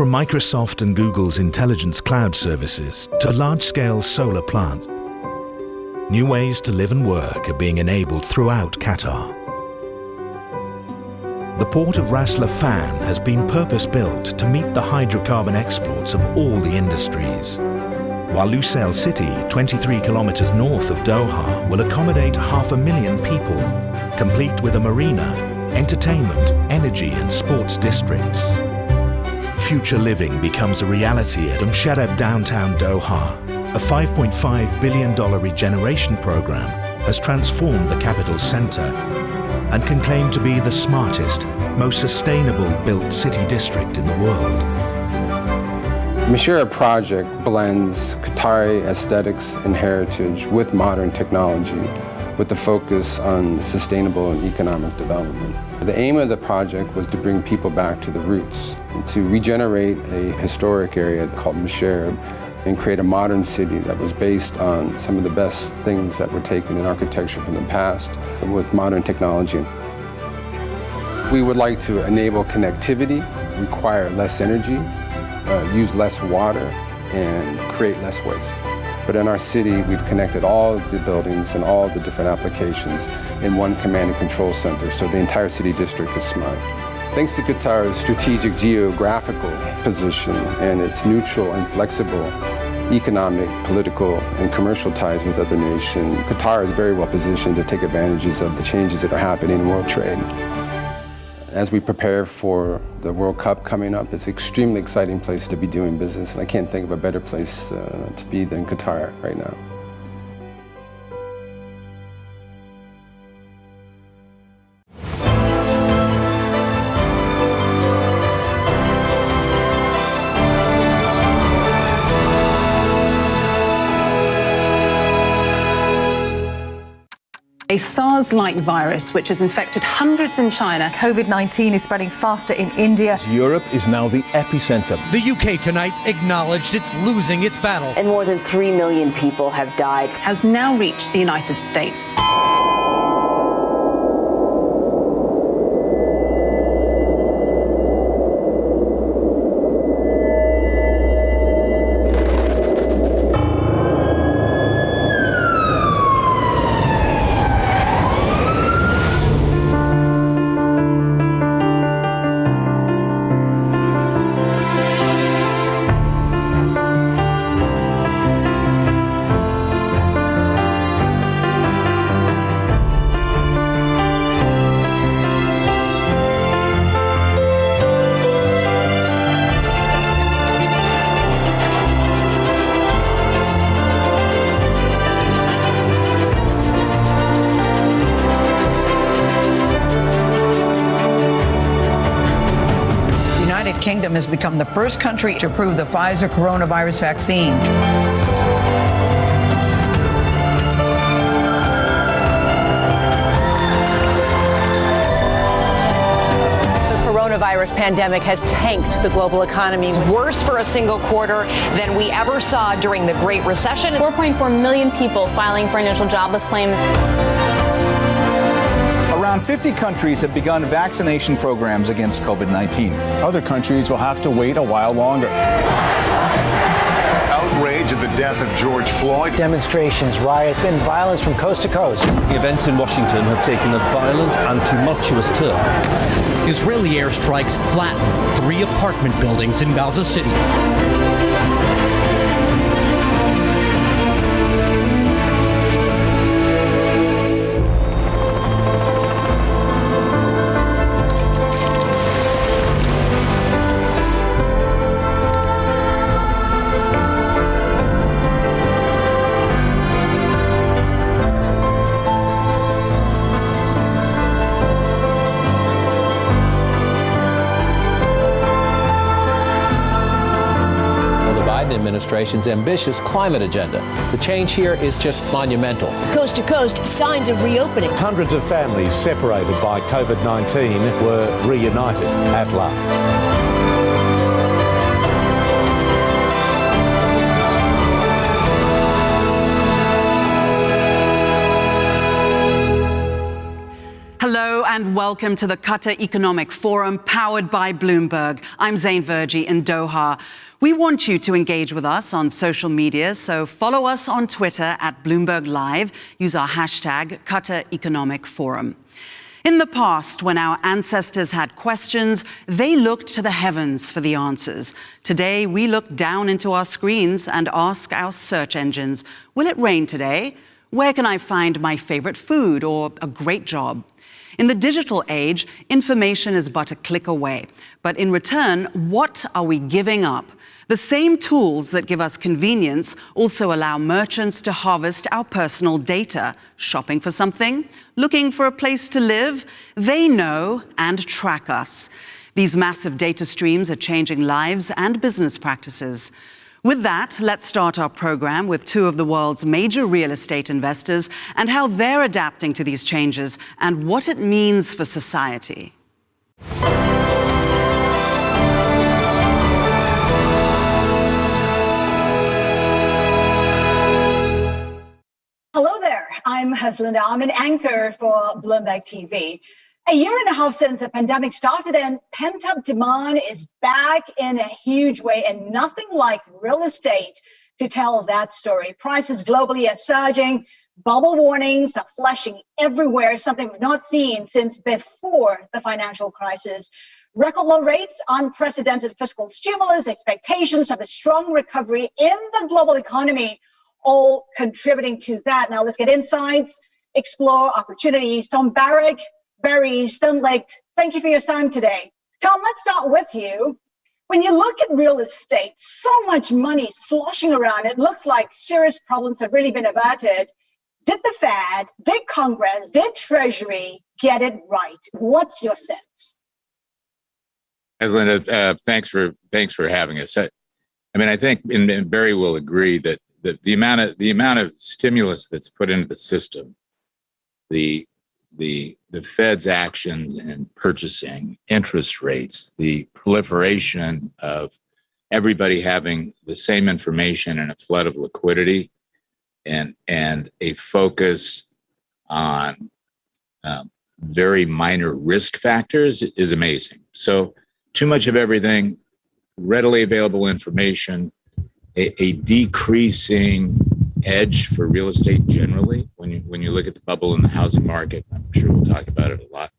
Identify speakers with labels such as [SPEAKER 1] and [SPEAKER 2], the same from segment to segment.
[SPEAKER 1] From Microsoft and Google's intelligence cloud services to large-scale solar plants, new ways to live and work are being enabled throughout Qatar. The port of Ras Laffan has been purpose-built to meet the hydrocarbon exports of all the industries, while Lusail City, 23 kilometers north of Doha, will accommodate 500,000 people, complete with a marina, entertainment, energy and sports districts. Future living becomes a reality at Sharab downtown Doha. A $5.5 billion regeneration program has transformed the capital's center and can claim to be the smartest, most sustainable built city district in the world.
[SPEAKER 2] Mashira project blends Qatari aesthetics and heritage with modern technology, with the focus on sustainable and economic development. The aim of the project was to bring people back to the roots, to regenerate a historic area called Mashira and create a modern city that was based on some of the best things that were taken in architecture from the past with modern technology. We would like to enable connectivity, require less energy, use less water, and create less waste. But in our city, we've connected all of the buildings and all the different applications in one command and control center, so the entire city district is smart. Thanks to Qatar's strategic geographical position and its neutral and flexible economic, political, and commercial ties with other nations, Qatar is very well positioned to take advantages of the changes that are happening in world trade. As we prepare for the World Cup coming up, it's an extremely exciting place to be doing business, and I can't think of a better place to be than Qatar right now.
[SPEAKER 3] A SARS-like virus which has infected hundreds in China.
[SPEAKER 4] COVID-19 is spreading faster in India.
[SPEAKER 5] Europe is now the epicenter.
[SPEAKER 6] The UK tonight acknowledged it's losing its battle.
[SPEAKER 7] And more than 3 million people have died.
[SPEAKER 3] Has now reached the United States.
[SPEAKER 8] Kingdom has become the first country to approve the Pfizer coronavirus vaccine.
[SPEAKER 7] The coronavirus pandemic has tanked the global economy.
[SPEAKER 9] It's worse for a single quarter than we ever saw during the Great Recession.
[SPEAKER 10] 4.4 million people filing for initial jobless claims.
[SPEAKER 11] Around 50 countries have begun vaccination programs against COVID-19.
[SPEAKER 5] Other countries will have to wait a while longer.
[SPEAKER 12] Outrage at the death of George Floyd.
[SPEAKER 13] Demonstrations, riots, and violence from coast to coast.
[SPEAKER 14] The events in Washington have taken a violent and tumultuous turn.
[SPEAKER 6] Israeli airstrikes flattened 3 apartment buildings in Gaza City.
[SPEAKER 14] Administration's ambitious climate agenda. The change here is just monumental.
[SPEAKER 15] Coast to coast, signs of reopening.
[SPEAKER 16] Hundreds of families separated by COVID-19 were reunited at last.
[SPEAKER 3] Hello and
[SPEAKER 17] and welcome to the Qatar Economic Forum powered by Bloomberg. I'm Zain Verji in Doha. We want you to engage with us on social media, so follow us on Twitter at Bloomberg Live. Use our hashtag Qatar Economic Forum. In the past, when our ancestors had questions, they looked to the heavens for the answers. Today, we look down into our screens and ask our search engines, will it rain today? Where can I find my favorite food or a great job? In the digital age, information is but a click away. But in return, what are we giving up? The same tools that give us convenience also allow merchants to harvest our personal data. Shopping for something? Looking for a place to live? They know and track us. These massive data streams are changing lives and business practices. With that, let's start our program with two of the world's major real estate investors and how they're adapting to these changes and what it means for society.
[SPEAKER 18] Hello there, I'm Haslinda. I'm an anchor for Bloomberg TV. A year and a half since the pandemic started and pent-up demand is back in a huge way, and nothing like real estate to tell that story. Prices globally are surging, bubble warnings are flashing everywhere, something we've not seen since before the financial crisis. Record low rates, unprecedented fiscal stimulus, expectations of a strong recovery in the global economy, all contributing to that. Now let's get insights, explore opportunities. Tom Barrack, Barry Stunlicht, thank you for your time today. Tom, let's start with you. When you look at real estate, so much money sloshing around, it looks like serious problems have really been averted. Did the Fed, did Congress, did Treasury get it right? What's your sense?
[SPEAKER 19] Linda, thanks for having us. I mean, I think, and Barry will agree that the amount of stimulus that's put into the system, the Fed's action and purchasing, interest rates, the proliferation of everybody having the same information and a flood of liquidity, and a focus on very minor risk factors is amazing. So too much of everything, readily available information, a decreasing edge for real estate generally. When you look at the bubble in the housing market, I'm sure we'll talk about it a lot.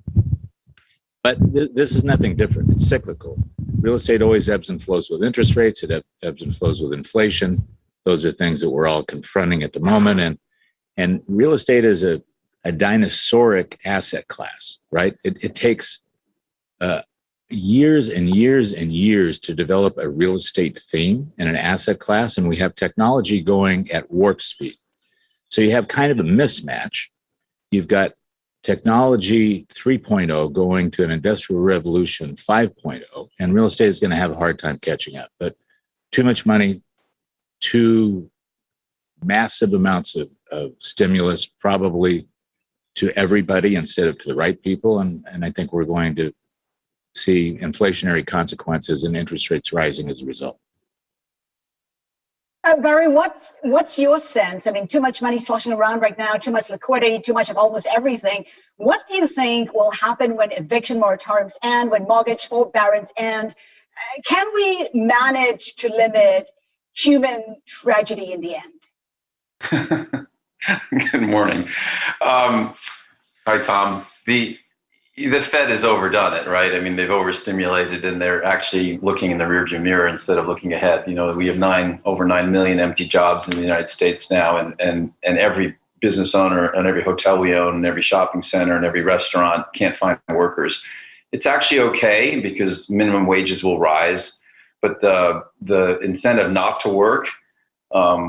[SPEAKER 19] But this is nothing different. It's cyclical. Real estate always ebbs and flows with interest rates. It ebbs and flows with inflation. Those are things that we're all confronting at the moment. And real estate is a dinosauric asset class, right? It takes years and years and years to develop a real estate theme and an asset class, and we have technology going at warp speed. So you have kind of a mismatch. You've got technology 3.0 going to an industrial revolution 5.0, and real estate is going to have a hard time catching up. But too much money, too massive amounts of stimulus, probably to everybody instead of to the right people, and I think we're going to see inflationary consequences and interest rates rising as a result.
[SPEAKER 18] Barry, what's your sense? I mean, too much money sloshing around right now, too much liquidity, too much of almost everything. What do you think will happen when eviction moratoriums end, when mortgage forbearance end? Can we manage to limit human tragedy in the end?
[SPEAKER 20] Good morning. Hi, Tom. The Fed has overdone it, right? I mean, they've overstimulated, and they're actually looking in the rearview mirror instead of looking ahead. You know, we have over 9 million empty jobs in the United States now, and every business owner and every hotel we own and every shopping center and every restaurant can't find workers. It's actually okay because minimum wages will rise, but the incentive not to work,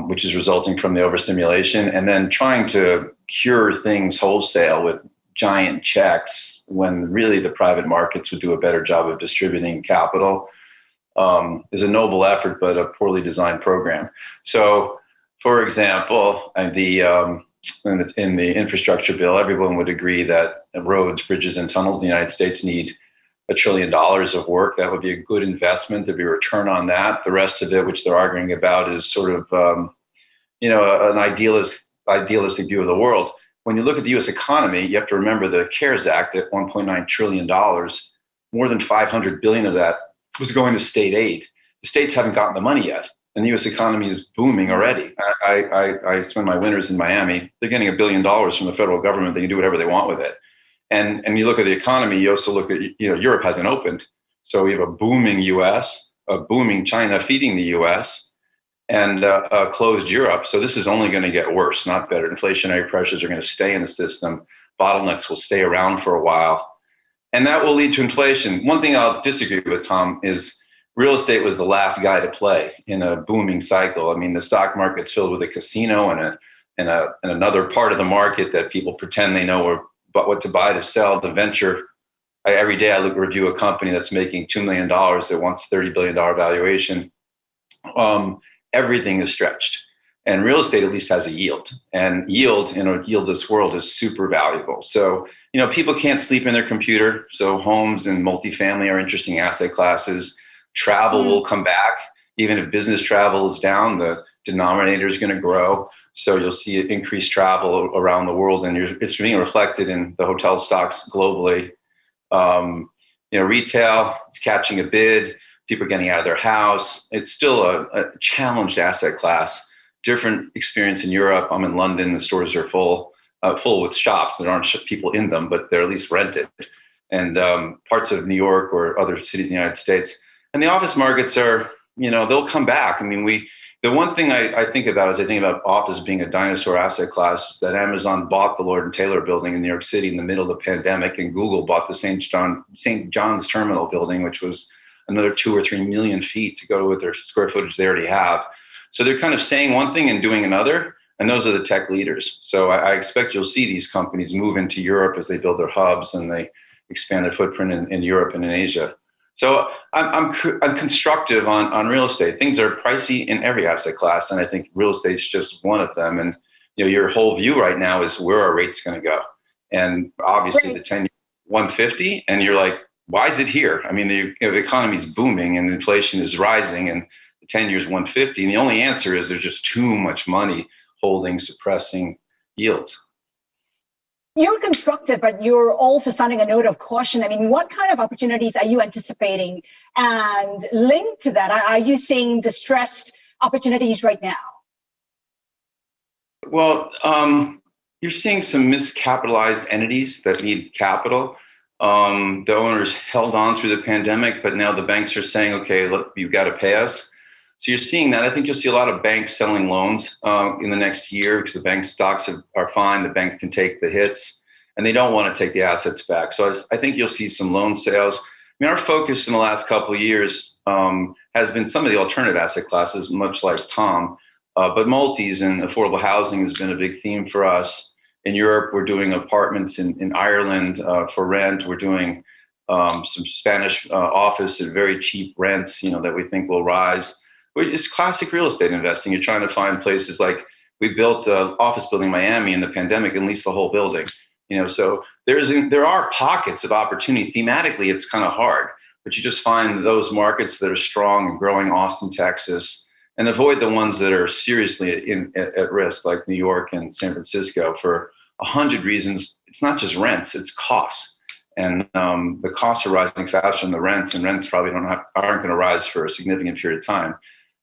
[SPEAKER 20] which is resulting from the overstimulation, and then trying to cure things wholesale with giant checks when really the private markets would do a better job of distributing capital, is a noble effort, but a poorly designed program. So, for example, in the infrastructure bill, everyone would agree that roads, bridges, and tunnels in the United States need $1 trillion of work. That would be a good investment. There'd be a return on that. The rest of it, which they're arguing about, is sort of, an idealistic view of the world. when you look at the U.S. economy, you have to remember the CARES Act at $1.9 trillion, more than $500 billion of that was going to state aid. The states haven't gotten the money yet, and the U.S. economy is booming already. I spend my winters in Miami. They're getting $1 billion from the federal government. They can do whatever they want with it. And you look at the economy, you also look at, Europe hasn't opened. So we have a booming U.S., a booming China feeding the U.S., and a closed Europe. So this is only going to get worse, not better. Inflationary pressures are going to stay in the system. Bottlenecks will stay around for a while. And that will lead to inflation. One thing I'll disagree with, Tom, is real estate was the last guy to play in a booming cycle. I mean, the stock market's filled with a casino and another part of the market that people pretend they know what to buy to sell. The venture, every day I review a company that's making $2 million that wants $30 billion valuation. Everything is stretched, and real estate at least has a yield, and yield in a yieldless world is super valuable. So, people can't sleep in their computer. So homes and multifamily are interesting asset classes. Travel will come back. Even if business travel is down, the denominator is going to grow. So you'll see increased travel around the world, and it's being reflected in the hotel stocks globally. Retail, it's catching a bid. People are getting out of their house. It's still a challenged asset class. Different experience in Europe. I'm in London. The stores are full with shops. There aren't people in them, but they're at least rented. And parts of New York or other cities in the United States. And the office markets are, they'll come back. I mean, the one thing I think about is I think about office being a dinosaur asset class, is that Amazon bought the Lord and Taylor building in New York City in the middle of the pandemic, and Google bought the St. John's Terminal building, which was another 2 or 3 million feet to go with their square footage they already have. So they're kind of saying one thing and doing another, and those are the tech leaders. So I expect you'll see these companies move into Europe as they build their hubs and they expand their footprint in Europe and in Asia. So I'm constructive on real estate. Things are pricey in every asset class, and I think real estate's just one of them. And your whole view right now is where are rates going to go? And obviously the 10-year 150, and you're like, why is it here? I mean, the economy is booming and inflation is rising, and the 10 years 150. And the only answer is there's just too much money suppressing yields.
[SPEAKER 18] You're constructive, but you're also sounding a note of caution. I mean, what kind of opportunities are you anticipating? And linked to that, are you seeing distressed opportunities right now?
[SPEAKER 20] Well, you're seeing some miscapitalized entities that need capital. The owners held on through the pandemic, but now the banks are saying, okay, look, you've got to pay us. So you're seeing that. I think you'll see a lot of banks selling loans in the next year because the bank stocks are fine. The banks can take the hits, and they don't want to take the assets back. So I think you'll see some loan sales. I mean, our focus in the last couple of years has been some of the alternative asset classes, much like Tom, but multis and affordable housing has been a big theme for us. In Europe, we're doing apartments in Ireland for rent. We're doing some Spanish office at very cheap rents, that we think will rise. It's classic real estate investing. You're trying to find places like we built an office building in Miami in the pandemic and leased the whole building. So there are pockets of opportunity. Thematically, it's kind of hard, but you just find those markets that are strong and growing, Austin, Texas, and avoid the ones that are seriously at risk, like New York and San Francisco, for 100 reasons. It's not just rents, it's costs. And the costs are rising faster than the rents, and rents probably aren't going to rise for a significant period of time.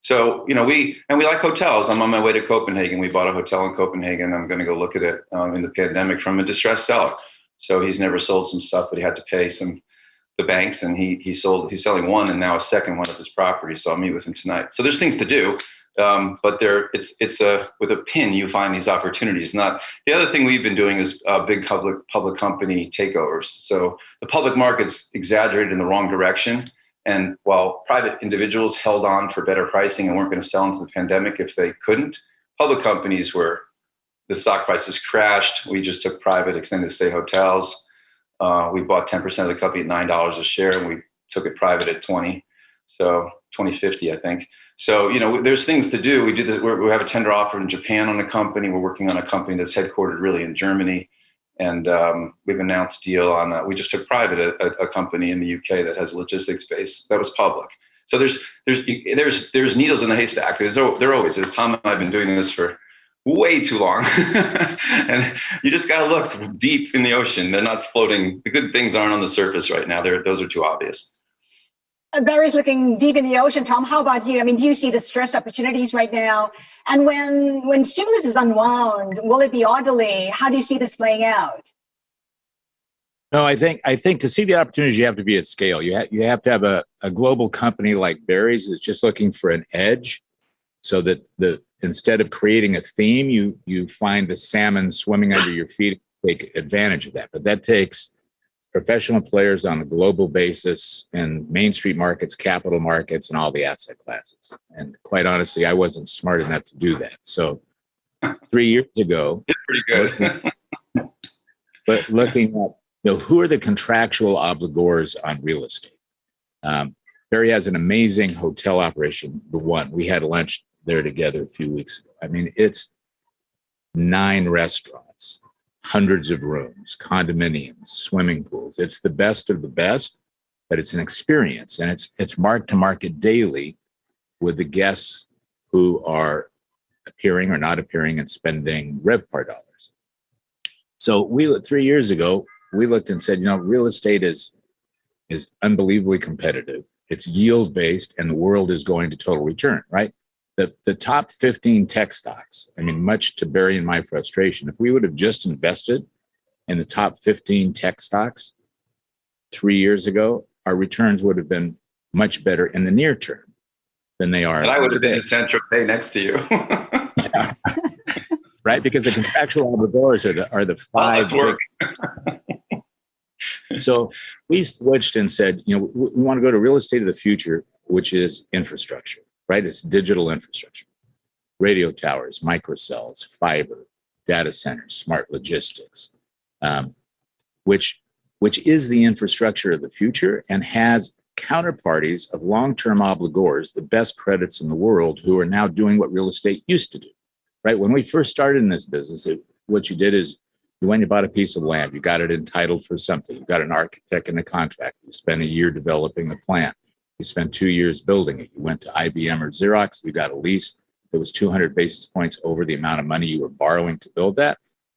[SPEAKER 20] So, we like hotels. I'm on my way to Copenhagen. We bought a hotel in Copenhagen. I'm going to go look at it in the pandemic from a distressed seller. So he's never sold some stuff, but he had to pay the banks, and he's selling one and now a second one of his properties. So I'll meet with him tonight. So there's things to do, but it's with a pin you find these opportunities. Not the other thing we've been doing is big public company takeovers. So the public market's exaggerated in the wrong direction. And while private individuals held on for better pricing and weren't going to sell into the pandemic if they couldn't, public companies where the stock prices crashed, we just took private extended stay hotels. We bought 10% of the company at $9 a share, and we took it private at 20, so 20.50, I think. So, there's things to do. We did this. We have a tender offer in Japan on a company. We're working on a company that's headquartered really in Germany. And we've announced a deal on we just took private a company in the UK that has a logistics base that was public. So there's needles in the haystack. There always is. Tom and I have been doing this for way too long. And you just got to look deep in the ocean. They're not floating. The good things aren't on the surface right now. Those are too obvious.
[SPEAKER 18] Barry's looking deep in the ocean. Tom, how about you? I mean, do you see the stress opportunities right now? And when stimulus is unwound, will it be orderly? How do you see this playing out?
[SPEAKER 19] No, I think to see the opportunities, you have to be at scale. You have to have a global company like Barry's that's just looking for an edge, so that instead of creating a theme, you find the salmon swimming under your feet, take advantage of that. But that takes professional players on a global basis in Main Street markets, capital markets, and all the asset classes. And quite honestly, I wasn't smart enough to do that. So 3 years ago,
[SPEAKER 20] pretty good.
[SPEAKER 19] but looking at who are the contractual obligors on real estate. Barry has an amazing hotel operation. The One, we had lunch there together a few weeks ago. I mean, it's 9 restaurants, hundreds of rooms, condominiums, swimming pools. It's the best of the best, but it's an experience, and it's mark to market daily with the guests who are appearing or not appearing and spending RevPAR dollars. So 3 years ago, we looked and said, real estate is unbelievably competitive. It's yield based, and the world is going to total return, right? The top 15 tech stocks, I mean, much to Barry and my frustration, if we would have just invested in the top 15 tech stocks 3 years ago, our returns would have been much better in the near term than they are.
[SPEAKER 20] And I would have
[SPEAKER 19] today.
[SPEAKER 20] been in Central Pay next to you.
[SPEAKER 19] Right? Because the contractual obligors are the 5
[SPEAKER 20] work.
[SPEAKER 19] So we switched and said, we want to go to real estate of the future, which is infrastructure, right? It's digital infrastructure, radio towers, microcells, fiber, data centers, smart logistics, which is the infrastructure of the future and has counterparties of long-term obligors, the best credits in the world, who are now doing what real estate used to do, right? When we first started in this business, what you did is you went and bought a piece of land, you got it entitled for something, you got an architect and a contract, you spent a year developing the plan, you spent 2 years building it, you went to IBM or Xerox, you got a lease that was 200 basis points over the amount of money you were borrowing to build that,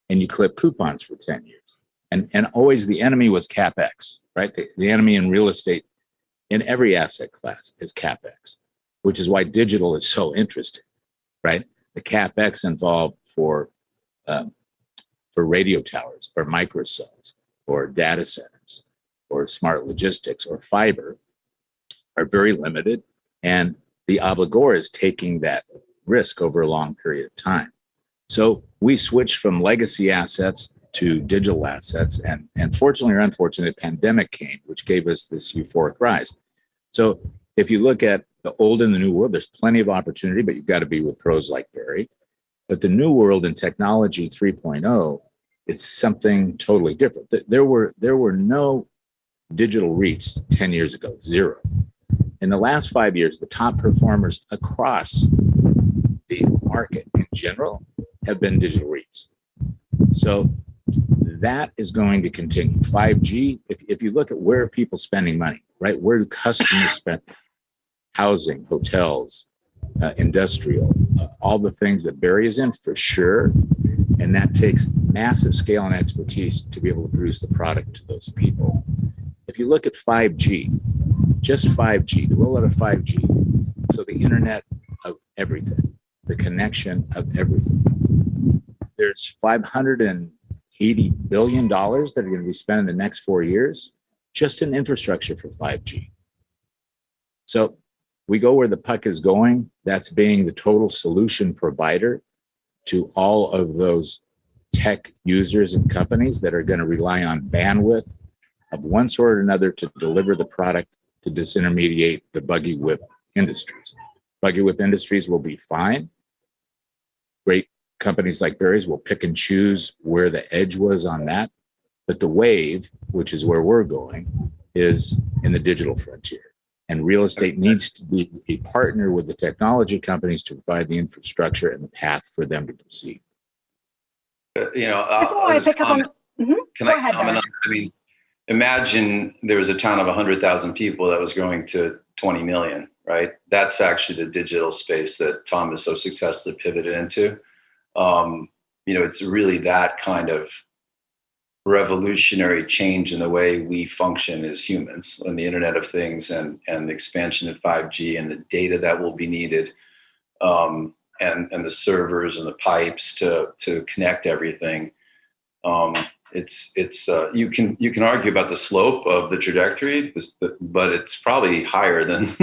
[SPEAKER 19] and you clipped coupons for 10 years. And always the enemy was CapEx, right? The enemy in real estate in every asset class is CapEx, which is why digital is so interesting, right? The CapEx involved for radio towers or microcells or data centers or smart logistics or fiber are very limited. And the obligor is taking that risk over a long period of time. So we switched from legacy assets to digital assets. And fortunately or unfortunately, the pandemic came, which gave us this euphoric rise. So if you look at the old and the new world, there's plenty of opportunity, but you've got to be with pros like Barry. But the new world in technology 3.0 is something totally different. There were no digital REITs 10 years ago, 0. In the last 5 years, the top performers across the market in general have been digital REITs. So that is going to continue. 5G, if you look at where are people spending money, right? Where do customers spend? Housing, hotels, industrial, all the things that Barry is in, for sure. And that takes massive scale and expertise to be able to produce the product to those people. If you look at 5G, just 5G, the rollout of 5G, so the internet of everything, the connection of everything. There's $580 billion that are going to be spent in the next 4 years just in infrastructure for 5G. So we go where the puck is going. That's being the total solution provider to all of those tech users and companies that are going to rely on bandwidth of one sort or another to deliver the product to disintermediate the buggy whip industries. Buggy whip industries will be fine. Great companies like Barry's will pick and choose where the edge was on that. But the wave, which is where we're going, is in the digital frontier. And real estate needs to be a partner with the technology companies to provide the infrastructure and the path for them to proceed.
[SPEAKER 18] Before I pick up on,
[SPEAKER 20] can I comment on? I mean, imagine there was a town of 100,000 people that was going to 20 million, right? That's actually the digital space that Tom has so successfully pivoted into. It's really that kind of revolutionary change in the way we function as humans, and the Internet of Things, and the expansion of 5G, and the data that will be needed, and the servers and the pipes to connect everything. You can argue about the slope of the trajectory, but it's probably higher than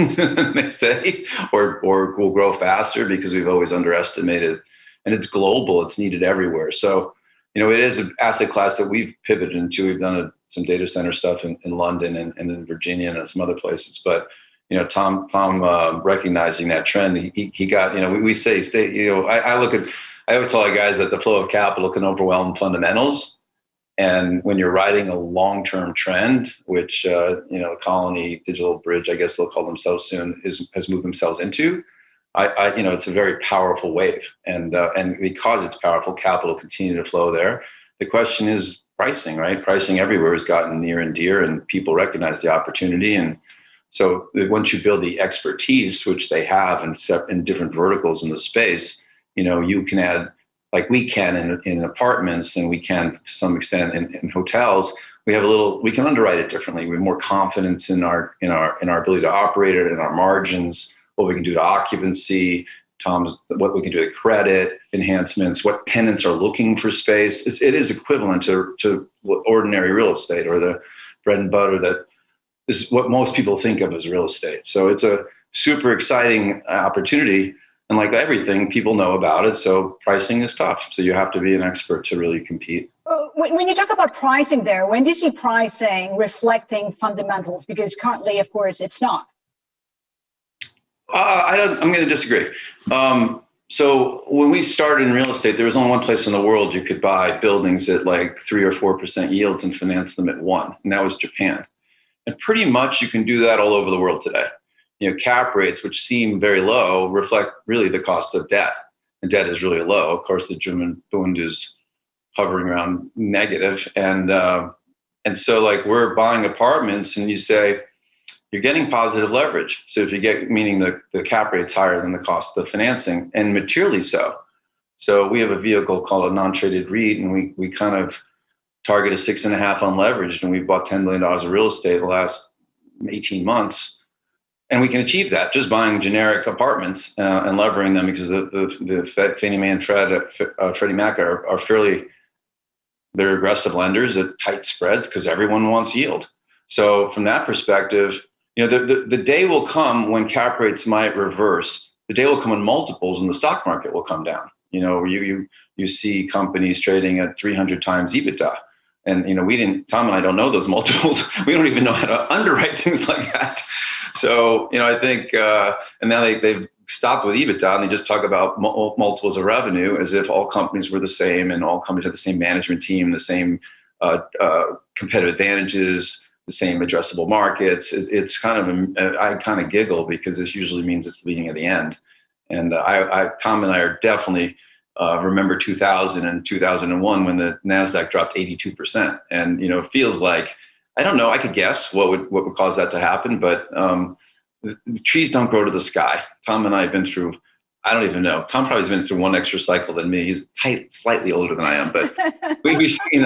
[SPEAKER 20] they say, or will grow faster because we've always underestimated. And it's global; it's needed everywhere. So, it is an asset class that we've pivoted into. We've done some data center stuff in London and in Virginia and some other places. But Tom recognizing that trend, he got. We say stay. I always tell our guys that the flow of capital can overwhelm fundamentals. And when you're riding a long-term trend, which Colony, Digital Bridge, I guess they'll call themselves soon, has moved themselves into, it's a very powerful wave, and because it's powerful, capital continue to flow there. The question is pricing, right? Pricing everywhere has gotten near and dear, and people recognize the opportunity. And so once you build the expertise, which they have in different verticals in the space, you can add, like we can in apartments, and we can to some extent in hotels. We can underwrite it differently. We have more confidence in our ability to operate it, in our margins, what we can do to occupancy, what we can do to credit enhancements, what tenants are looking for space. It is equivalent to ordinary real estate, or the bread and butter that is what most people think of as real estate. So it's a super exciting opportunity. And like everything, people know about it. So pricing is tough. So you have to be an expert to really compete.
[SPEAKER 18] When you talk about pricing there, when do you see pricing reflecting fundamentals? Because currently, of course, it's not.
[SPEAKER 20] I'm going to disagree. So when we started in real estate, there was only one place in the world you could buy buildings at like 3 or 4% yields and finance them at 1%, and that was Japan. And pretty much you can do that all over the world today. Cap rates, which seem very low, reflect really the cost of debt, and debt is really low. Of course, the German Bund is hovering around negative, and so like we're buying apartments, and you say, you're getting positive leverage. So if you get, meaning the cap rate's higher than the cost of the financing, and materially so. So we have a vehicle called a non-traded REIT, and we kind of target a 6.5 unleveraged, and we've bought $10 billion of real estate the last 18 months. And we can achieve that just buying generic apartments and levering them, because the Fannie Mae and Freddie Mac are they're aggressive lenders at tight spreads because everyone wants yield. So from that perspective, the day will come when cap rates might reverse. The day will come when multiples in the stock market will come down. You see companies trading at 300 times EBITDA. And, Tom and I don't know those multiples. We don't even know how to underwrite things like that. So, I think, and now they've stopped with EBITDA, and they just talk about multiples of revenue as if all companies were the same, and all companies had the same management team, the same competitive advantages, the same addressable markets. It's kind of, I kind of giggle because this usually means it's the beginning of the end. And Tom and I are definitely remember 2000 and 2001 when the NASDAQ dropped 82%. And, it feels like, I don't know, I could guess what would cause that to happen, but the trees don't grow to the sky. Tom and I have been through, I don't even know. Tom probably has been through one extra cycle than me. He's slightly older than I am, but we've seen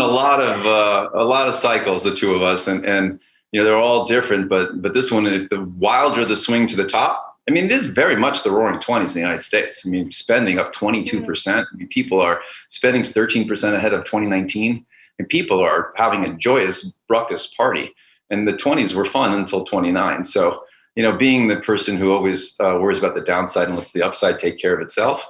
[SPEAKER 20] a lot of cycles, the two of us, and they're all different. But this one, the wilder the swing to the top. I mean, it is very much the Roaring '20s in the United States. I mean, spending up 22%. I mean, people are spending 13% ahead of 2019, and people are having a joyous ruckus party. And the 20s were fun until 29. So, being the person who always worries about the downside and lets the upside take care of itself,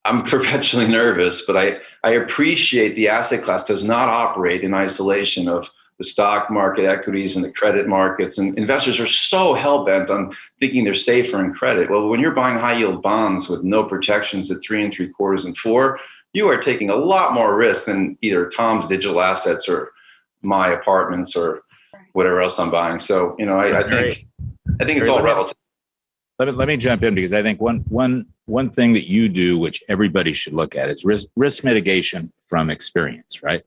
[SPEAKER 20] I'm perpetually nervous, but I appreciate the asset class does not operate in isolation of the stock market, equities, and the credit markets. And investors are so hell-bent on thinking they're safer in credit. Well, when you're buying high-yield bonds with no protections at 3 3/4 and 4, you are taking a lot more risk than either Tom's digital assets or my apartments or whatever else I'm buying. So, I think it's all relative.
[SPEAKER 19] Let me jump in, because I think one thing that you do, which everybody should look at, is risk mitigation from experience, right?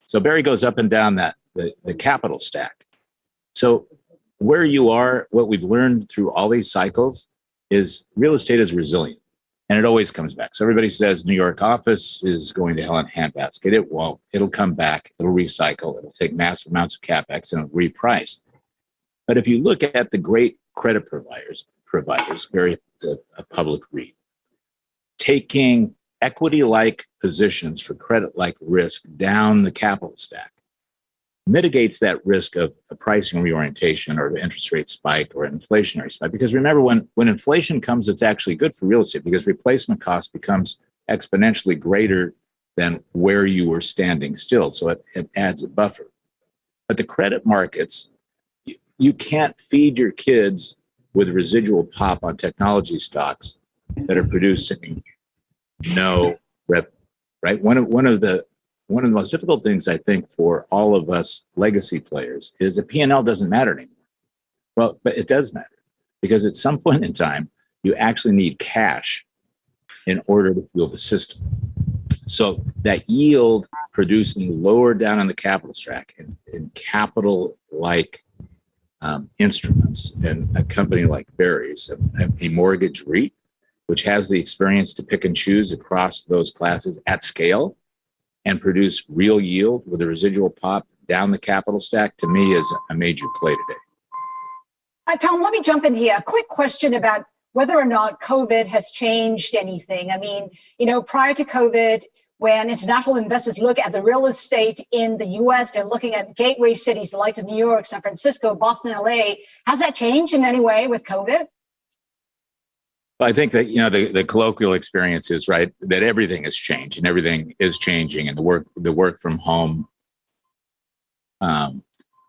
[SPEAKER 19] So Barry goes up and down the capital stack. So where you are, what we've learned through all these cycles is real estate is resilient. And it always comes back. So everybody says New York office is going to hell in a handbasket. It won't. It'll come back. It'll recycle. It'll take massive amounts of CapEx and it'll reprice. But if you look at the great credit providers, very a public REIT, taking equity-like positions for credit-like risk down the capital stack mitigates that risk of a pricing reorientation or an interest rate spike or an inflationary spike. Because remember, when inflation comes, it's actually good for real estate because replacement cost becomes exponentially greater than where you were standing still. So it adds a buffer. But the credit markets, you can't feed your kids with residual pop on technology stocks that are producing no revenue, right? One of the most difficult things, I think, for all of us legacy players is that P&L doesn't matter anymore. Well, but it does matter because at some point in time, you actually need cash in order to fuel the system. So that yield producing lower down on the capital stack in capital-like instruments, and a company like Barry's, a mortgage REIT, which has the experience to pick and choose across those classes at scale, and produce real yield with a residual pop down the capital stack, to me is a major play today.
[SPEAKER 18] Tom, let me jump in here. A quick question about whether or not COVID has changed anything. I mean, prior to COVID, when international investors look at the real estate in the U.S., they're looking at gateway cities, the likes of New York, San Francisco, Boston, LA. Has that changed in any way with COVID?
[SPEAKER 19] I think that, the colloquial experience is right, that everything has changed and everything is changing, and the work from home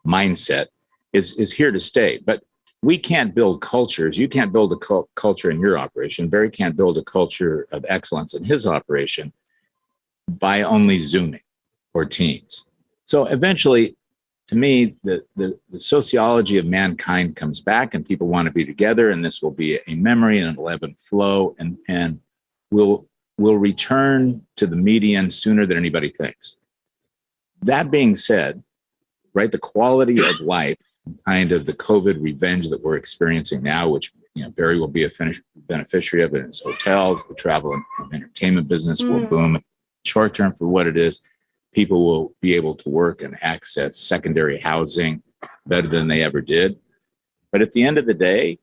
[SPEAKER 19] mindset is here to stay. But we can't build cultures. You can't build a culture in your operation. Barry can't build a culture of excellence in his operation by only Zooming or Teams. So eventually, to me, the sociology of mankind comes back and people want to be together, and this will be a memory and an ebb and flow, and we'll return to the median sooner than anybody thinks. That being said, right, the quality of life, kind of the COVID revenge that we're experiencing now, which Barry will be a beneficiary of it in his hotels, the travel and entertainment business will boom short term for what it is. People will be able to work and access secondary housing better than they ever did. But at the end of the day,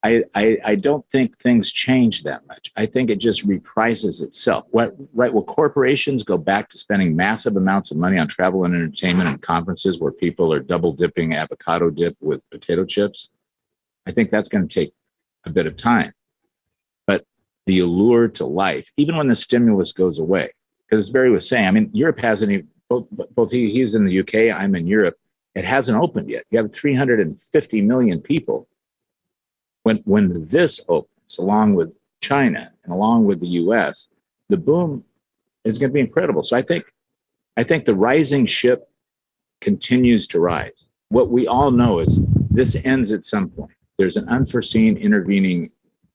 [SPEAKER 19] I don't think things change that much. I think it just reprices itself. Will corporations go back to spending massive amounts of money on travel and entertainment and conferences where people are double dipping avocado dip with potato chips? I think that's going to take a bit of time. But the allure to life, even when the stimulus goes away, because as Barry was saying, I mean, Europe hasn't, both he's in the UK, I'm in Europe, it hasn't opened yet. You have 350 million people. When this opens, along with China and along with the US, the boom is going to be incredible. So I think the rising ship continues to rise. What we all know is this ends at some point. There's an unforeseen intervening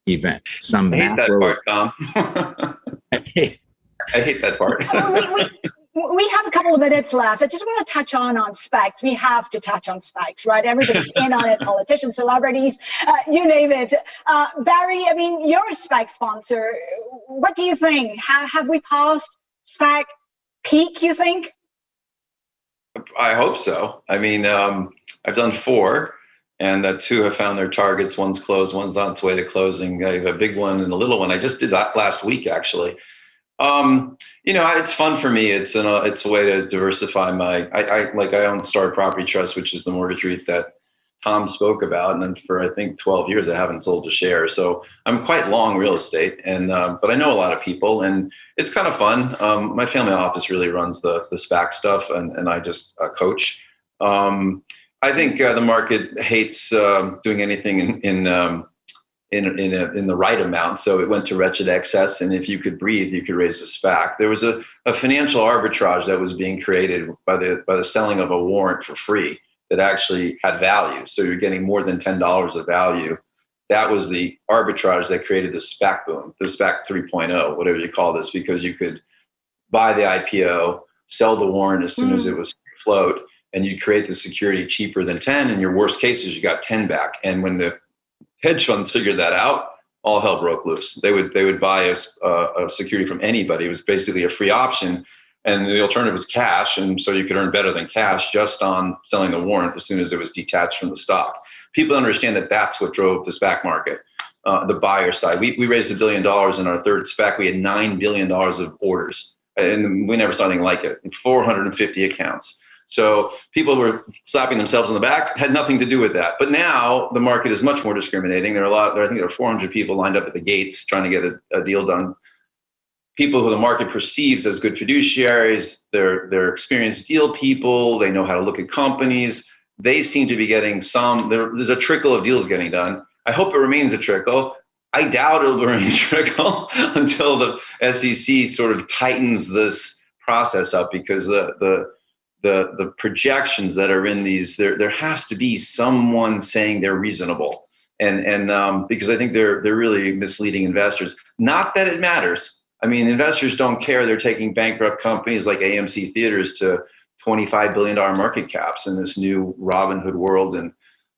[SPEAKER 19] event. Some
[SPEAKER 20] I hate
[SPEAKER 19] macro.
[SPEAKER 20] that part, Tom. I hate that part.
[SPEAKER 18] We have a couple of minutes left. I just want to touch on specs. We have to touch on specs, right? Everybody's in on it, politicians, celebrities, you name it. Barry, I mean, you're a spec sponsor. What do you think? Have we passed spec peak, you think?
[SPEAKER 20] I hope so. I mean, I've done 4, and 2 have found their targets. One's closed, one's on its way to closing. I have a big one and a little one. I just did that last week, actually. It's fun for me. It's a way to diversify I own Star Property Trust, which is the mortgage REIT that Tom spoke about. And then for, I think, 12 years, I haven't sold a share. So I'm quite long real estate, but I know a lot of people, and it's kind of fun. My family office really runs the SPAC stuff, and I just coach. I think the market hates doing anything in the right amount, so it went to wretched excess. And if you could breathe, you could raise a SPAC. There was a financial arbitrage that was being created by the selling of a warrant for free that actually had value. So you're getting more than $10 of value. That was the arbitrage that created the SPAC boom, the SPAC 3.0, whatever you call this, because you could buy the IPO, sell the warrant as soon as it was float, and you create the security cheaper than 10. In your worst cases, you got 10 back. And when the hedge funds figured that out, all hell broke loose. They would buy a security from anybody. It was basically a free option, and the alternative was cash, and so you could earn better than cash just on selling the warrant as soon as it was detached from the stock. People understand that that's what drove the SPAC market, the buyer side. We raised $1 billion in our third SPAC. We had $9 billion of orders, and we never saw anything like it. 450 accounts. So people who were slapping themselves on the back had nothing to do with that. But now the market is much more discriminating. There are I think there are 400 people lined up at the gates trying to get a deal done. People who the market perceives as good fiduciaries, they're experienced deal people. They know how to look at companies. They seem to be getting there's a trickle of deals getting done. I hope it remains a trickle. I doubt it'll remain a trickle until the SEC sort of tightens this process up, because the projections that are in these, there has to be someone saying they're reasonable, and because I think they're really misleading investors. Not that it matters. I mean, investors don't care. They're taking bankrupt companies like AMC Theaters to $25 billion market caps in this new Robinhood world, and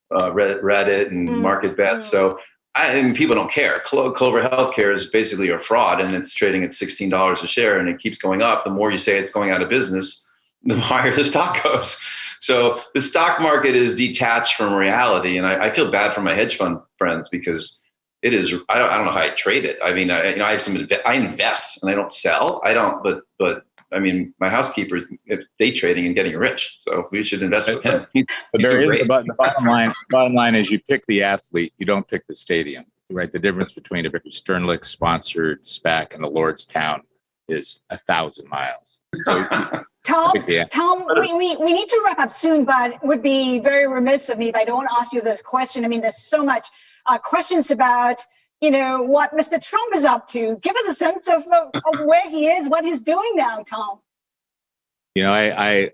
[SPEAKER 20] Reddit and Market Bets. So and people don't care. Clover Healthcare is basically a fraud, and it's trading at $16 a share, and it keeps going up. The more you say it's going out of business, the higher the stock goes. So the stock market is detached from reality, and I feel bad for my hedge fund friends, because it is. I don't know how I trade it. I mean, I have I invest and I don't sell. I don't. But I mean, my housekeeper is day trading and getting rich. So we should invest with him.
[SPEAKER 19] The bottom line is, you pick the athlete, you don't pick the stadium. Right? The difference between a very Sternlich sponsored SPAC and a Lordstown is 1,000 miles. So,
[SPEAKER 18] Tom, we need to wrap up soon, but it would be very remiss of me if I don't ask you this question. I mean, there's so much questions about, what Mr. Trump is up to. Give us a sense of where he is, what he's doing now, Tom.
[SPEAKER 19] I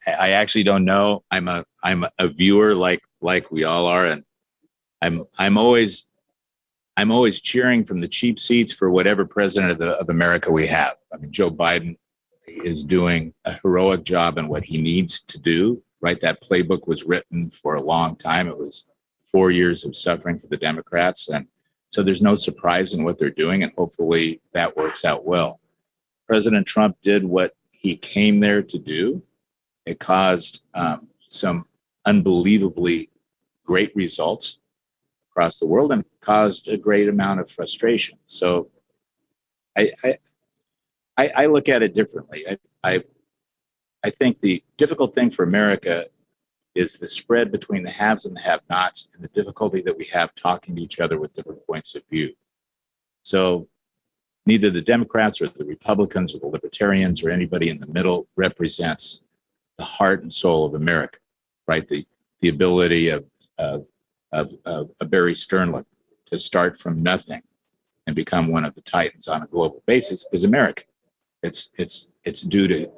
[SPEAKER 19] actually don't know. I'm a viewer like we all are, and I'm always cheering from the cheap seats for whatever president of America we have. I mean, Joe Biden is doing a heroic job in what he needs to do, right? That playbook was written for a long time. It was 4 years of suffering for the Democrats. And so there's no surprise in what they're doing, and hopefully that works out well. President Trump did what he came there to do. It caused some unbelievably great results across the world and caused a great amount of frustration. So I look at it differently. I think the difficult thing for America is the spread between the haves and the have-nots, and the difficulty that we have talking to each other with different points of view. So neither the Democrats or the Republicans or the Libertarians or anybody in the middle represents the heart and soul of America, right? The ability of a Barry Sternlich to start from nothing and become one of the titans on a global basis is American. It's due to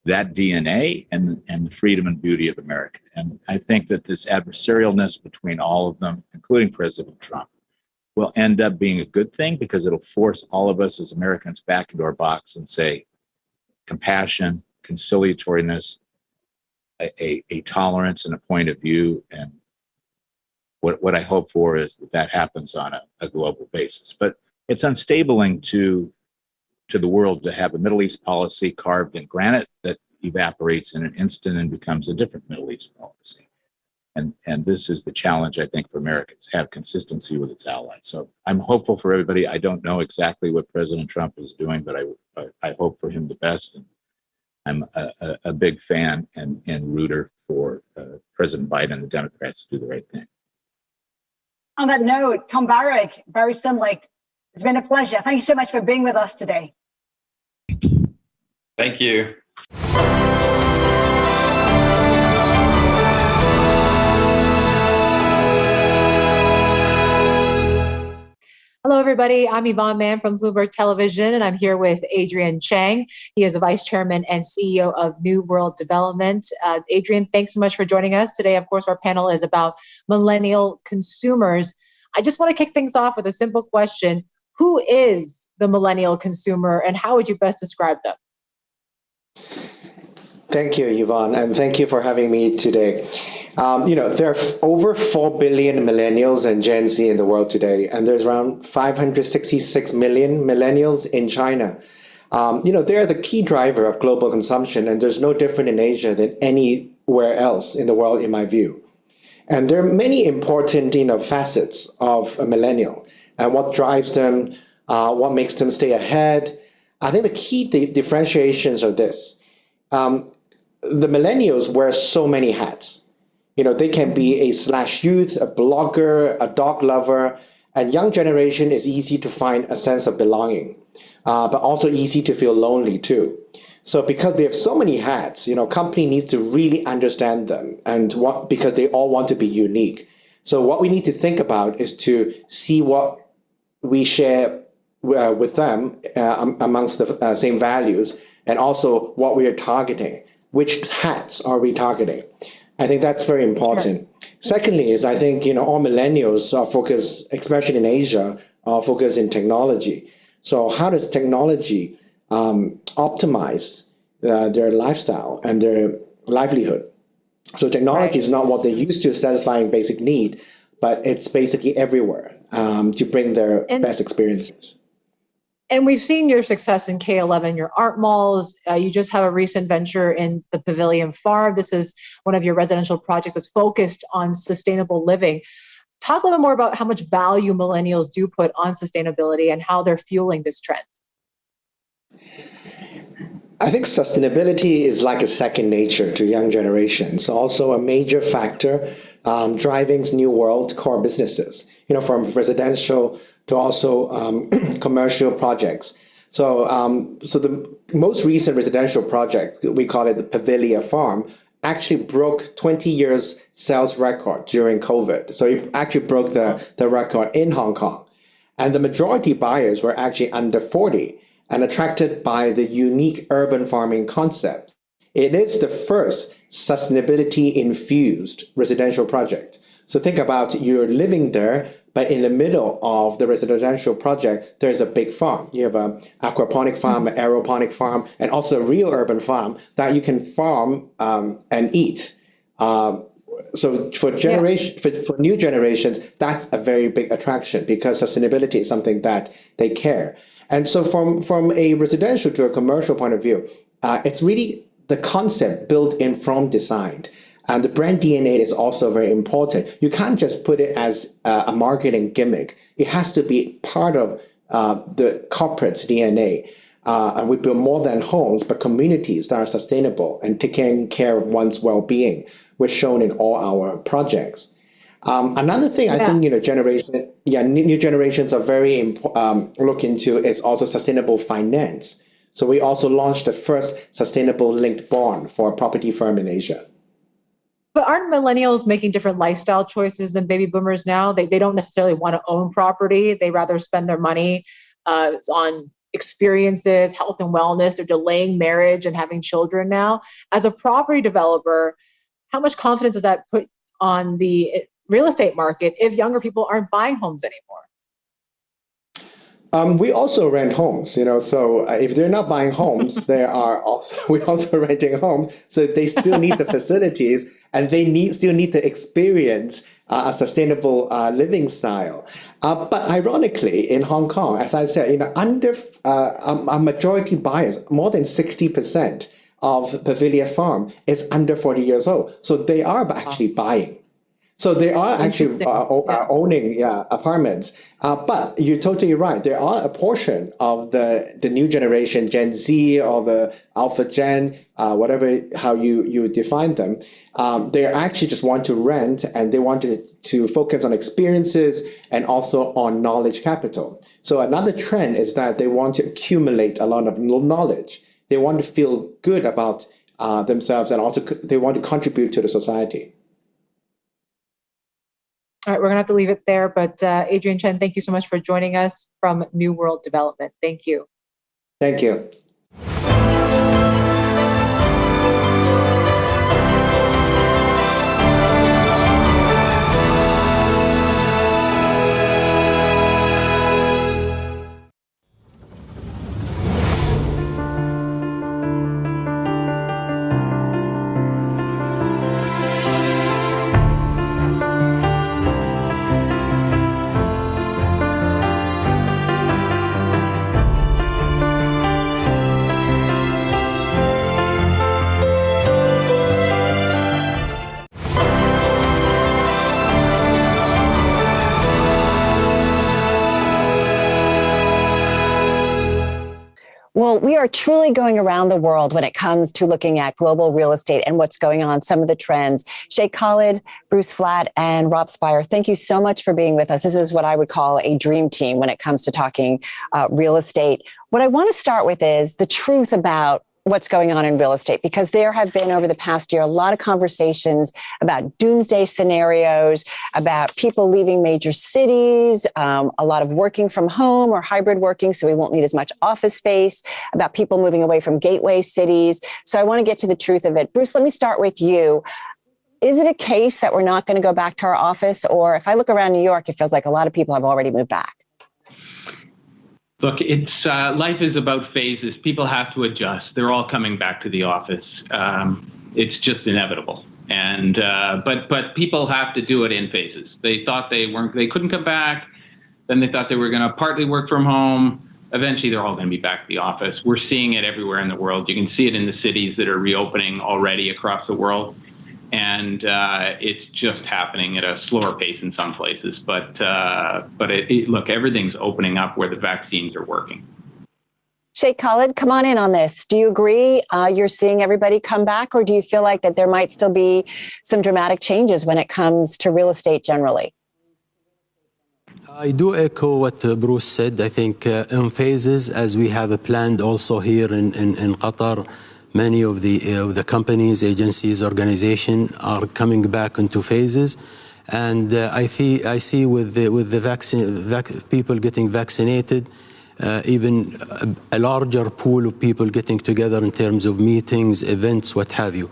[SPEAKER 19] that DNA and the freedom and beauty of America. And I think that this adversarialness between all of them, including President Trump, will end up being a good thing, because it'll force all of us as Americans back into our box and say compassion, conciliatoriness, a tolerance and a point of view. And what I hope for is that happens on a global basis. But it's unstabling to the world to have a Middle East policy carved in granite that evaporates in an instant and becomes a different Middle East policy. And this is the challenge, I think, for Americans, have consistency with its allies. So I'm hopeful for everybody. I don't know exactly what President Trump is doing, but I hope for him the best. And I'm a big fan and rooter for President Biden and the Democrats to do the right thing.
[SPEAKER 18] On that note, Tom Barrick, Barry Sternlich, it's been a pleasure. Thank you so much for being with us today.
[SPEAKER 20] Thank you.
[SPEAKER 21] Hello, everybody. I'm Yvonne Mann from Bloomberg Television, and I'm here with Adrian Chang. He is the Vice Chairman and CEO of New World Development. Adrian, thanks so much for joining us today. Of course, our panel is about millennial consumers. I just want to kick things off with a simple question. Who is the millennial consumer, and how would you best describe them?
[SPEAKER 13] Thank you, Yvonne, and thank you for having me today. There are over 4 billion millennials and Gen Z in the world today, and there's around 566 million millennials in China. They're the key driver of global consumption, and there's no different in Asia than anywhere else in the world, in my view. And there are many important, facets of a millennial and what drives them, what makes them stay ahead. I think the key differentiations are this. The millennials wear so many hats. They can be a /youth, a blogger, a dog lover, and young generation is easy to find a sense of belonging, but also easy to feel lonely too. So because they have so many hats, company needs to really understand them because they all want to be unique. So what we need to think about is to see what we share with them amongst the same values, and also what we are targeting. Which hats are we targeting? I think that's very important. Sure. Secondly is I think, all millennials are focused, especially in Asia, are focused in technology. So how does technology optimize their lifestyle and their livelihood? So technology is not what they used to satisfying basic need, but it's basically everywhere to bring their best experiences.
[SPEAKER 21] And we've seen your success in K11, your art malls. You just have a recent venture in the Pavilion Farm. This is one of your residential projects that's focused on sustainable living. Talk a little more about how much value millennials do put on sustainability and how they're fueling this trend.
[SPEAKER 13] I think sustainability is like a second nature to young generations, also a major factor driving new world core businesses, from residential to also commercial projects. So the most recent residential project, we call it the Pavilion Farm, actually broke 20 years sales record during COVID. So it actually broke the record in Hong Kong. And the majority buyers were actually under 40 and attracted by the unique urban farming concept. It is the first sustainability-infused residential project. So think about you're living there, but in the middle of the residential project, there's a big farm. You have an aquaponic farm, an aeroponic farm, and also a real urban farm that you can farm and eat. So for new generations, that's a very big attraction because sustainability is something that they care. And so from a residential to a commercial point of view, it's really the concept built in from design. And the brand DNA is also very important. You can't just put it as a marketing gimmick. It has to be part of the corporate's DNA. And we build more than homes, but communities that are sustainable and taking care of one's well-being, which is shown in all our projects. Another thing I think new generations are very look into is also sustainable finance. So we also launched the first sustainable linked bond for a property firm in Asia.
[SPEAKER 21] But aren't millennials making different lifestyle choices than baby boomers now? They don't necessarily want to own property. They rather spend their money on experiences, health and wellness. They're delaying marriage and having children now. As a property developer, how much confidence does that put on the real estate market if younger people aren't buying homes anymore?
[SPEAKER 13] We also rent homes, so if they're not buying homes, we're also renting homes. So they still need the facilities and they still need to experience a sustainable living style. But ironically, in Hong Kong, as I said, under a majority buyers, more than 60% of Pavilion Farm is under 40 years old. So they are actually buying. So they are actually owning apartments. But you're totally right. There are a portion of the new generation, Gen Z or the Alpha Gen, how you define them, they actually just want to rent and they want to focus on experiences and also on knowledge capital. So another trend is that they want to accumulate a lot of knowledge. They want to feel good about themselves and also they want to contribute to the society.
[SPEAKER 21] All right, we're going to have to leave it there. But Adrian Chen, thank you so much for joining us from New World Development. Thank you.
[SPEAKER 13] Thank you.
[SPEAKER 1] Well, we are truly going around the world when it comes to looking at global real estate and what's going on, some of the trends. Sheikh Khalid, Bruce Flatt, and Rob Spire, thank you so much for being with us. This is what I would call a dream team when it comes to talking real estate. What I want to start with is the truth about what's going on in real estate, because there have been over the past year a lot of conversations about doomsday scenarios, about people leaving major cities, a lot of working from home or hybrid working, so we won't need as much office space, about people moving away from gateway cities. So I want to get to the truth of it. Bruce, let me start with you. Is it a case that we're not going to go back to our office? Or if I look around New York, it feels like a lot of people have already moved back.
[SPEAKER 22] Look, it's life is about phases. People have to adjust. They're all coming back to the office. It's just inevitable. And but people have to do it in phases. They thought they couldn't come back. Then they thought they were going to partly work from home. Eventually, they're all going to be back to the office. We're seeing it everywhere in the world. You can see it in the cities that are reopening already across the world. And it's just happening at a slower pace in some places. But look, everything's opening up where the vaccines are working.
[SPEAKER 1] Sheikh Khalid, come on in on this. Do you agree you're seeing everybody come back, or do you feel like that there might still be some dramatic changes when it comes to real estate generally?
[SPEAKER 23] I do echo what Bruce said. I think in phases, as we have planned also here in Qatar, many of the companies, agencies, organizations are coming back into phases, and I see with the vaccine, people getting vaccinated, even a larger pool of people getting together in terms of meetings, events, what have you.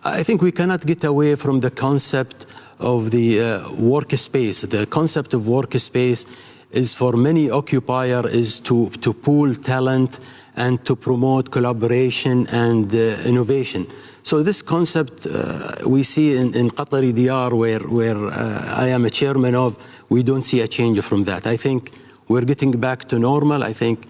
[SPEAKER 23] I think we cannot get away from the concept of the workspace. The concept of workspace is for many occupier is to pool talent and to promote collaboration and innovation. So this concept we see in Qatari DR, where I am a chairman of, we don't see a change from that. I think we're getting back to normal. I think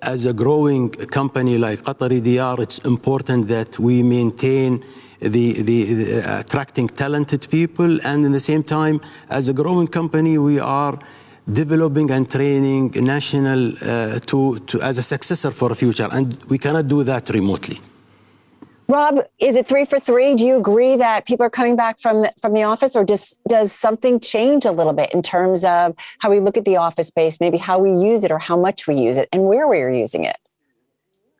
[SPEAKER 23] as a growing company like Qatari DR, it's important that we maintain the attracting talented people, and in the same time, as a growing company, we are developing and training national as a successor for the future, and we cannot do that remotely.
[SPEAKER 1] Rob, is it 3 for 3? Do you agree that people are coming back from the office, or does something change a little bit in terms of how we look at the office space, maybe how we use it or how much we use it and where we are using it?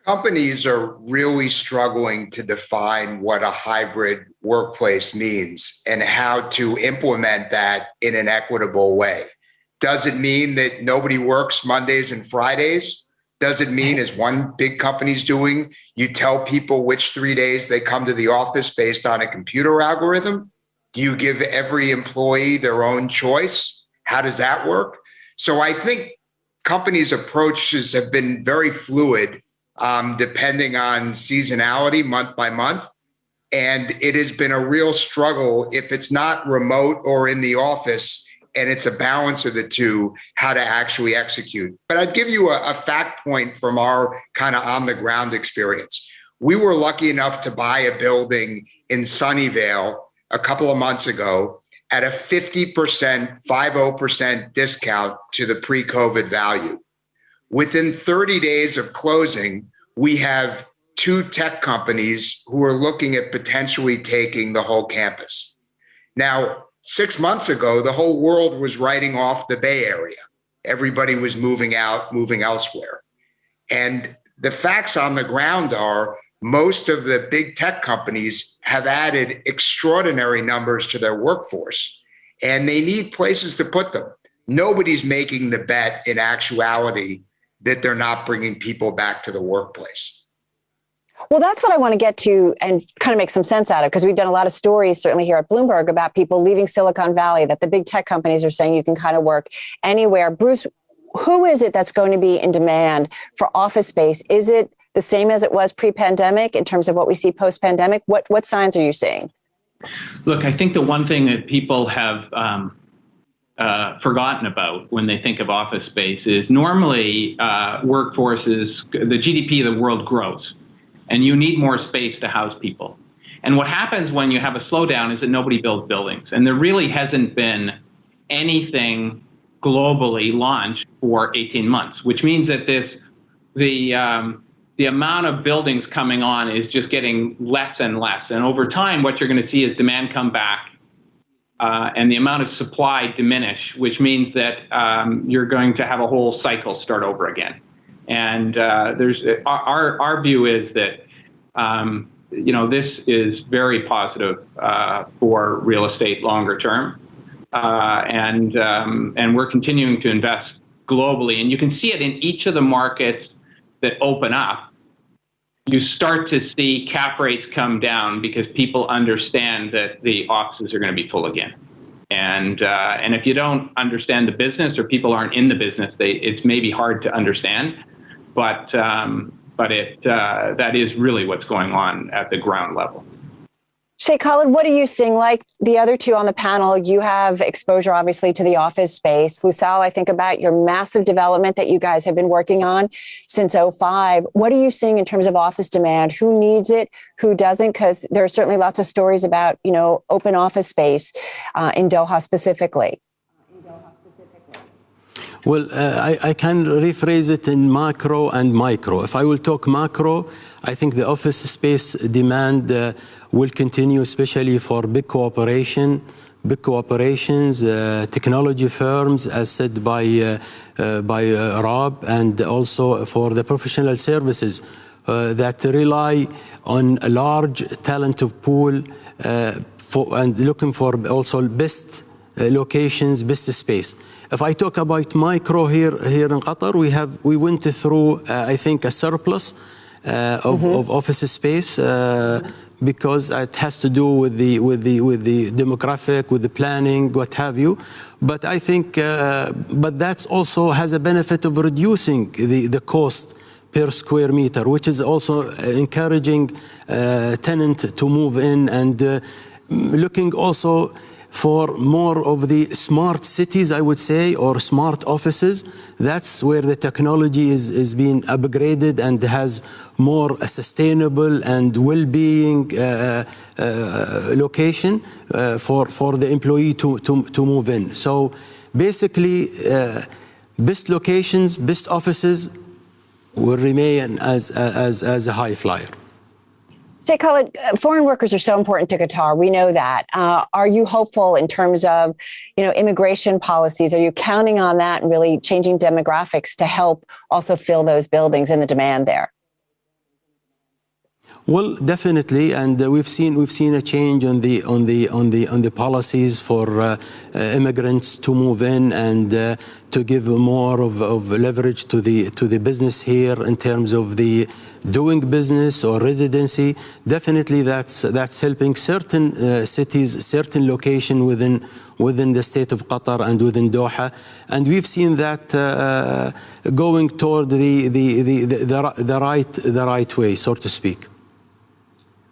[SPEAKER 24] Companies are really struggling to define what a hybrid workplace means and how to implement that in an equitable way. Does it mean that nobody works Mondays and Fridays? Does it mean, as one big company's doing, you tell people which 3 days they come to the office based on a computer algorithm? Do you give every employee their own choice? How does that work? So I think companies' approaches have been very fluid, depending on seasonality month by month. And it has been a real struggle if it's not remote or in the office, and it's a balance of the two, how to actually execute. But I'd give you a fact point from our kind of on the ground experience. We were lucky enough to buy a building in Sunnyvale a couple of months ago at a 50% discount to the pre-COVID value. Within 30 days of closing, we have 2 tech companies who are looking at potentially taking the whole campus. Now, 6 months ago, the whole world was writing off the Bay Area. Everybody was moving out, moving elsewhere. And the facts on the ground are most of the big tech companies have added extraordinary numbers to their workforce, and they need places to put them. Nobody's making the bet in actuality that they're not bringing people back to the workplace.
[SPEAKER 1] Well, that's what I want to get to and kind of make some sense out of, because we've done a lot of stories, certainly here at Bloomberg, about people leaving Silicon Valley, that the big tech companies are saying you can kind of work anywhere. Bruce, who is it that's going to be in demand for office space? Is it the same as it was pre-pandemic in terms of what we see post-pandemic? What signs are you seeing?
[SPEAKER 22] Look, I think the one thing that people have forgotten about when they think of office space is normally workforces, the GDP of the world grows, and you need more space to house people. And what happens when you have a slowdown is that nobody builds buildings. And there really hasn't been anything globally launched for 18 months, which means that this the amount of buildings coming on is just getting less and less. And over time, what you're going to see is demand come back and the amount of supply diminish, which means that you're going to have a whole cycle start over again. And our view is that this is very positive for real estate longer term, and we're continuing to invest globally. And you can see it in each of the markets that open up. You start to see cap rates come down because people understand that the offices are going to be full again. And if you don't understand the business, or people aren't in the business, it's maybe hard to understand. But that is really what's going on at the ground level.
[SPEAKER 1] Sheikh Khalid, what are you seeing? Like the other two on the panel, you have exposure, obviously, to the office space. Lusal, I think about your massive development that you guys have been working on since 2005. What are you seeing in terms of office demand? Who needs it? Who doesn't? Because there are certainly lots of stories about, open office space in Doha specifically.
[SPEAKER 23] Well, I can rephrase it in macro and micro. If I will talk macro, I think the office space demand will continue, especially for big corporations, technology firms, as said by Rob, and also for the professional services that rely on a large talent pool and looking for also best locations, best space. If I talk about micro here in Qatar, we went through I think a surplus of office space because it has to do with the demographic, with the planning, what have you. But I think, but that's also has a benefit of reducing the cost per square meter, which is also encouraging tenant to move in, and looking also for more of the smart cities, I would say, or smart offices. That's where the technology is being upgraded and has more sustainable and well-being location for the employee to move in. So basically, best locations, best offices will remain as a high flyer.
[SPEAKER 1] Sheikh Khalid, foreign workers are so important to Qatar. We know that. Are you hopeful in terms of, immigration policies? Are you counting on that and really changing demographics to help also fill those buildings and the demand there?
[SPEAKER 23] Well, definitely, and we've seen a change on the policies for immigrants to move in and to give more of leverage to the business here in terms of the doing business or residency. Definitely, that's helping certain cities, certain location within the state of Qatar and within Doha, and we've seen that going toward the right way, so to speak.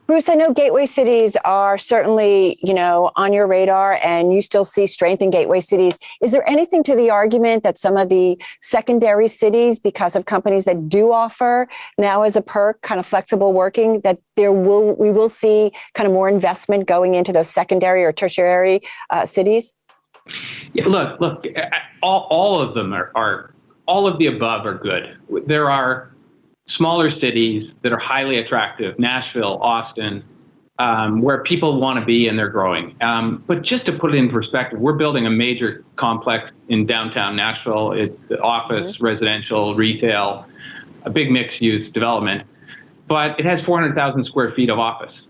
[SPEAKER 1] Bruce, I know gateway cities are certainly, on your radar, and you still see strength in gateway cities. Is there anything to the argument that some of the secondary cities, because of companies that do offer now as a perk kind of flexible working, that we will see kind of more investment going into those secondary or tertiary cities?
[SPEAKER 22] Yeah, look, all of them are all of the above are good. There are smaller cities that are highly attractive, Nashville, Austin, where people want to be and they're growing. But just to put it in perspective, we're building a major complex in downtown Nashville. It's office, residential, retail, a big mixed-use development, but it has 400,000 square feet of office.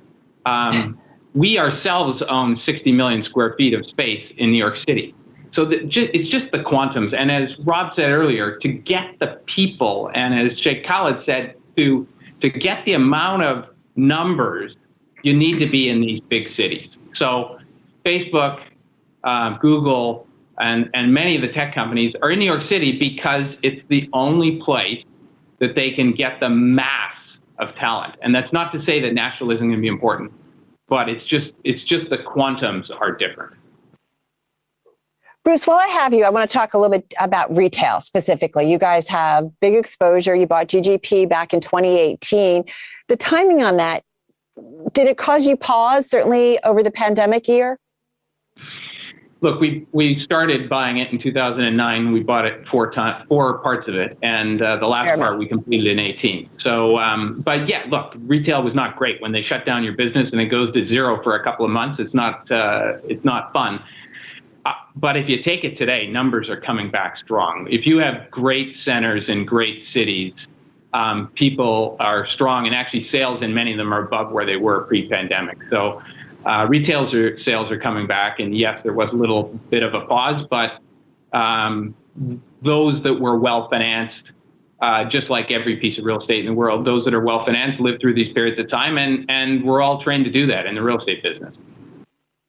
[SPEAKER 22] We ourselves own 60 million square feet of space in New York City. So it's just the quantums. And as Rob said earlier, to get the people, and as Sheikh Khalid said, to get the amount of numbers, you need to be in these big cities. So Facebook, Google, and many of the tech companies are in New York City because it's the only place that they can get the mass of talent. And that's not to say that Nashville isn't going to be important, but it's just the quantums are different.
[SPEAKER 1] Bruce, while I have you, I want to talk a little bit about retail specifically. You guys have big exposure. You bought GGP back in 2018. The timing on that, did it cause you pause, certainly over the pandemic year?
[SPEAKER 22] Look, we started buying it in 2009. We bought it four parts of it, and the last part we completed in 18. So, but yeah, look, retail was not great when they shut down your business and it goes to zero for a couple of months. It's not fun. But if you take it today, numbers are coming back strong. If you have great centers in great cities, people are strong, and actually sales in many of them are above where they were pre-pandemic. So. Retail sales are coming back, and yes, there was a little bit of a pause, but those that were well-financed, just like every piece of real estate in the world, those that are well-financed live through these periods of time, and we're all trained to do that in the real estate business.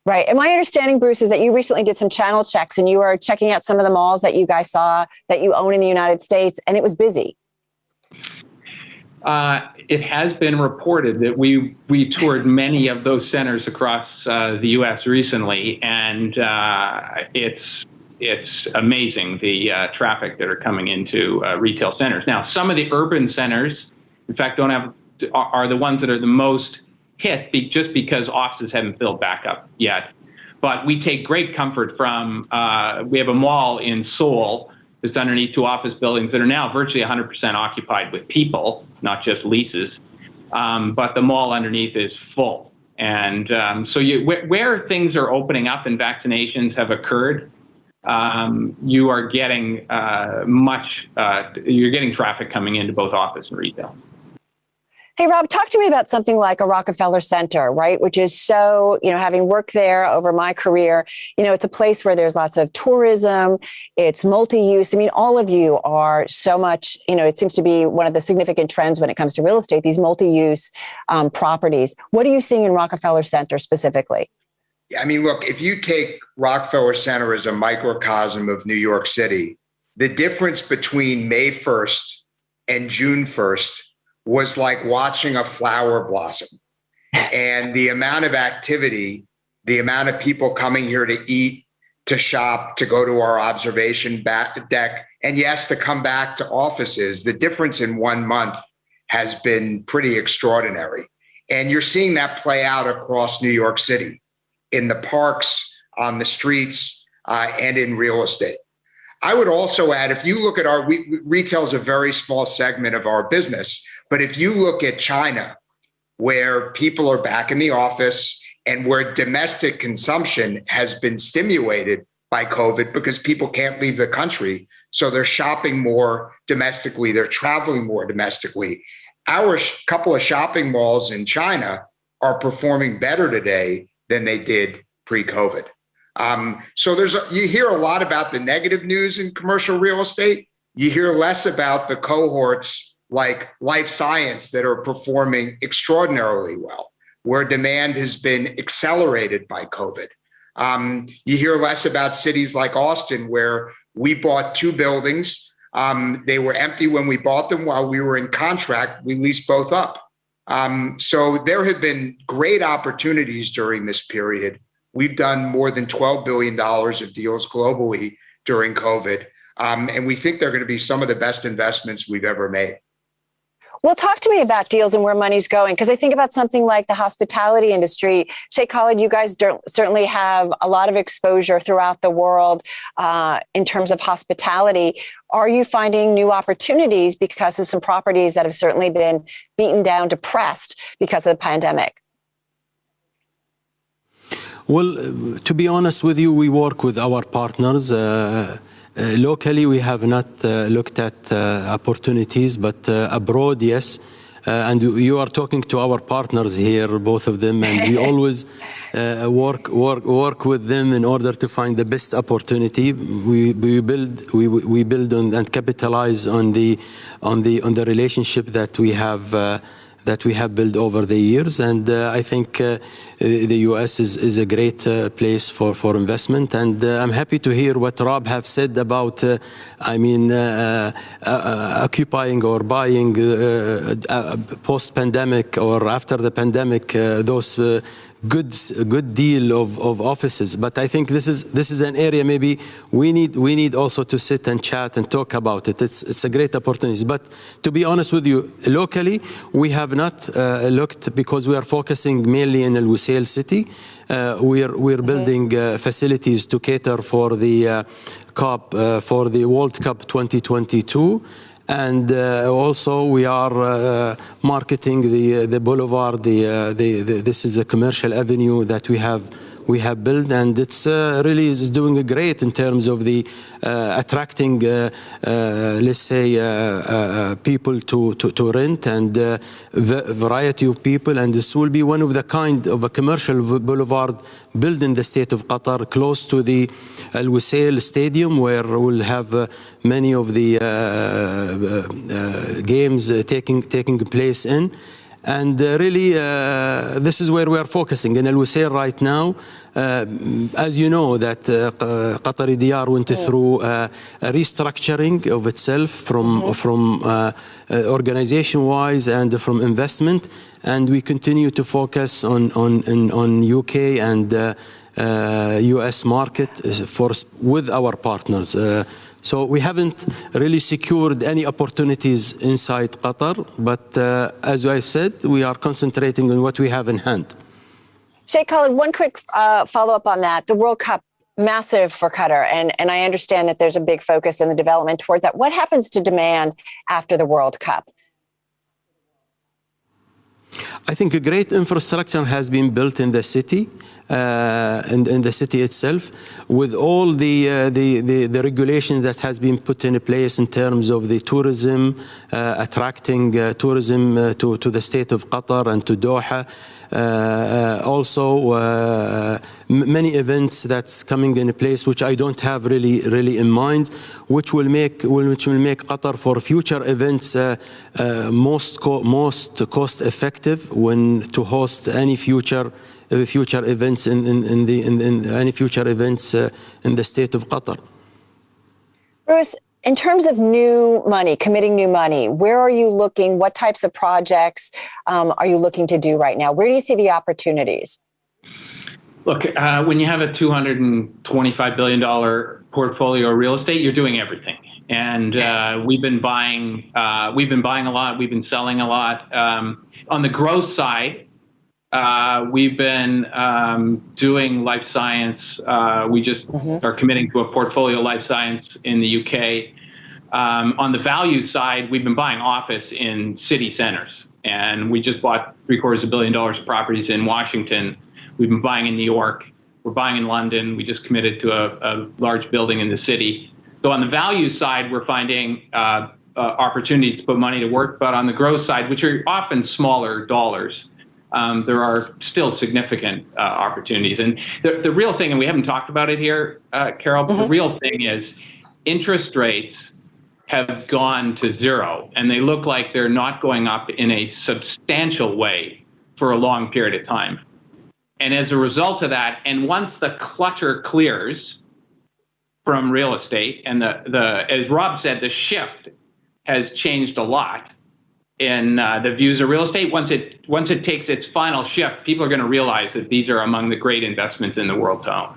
[SPEAKER 1] Right. And my understanding, Bruce, is that you recently did some channel checks, and you were checking out some of the malls that you guys saw that you own in the United States, and it was busy.
[SPEAKER 22] It has been reported that we toured many of those centers across the U.S. recently, and it's amazing the traffic that are coming into retail centers. Now, some of the urban centers, in fact, are the ones that are the most hit just because offices haven't filled back up yet. But we take great comfort from we have a mall in Seoul. It's underneath two office buildings that are now virtually 100% occupied with people, not just leases. But the mall underneath is full. And so where things are opening up and vaccinations have occurred, you are getting you're getting traffic coming into both office and retail.
[SPEAKER 1] Hey, Rob, talk to me about something like a Rockefeller Center, right? Which is so, having worked there over my career, it's a place where there's lots of tourism, it's multi-use. I mean, all of you are so much, it seems to be one of the significant trends when it comes to real estate, these multi-use properties. What are you seeing in Rockefeller Center specifically?
[SPEAKER 24] I mean, look, if you take Rockefeller Center as a microcosm of New York City, the difference between May 1st and June 1st was like watching a flower blossom. And the amount of activity, the amount of people coming here to eat, to shop, to go to our observation deck, and yes, to come back to offices, the difference in 1 month has been pretty extraordinary. And you're seeing that play out across New York City, in the parks, on the streets, and in real estate. I would also add, if you look at retail is a very small segment of our business, but if you look at China, where people are back in the office and where domestic consumption has been stimulated by COVID because people can't leave the country, so they're shopping more domestically, they're traveling more domestically. Our couple of shopping malls in China are performing better today than they did pre-COVID. So you hear a lot about the negative news in commercial real estate. You hear less about the cohorts like life science that are performing extraordinarily well, where demand has been accelerated by COVID. You hear less about cities like Austin, where we bought 2 buildings. They were empty when we bought them. While we were in contract, we leased both up. So there have been great opportunities during this period. We've done more than $12 billion of deals globally during COVID. And we think they're going to be some of the best investments we've ever made.
[SPEAKER 1] Well, talk to me about deals and where money's going, because I think about something like the hospitality industry. Sheikh Khalid, you guys certainly have a lot of exposure throughout the world in terms of hospitality. Are you finding new opportunities because of some properties that have certainly been beaten down, depressed because of the pandemic?
[SPEAKER 23] Well, to be honest with you, we work with our partners. Locally, we have not looked at opportunities, but abroad, yes. And you are talking to our partners here, both of them, and we always work with them in order to find the best opportunity. We build on and capitalize on the relationship that we have built over the years, and I think the U.S. is a great place for investment. And I'm happy to hear what Rob have said about, occupying or buying post-pandemic or after the pandemic those good deal of offices. But I think this is an area maybe we need also to sit and chat and talk about it. It's a great opportunity. But to be honest with you, locally we have not looked, because we are focusing mainly in Al Wasail city. We're building facilities to cater for the for the World Cup 2022. And also we are marketing the boulevard. This is a commercial avenue that we have built, and it's really is doing great in terms of the attracting, let's say, people to rent, and variety of people. And this will be one of the kind of a commercial boulevard built in the state of Qatar, close to the Al Wasail Stadium, where we'll have many of the games taking place in. And really, this is where we are focusing in Al Wasail right now. As you know, that Qatari Diyar went through a restructuring of itself from organization-wise and from investment, and we continue to focus on UK and US market with our partners. So we haven't really secured any opportunities inside Qatar, but as I've said, we are concentrating on what we have in hand.
[SPEAKER 1] Sheikh Khalid, one quick follow-up on that. The World Cup, massive for Qatar, and I understand that there's a big focus in the development toward that. What happens to demand after the World Cup?
[SPEAKER 23] I think a great infrastructure has been built in the city, in the city itself, with all the regulation that has been put in place in terms of the tourism, attracting tourism to the state of Qatar and to Doha. Also, many events that's coming in place, which I don't have really in mind, which will make Qatar for future events most cost effective when to host any future events in any future events in the state of Qatar.
[SPEAKER 1] Bruce, in terms of new money, committing new money, where are you looking? What types of projects are you looking to do right now? Where do you see the opportunities?
[SPEAKER 22] Look, when you have a $225 billion portfolio of real estate, you're doing everything. And we've been buying a lot. We've been selling a lot. On the growth side, we've been doing life science. We just are committing to a portfolio of life science in the UK. On the value side, we've been buying office in city centers. And we just bought $750 million of properties in Washington. We've been buying in New York. We're buying in London. We just committed to a large building in the city. So on the value side, we're finding opportunities to put money to work. But on the growth side, which are often smaller dollars, there are still significant opportunities. And the real thing, and we haven't talked about it here, Carol, but the real thing is interest rates have gone to zero, and they look like they're not going up in a substantial way for a long period of time. And as a result of that, and once the clutter clears from real estate, and as Rob said, the shift has changed a lot in the views of real estate. Once it takes its final shift, people are going to realize that these are among the great investments in the world to own.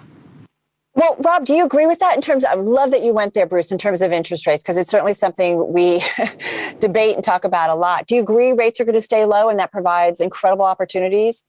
[SPEAKER 1] Well, Rob, do you agree with that in terms of, I love that you went there, Bruce, in terms of interest rates, because it's certainly something we debate and talk about a lot. Do you agree rates are going to stay low and that provides incredible opportunities?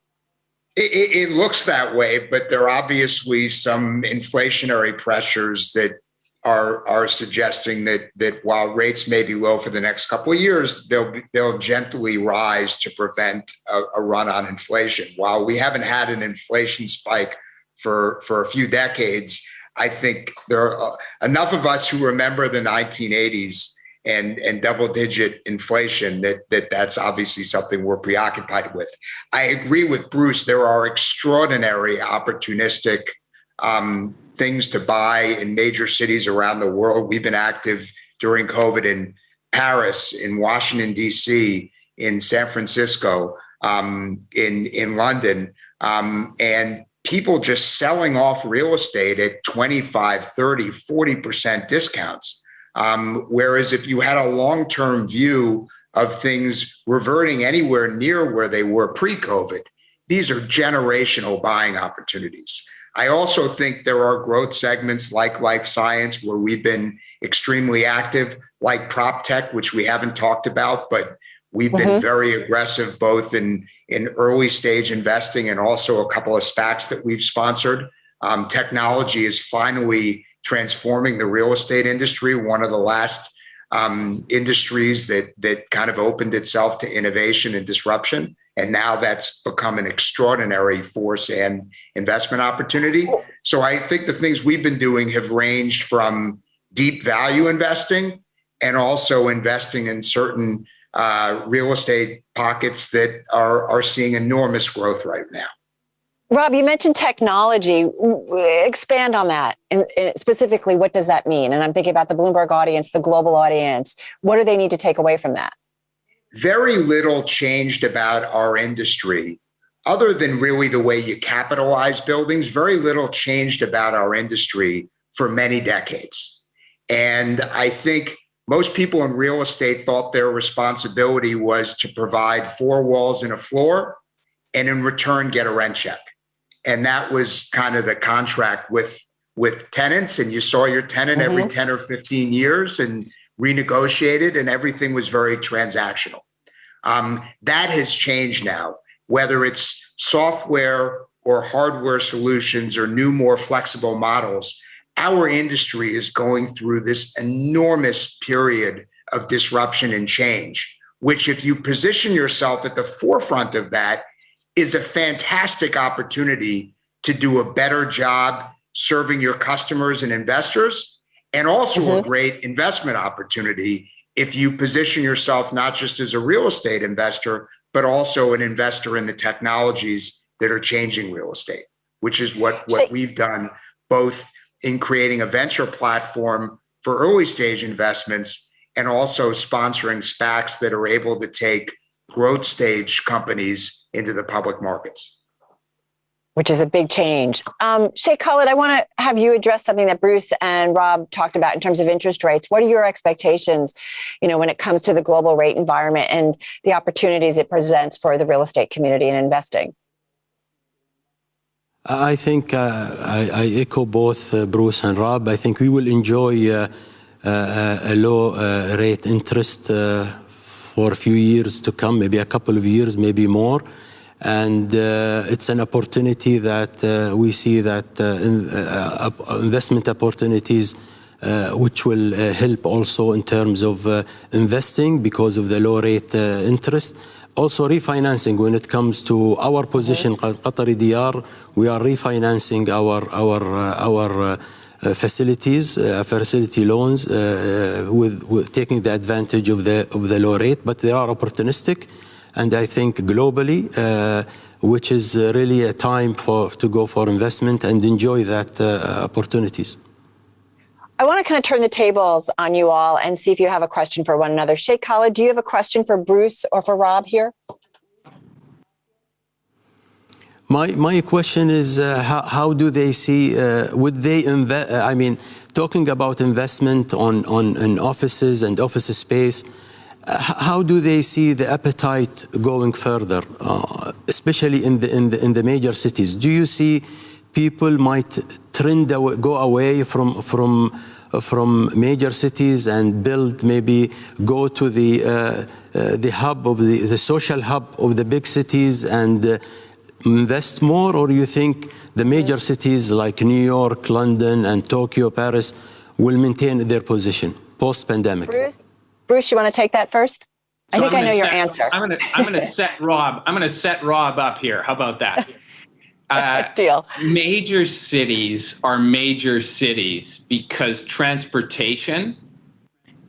[SPEAKER 24] It looks that way, but there are obviously some inflationary pressures that are suggesting that while rates may be low for the next couple of years, they'll gently rise to prevent a run on inflation. While we haven't had an inflation spike for a few decades, I think there are enough of us who remember the 1980s and double-digit inflation that's obviously something we're preoccupied with. I agree with Bruce. There are extraordinary opportunistic things to buy in major cities around the world. We've been active during COVID in Paris, in Washington, D.C., in San Francisco, in London, and people just selling off real estate at 25, 30, 40% discounts. Whereas if you had a long-term view of things reverting anywhere near where they were pre-COVID, these are generational buying opportunities. I also think there are growth segments like life science where we've been extremely active, like prop tech, which we haven't talked about, but we've been very aggressive both in early stage investing and also a couple of SPACs that we've sponsored. Technology is finally transforming the real estate industry, one of the last industries that kind of opened itself to innovation and disruption. And now that's become an extraordinary force and investment opportunity. So I think the things we've been doing have ranged from deep value investing and also investing in certain real estate pockets that are seeing enormous growth right now.
[SPEAKER 1] Rob, you mentioned technology. Expand on that. And specifically, what does that mean? And I'm thinking about the Bloomberg audience, the global audience. What do they need to take away from that?
[SPEAKER 24] Very little changed about our industry other than really the way you capitalize buildings. Very little changed about our industry for many decades. And I think most people in real estate thought their responsibility was to provide four walls and a floor and in return get a rent check. And that was kind of the contract with tenants. And you saw your tenant every 10 or 15 years and renegotiated, and everything was very transactional. That has changed now, whether it's software or hardware solutions or new, more flexible models. Our industry is going through this enormous period of disruption and change, which if you position yourself at the forefront of that is a fantastic opportunity to do a better job serving your customers and investors, and also a great investment opportunity if you position yourself not just as a real estate investor, but also an investor in the technologies that are changing real estate, which is what we've done both in creating a venture platform for early stage investments and also sponsoring SPACs that are able to take growth stage companies into the public markets.
[SPEAKER 1] Which is a big change. Sheikh Khalid, I want to have you address something that Bruce and Rob talked about in terms of interest rates. What are your expectations, when it comes to the global rate environment and the opportunities it presents for the real estate community and investing?
[SPEAKER 23] I think I echo both Bruce and Rob. I think we will enjoy a low rate interest for a few years to come, maybe a couple of years, maybe more. And it's an opportunity that we see that investment opportunities which will help also in terms of investing because of the low rate interest. Also refinancing when it comes to our position, Qatari DR, we are refinancing our facilities, facility loans with taking the advantage of the low rate, but they are opportunistic. And I think globally, which is really a time to go for investment and enjoy that opportunities.
[SPEAKER 1] I want to kind of turn the tables on you all and see if you have a question for one another. Sheikh Khalid, do you have a question for Bruce or for Rob here?
[SPEAKER 23] My question is, how do they see, would they invest, talking about investment on offices and office space, how do they see the appetite going further, especially in the major cities? Do you see people might go away from major cities and build, maybe go to the hub of the social hub of the big cities and invest more? Or do you think the major cities like New York, London, and Tokyo, Paris will maintain their position post-pandemic?
[SPEAKER 1] Bruce, you want to take that first? I think I know your answer.
[SPEAKER 22] I'm going to set Rob. I'm going to set Rob up here. How about that?
[SPEAKER 1] Deal.
[SPEAKER 22] Major cities are major cities because transportation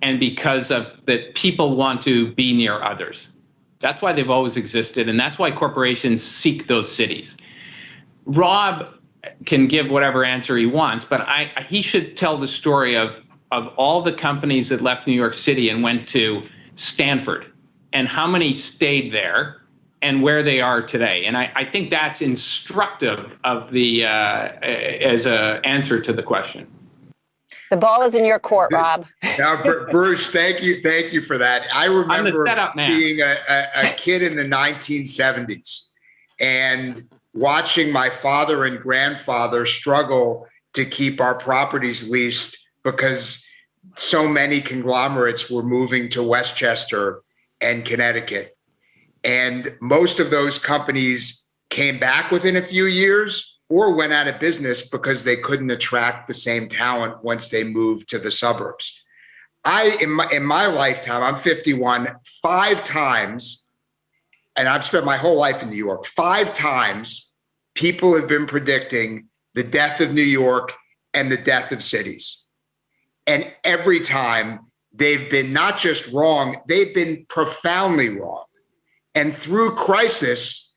[SPEAKER 22] and because of that people want to be near others. That's why they've always existed, and that's why corporations seek those cities. Rob can give whatever answer he wants, but he should tell the story of all the companies that left New York City and went to Stanford, and how many stayed there, and where they are today. And I think that's instructive of as an answer to the question.
[SPEAKER 1] The ball is in your court, Rob.
[SPEAKER 24] Now, Bruce, thank you for that. I remember being a kid in the 1970s and watching my father and grandfather struggle to keep our properties leased because so many conglomerates were moving to Westchester and Connecticut. And most of those companies came back within a few years or went out of business because they couldn't attract the same talent once they moved to the suburbs. In my lifetime, I'm 51, 5 times, and I've spent my whole life in New York, 5 times people have been predicting the death of New York and the death of cities. And every time they've been not just wrong, they've been profoundly wrong. And through crisis,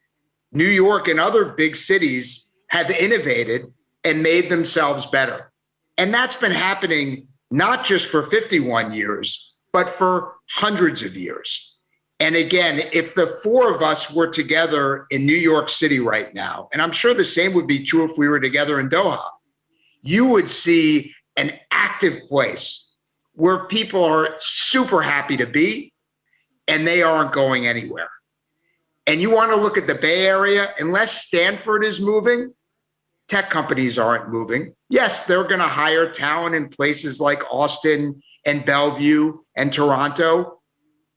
[SPEAKER 24] New York and other big cities have innovated and made themselves better. And that's been happening not just for 51 years, but for hundreds of years. And again, if the 4 of us were together in New York City right now, and I'm sure the same would be true if we were together in Doha, you would see an active place where people are super happy to be and they aren't going anywhere. And you want to look at the Bay Area, unless Stanford is moving, tech companies aren't moving. Yes, they're going to hire talent in places like Austin and Bellevue and Toronto,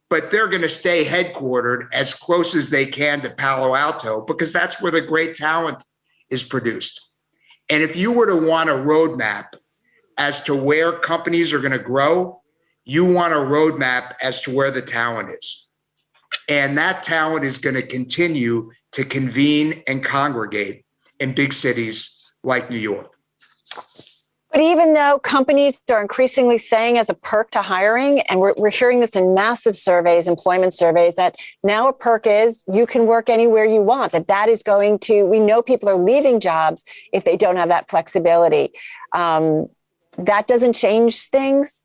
[SPEAKER 24] but they're going to stay headquartered as close as they can to Palo Alto because that's where the great talent is produced. And if you were to want a roadmap as to where companies are going to grow, you want a roadmap as to where the talent is. And that talent is going to continue to convene and congregate in big cities like New York.
[SPEAKER 1] But even though companies are increasingly saying as a perk to hiring, and we're hearing this in massive surveys, employment surveys, that now a perk is you can work anywhere you want, that is going to, we know people are leaving jobs if they don't have that flexibility. That doesn't change things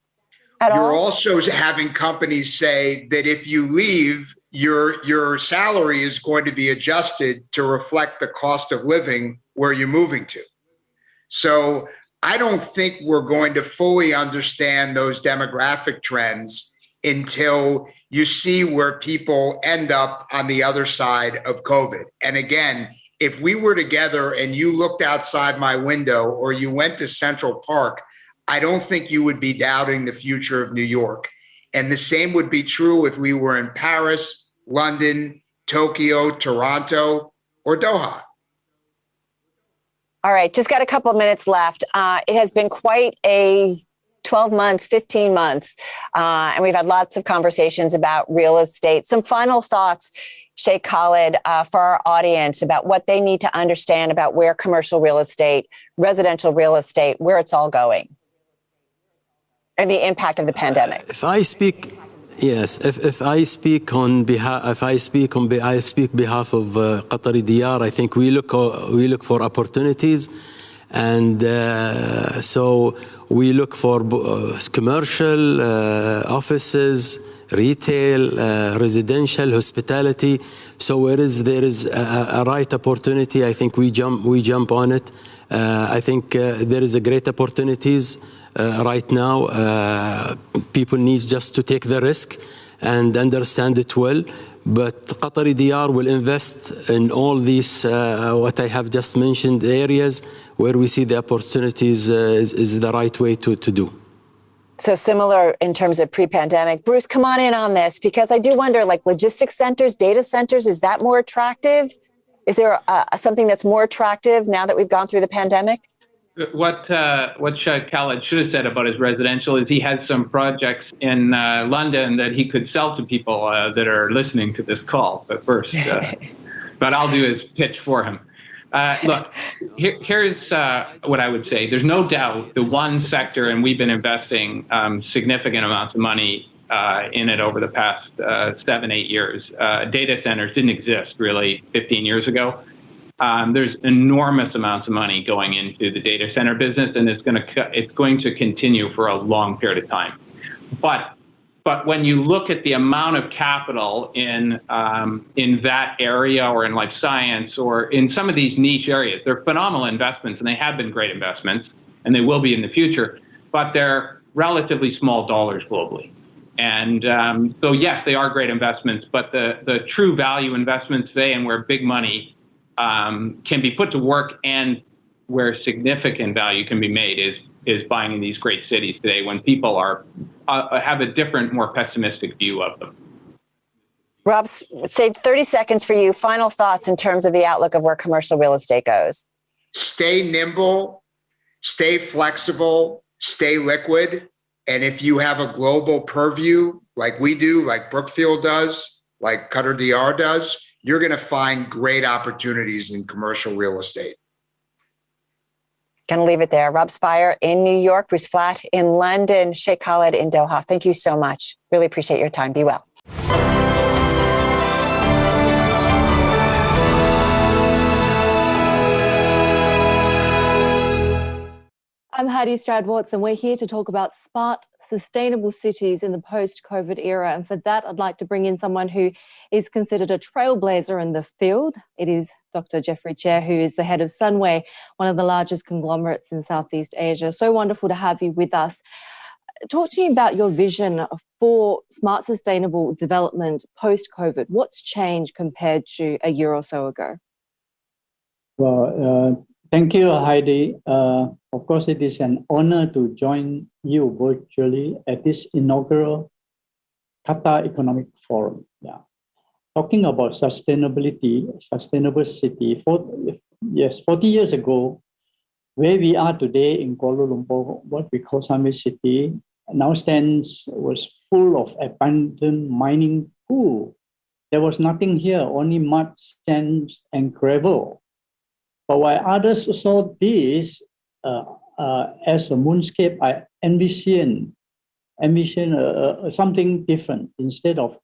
[SPEAKER 1] at all?
[SPEAKER 24] You're also having companies say that if you leave, your salary is going to be adjusted to reflect the cost of living where you're moving to. So I don't think we're going to fully understand those demographic trends until you see where people end up on the other side of COVID. And again, if we were together and you looked outside my window or you went to Central Park, I don't think you would be doubting the future of New York. And the same would be true if we were in Paris, London, Tokyo, Toronto, or Doha.
[SPEAKER 1] All right, just got a couple of minutes left. It has been quite a 12 months, 15 months, and we've had lots of conversations about real estate. Some final thoughts, Sheikh Khalid, for our audience about what they need to understand about where commercial real estate, residential real estate, where it's all going, and the impact of the pandemic.
[SPEAKER 23] If I speak on behalf of Qatari Diyar, I think we look for opportunities, and so we look for commercial, offices, retail, residential, hospitality. So there is a right opportunity. I think we jump on it. I think there is a great opportunities. Right now, people need just to take the risk and understand it well. But Qatari Diyar will invest in all these, what I have just mentioned, areas where we see the opportunities is the right way to do.
[SPEAKER 1] So similar in terms of pre-pandemic. Bruce, come on in on this, because I do wonder, like logistics centers, data centers, is that more attractive? Is there something that's more attractive now that we've gone through the pandemic?
[SPEAKER 22] What Sheikh Khalid should have said about his residential is he had some projects in London that he could sell to people that are listening to this call. But first, but I'll do his pitch for him. Look, here's what I would say. There's no doubt the one sector, and we've been investing significant amounts of money in it over the past 7-8 years. Data centers didn't exist really 15 years ago. There's enormous amounts of money going into the data center business, and it's going to continue for a long period of time. But when you look at the amount of capital in that area, or in life science, or in some of these niche areas, they're phenomenal investments, and they have been great investments, and they will be in the future. But they're relatively small dollars globally. And so yes, they are great investments, but the true value investments today, and where big money can be put to work, and where significant value can be made is buying in these great cities today, when people have a different, more pessimistic view of them.
[SPEAKER 1] Rob, save 30 seconds for you. Final thoughts in terms of the outlook of where commercial real estate goes.
[SPEAKER 24] Stay nimble, stay flexible, stay liquid. And if you have a global purview like we do, like Brookfield does, like Qatar DR does, you're going to find great opportunities in commercial real estate.
[SPEAKER 1] Going to leave it there. Rob Spire in New York, Bruce Flatt in London, Sheikh Khalid in Doha. Thank you so much. Really appreciate your time. Be well.
[SPEAKER 2] I'm Heidi Stradwartz, and we're here to talk about smart, sustainable cities in the post-COVID era. And for that, I'd like to bring in someone who is considered a trailblazer in the field. It is Dr. Jeffrey Chair, who is the head of Sunway, one of the largest conglomerates in Southeast Asia. So wonderful to have you with us. Talk to me about your vision for smart, sustainable development post-COVID. What's changed compared to a year or so ago?
[SPEAKER 4] Well, thank you, Heidi. Of course, it is an honor to join you virtually at this inaugural Qatar Economic Forum. Yeah, talking about sustainability, sustainable city. 40 years ago, where we are today in Kuala Lumpur, what we call Sunway City, now was full of abandoned mining pool. There was nothing here, only mud, sand, and gravel. But while others saw this as a moonscape, I envision something different. Instead of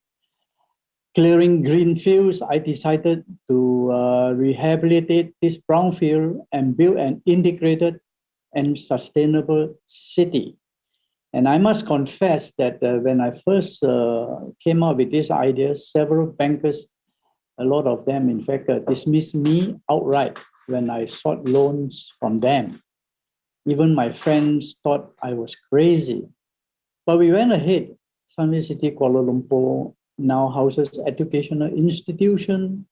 [SPEAKER 4] clearing green fields, I decided to rehabilitate this brownfield and build an integrated and sustainable city. And I must confess that when I first came up with this idea, several bankers, a lot of them, in fact, dismissed me outright when I sought loans from them. Even my friends thought I was crazy. But we went ahead. Sunway City, Kuala Lumpur now houses educational institutions,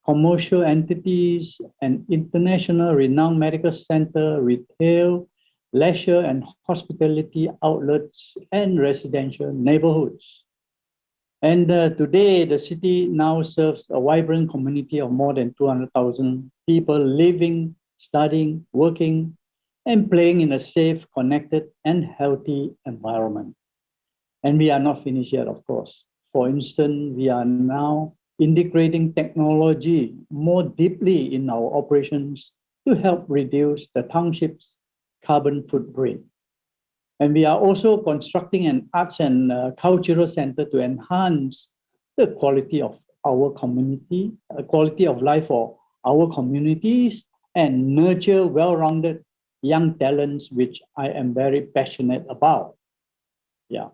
[SPEAKER 4] commercial entities, an international renowned medical center, retail, leisure and hospitality outlets, and residential neighborhoods. And today, the city now serves a vibrant community of more than 200,000 people living, studying, working, and playing in a safe, connected, and healthy environment. And we are not finished yet, of course. For instance, we are now integrating technology more deeply in our operations to help reduce the township's carbon footprint. And we are also constructing an arts and cultural center to enhance the quality of our community, quality of life for our communities, and nurture well-rounded young talents, which I am very passionate about. Yeah,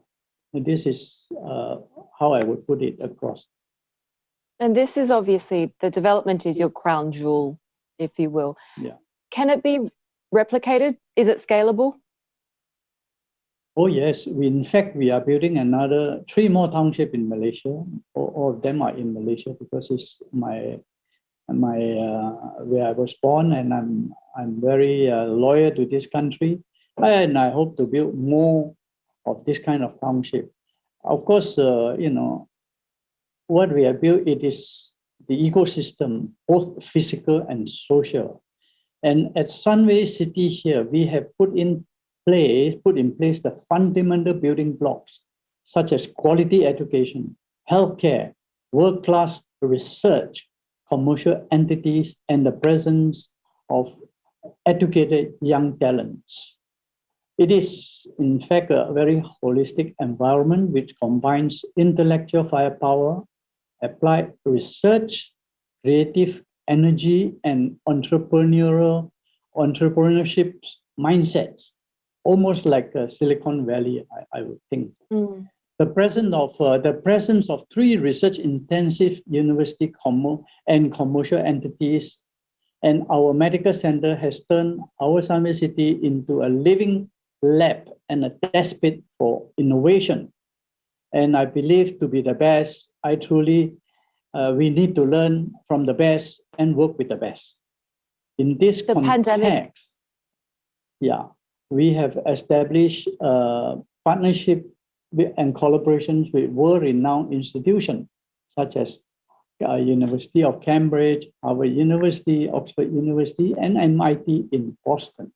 [SPEAKER 4] and this is how I would put it across.
[SPEAKER 2] And this is obviously, the development is your crown jewel, if you will.
[SPEAKER 4] Yeah.
[SPEAKER 2] Can it be replicated? Is it scalable?
[SPEAKER 4] Oh yes, in fact, we are building 3 more townships in Malaysia. All of them are in Malaysia because it's my where I was born, and I'm very loyal to this country, and I hope to build more of this kind of township. Of course, what we have built, it is the ecosystem, both physical and social. And at Sunway City here, we have put in place the fundamental building blocks, such as quality education, healthcare, world-class research, commercial entities, and the presence of educated young talents. It is, in fact, a very holistic environment which combines intellectual firepower, applied research, creative energy, and entrepreneurship mindsets, almost like Silicon Valley, I would think.
[SPEAKER 2] Mm.
[SPEAKER 4] The presence of 3 research-intensive university and commercial entities, and our medical center has turned our Sunway City into a living lab and a testbed for innovation. And I believe to be the best, I truly we need to learn from the best and work with the best. In this context, we have established partnership and collaborations with world-renowned institutions such as University of Cambridge, Harvard University, Oxford University, and MIT in Boston.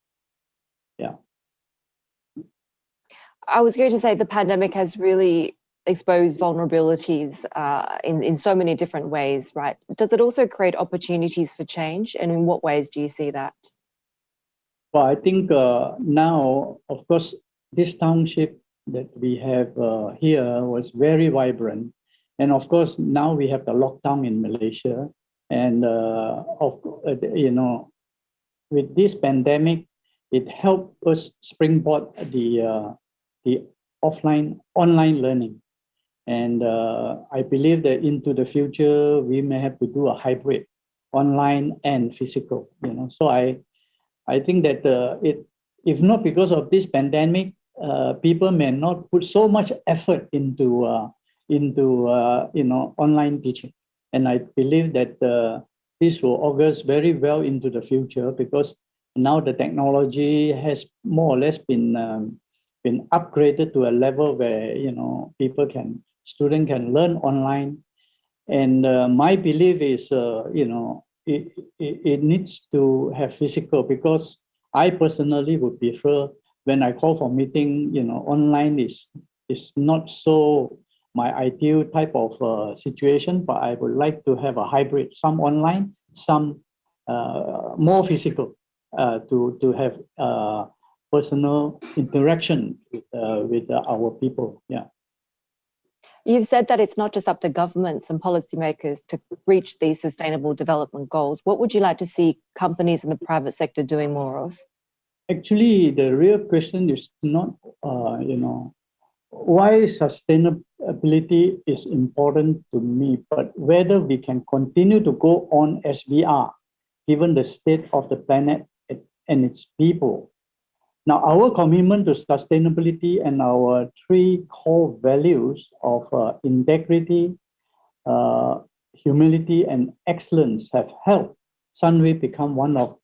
[SPEAKER 2] I was going to say the pandemic has really exposed vulnerabilities in so many different ways, right? Does it also create opportunities for change? And in what ways do you see that?
[SPEAKER 4] Well, I think now, of course, this township that we have here was very vibrant. And of course, now we have the lockdown in Malaysia. And, with this pandemic, it helped us springboard the online learning. And I believe that into the future, we may have to do a hybrid, online and physical, So I think that if not because of this pandemic, people may not put so much effort into online teaching. And I believe that this will augurs very well into the future, because now the technology has more or less been upgraded to a level where students can learn online. And my belief is it needs to have physical, because I personally would prefer when I call for meeting, online is not so my ideal type of situation, but I would like to have a hybrid, some online, some more physical, to have personal interaction with our people.
[SPEAKER 2] You've said that it's not just up to governments and policymakers to reach these sustainable development goals. What would you like to see companies in the private sector doing more of?
[SPEAKER 4] Actually, the real question is not, why sustainability is important to me, but whether we can continue to go on as we are, given the state of the planet and its people. Now, our commitment to sustainability and our three core values of integrity, humility, and excellence have helped Sunway become one of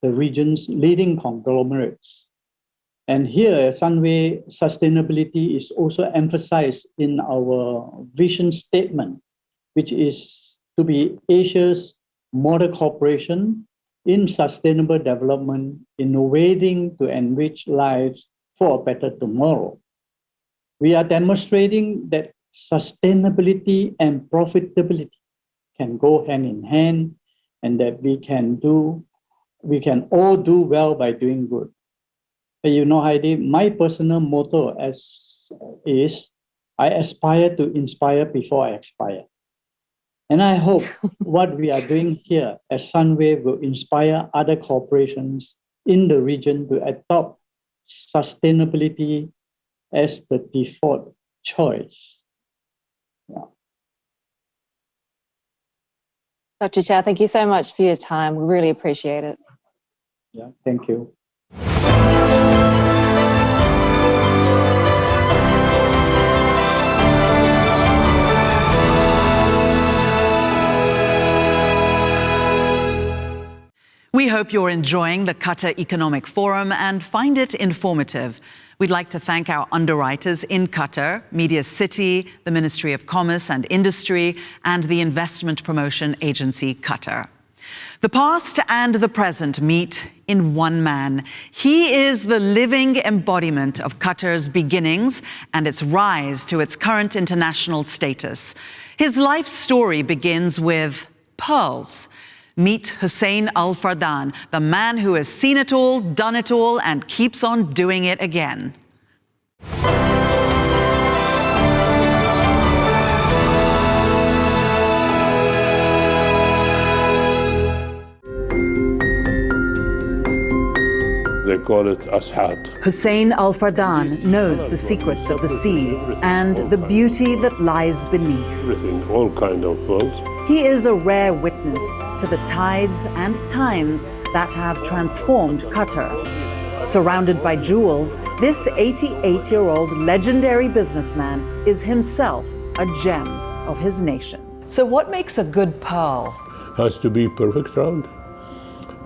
[SPEAKER 4] the region's leading conglomerates. And here, Sunway sustainability is also emphasized in our vision statement, which is to be Asia's model corporation in sustainable development, innovating to enrich lives for a better tomorrow. We are demonstrating that sustainability and profitability can go hand in hand, and that we can all do well by doing good. Heidi, my personal motto is I aspire to inspire before I expire. And I hope what we are doing here at Sunway will inspire other corporations in the region to adopt sustainability as the default choice.
[SPEAKER 2] Dr. Chow, thank you so much for your time. We really appreciate it.
[SPEAKER 4] Thank you.
[SPEAKER 17] We hope you're enjoying the Qatar Economic Forum and find it informative. We'd like to thank our underwriters in Qatar, Media City, the Ministry of Commerce and Industry, and the Investment Promotion Agency, Qatar. The past and the present meet in one man. He is the living embodiment of Qatar's beginnings and its rise to its current international status. His life story begins with pearls. Meet Hussein Al Fardan, the man who has seen it all, done it all, and keeps on doing it again.
[SPEAKER 16] They call it Ashat.
[SPEAKER 17] Hussein Al Fardan knows the secrets of the sea and the beauty that lies beneath.
[SPEAKER 16] Everything, all kind of pearls.
[SPEAKER 17] He is a rare witness to the tides and times that have transformed Qatar. Surrounded by jewels, this 88-year-old legendary businessman is himself a gem of his nation. So what makes a good pearl?
[SPEAKER 7] Has to be perfect round,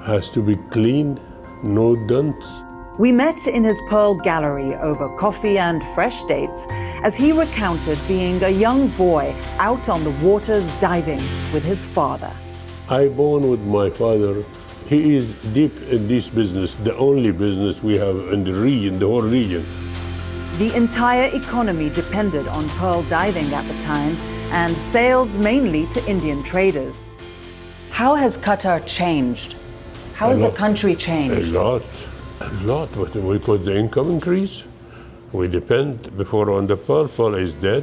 [SPEAKER 7] has to be clean, no dents.
[SPEAKER 17] We met in his pearl gallery over coffee and fresh dates as he recounted being a young boy out on the waters diving with his father.
[SPEAKER 7] I born with my father. He is deep in this business, the only business we have in the region, the whole region.
[SPEAKER 17] The entire economy depended on pearl diving at the time and sales mainly to Indian traders. How has Qatar changed? How has the country changed?
[SPEAKER 7] A lot, but because the income increase, we depend before on the pearl. Pearl is dead.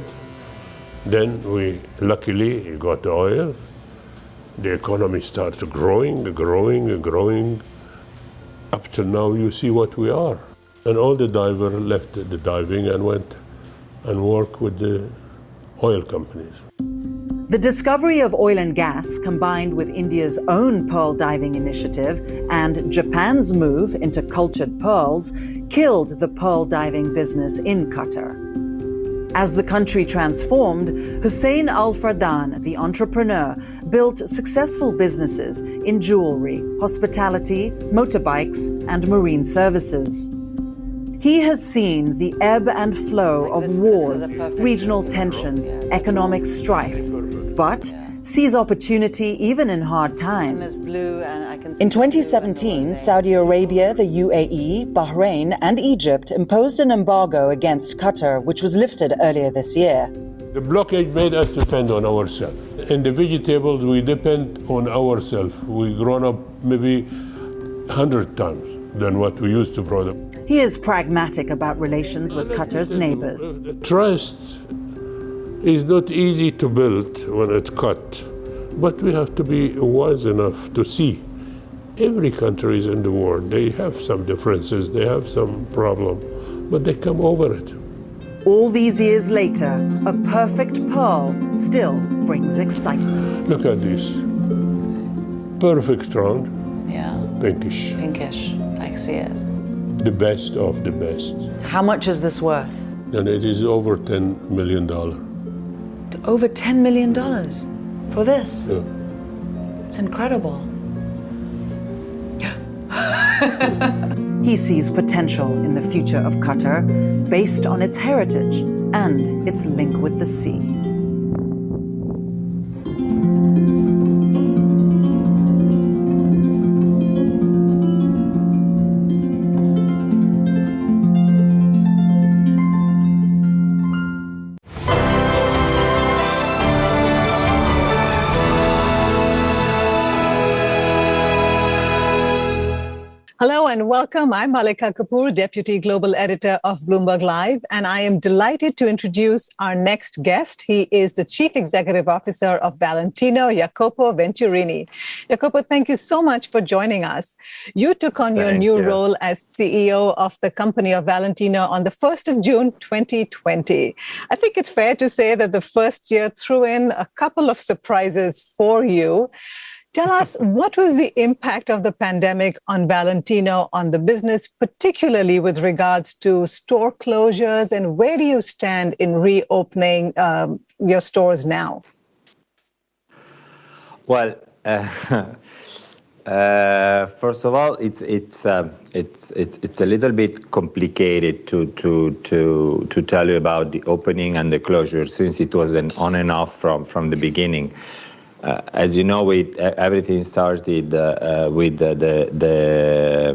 [SPEAKER 7] Then we luckily got oil. The economy starts growing. Up to now, you see what we are. And all the divers left the diving and went and worked with the oil companies.
[SPEAKER 17] The discovery of oil and gas, combined with India's own pearl diving initiative and Japan's move into cultured pearls, killed the pearl diving business in Qatar. As the country transformed, Hussein Al Fardan, the entrepreneur, built successful businesses in jewelry, hospitality, motorbikes, and marine services. He has seen the ebb and flow of wars, regional tension, economic strife, but sees opportunity even in hard times. In 2017, Saudi Arabia, the UAE, Bahrain, and Egypt imposed an embargo against Qatar, which was lifted earlier this year.
[SPEAKER 7] The blockade made us depend on ourselves. In the vegetables, we depend on ourselves. We've grown up maybe 100 times than what we used to grow up.
[SPEAKER 17] He is pragmatic about relations with Qatar's neighbors.
[SPEAKER 7] Trust is not easy to build when it's cut, but we have to be wise enough to see every country in the world, they have some differences, they have some problem, but they come over it.
[SPEAKER 17] All these years later, a perfect pearl still brings excitement.
[SPEAKER 7] Look at this. Perfect round.
[SPEAKER 17] Yeah.
[SPEAKER 7] Pinkish.
[SPEAKER 17] Pinkish. I see it.
[SPEAKER 7] The best of the best.
[SPEAKER 17] How much is this worth?
[SPEAKER 7] And it is over $10 million.
[SPEAKER 17] Over $10 million for this?
[SPEAKER 7] Yeah.
[SPEAKER 17] It's incredible. He sees potential in the future of Qatar based on its heritage and its link with the sea.
[SPEAKER 8] Hello and welcome. I'm Malika Kapoor, Deputy Global Editor of Bloomberg Live, and I am delighted to introduce our next guest. He is the Chief Executive Officer of Valentino, Jacopo Venturini. Jacopo, thank you so much for joining us. You took on your new role as CEO of the company of Valentino on the 1st of June, 2020. I think it's fair to say that the first year threw in a couple of surprises for you. Tell us, what was the impact of the pandemic on Valentino, on the business, particularly with regards to store closures, and where do you stand in reopening your stores now?
[SPEAKER 9] Well, first of all, it's a little bit complicated to tell you about the opening and the closure, since it was an on and off from the beginning. As you know, everything started with the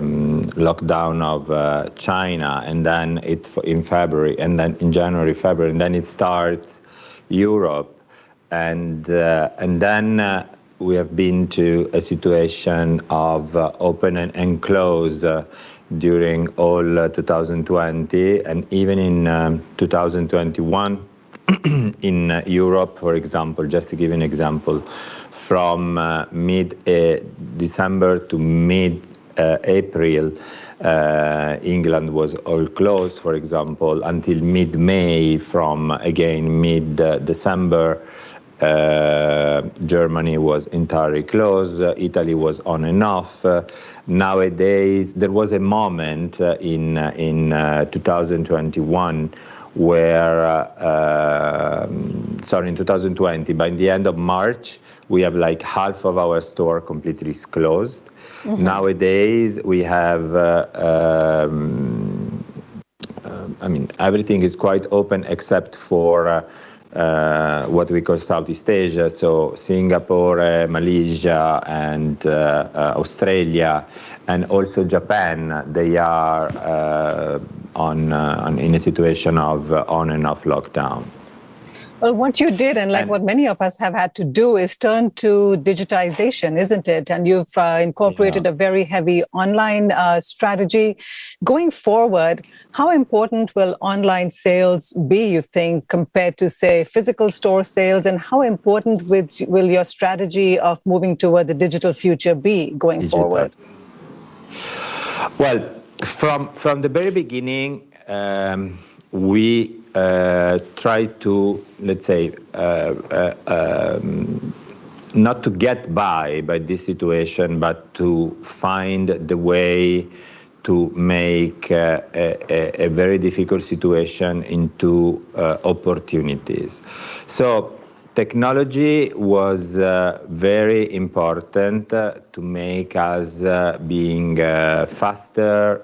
[SPEAKER 9] lockdown of China, and then in February, and then in January, February, and then it starts Europe, and then we have been to a situation of open and close during all 2020, and even in 2021. In Europe, for example, just to give an example, from mid-December to mid-April, England was all closed, for example, until mid-May. From, again, mid-December, Germany was entirely closed, Italy was on and off. Nowadays, there was a moment in 2021 where, in 2020, by the end of March, we have like half of our store completely closed. Mm-hmm. Nowadays, we have, everything is quite open except for what we call Southeast Asia, so Singapore, Malaysia, and Australia, and also Japan. They are in a situation of on and off lockdown.
[SPEAKER 8] Well, what you did, and what many of us have had to do, is turn to digitization, isn't it? And you've incorporated a very heavy online strategy. Going forward, how important will online sales be, you think, compared to, say, physical store sales? And how important will your strategy of moving toward the digital future be going forward?
[SPEAKER 9] Well, from the very beginning, we try to, let's say, not to get by this situation, but to find the way to make a very difficult situation into opportunities. So technology was very important to make us being faster,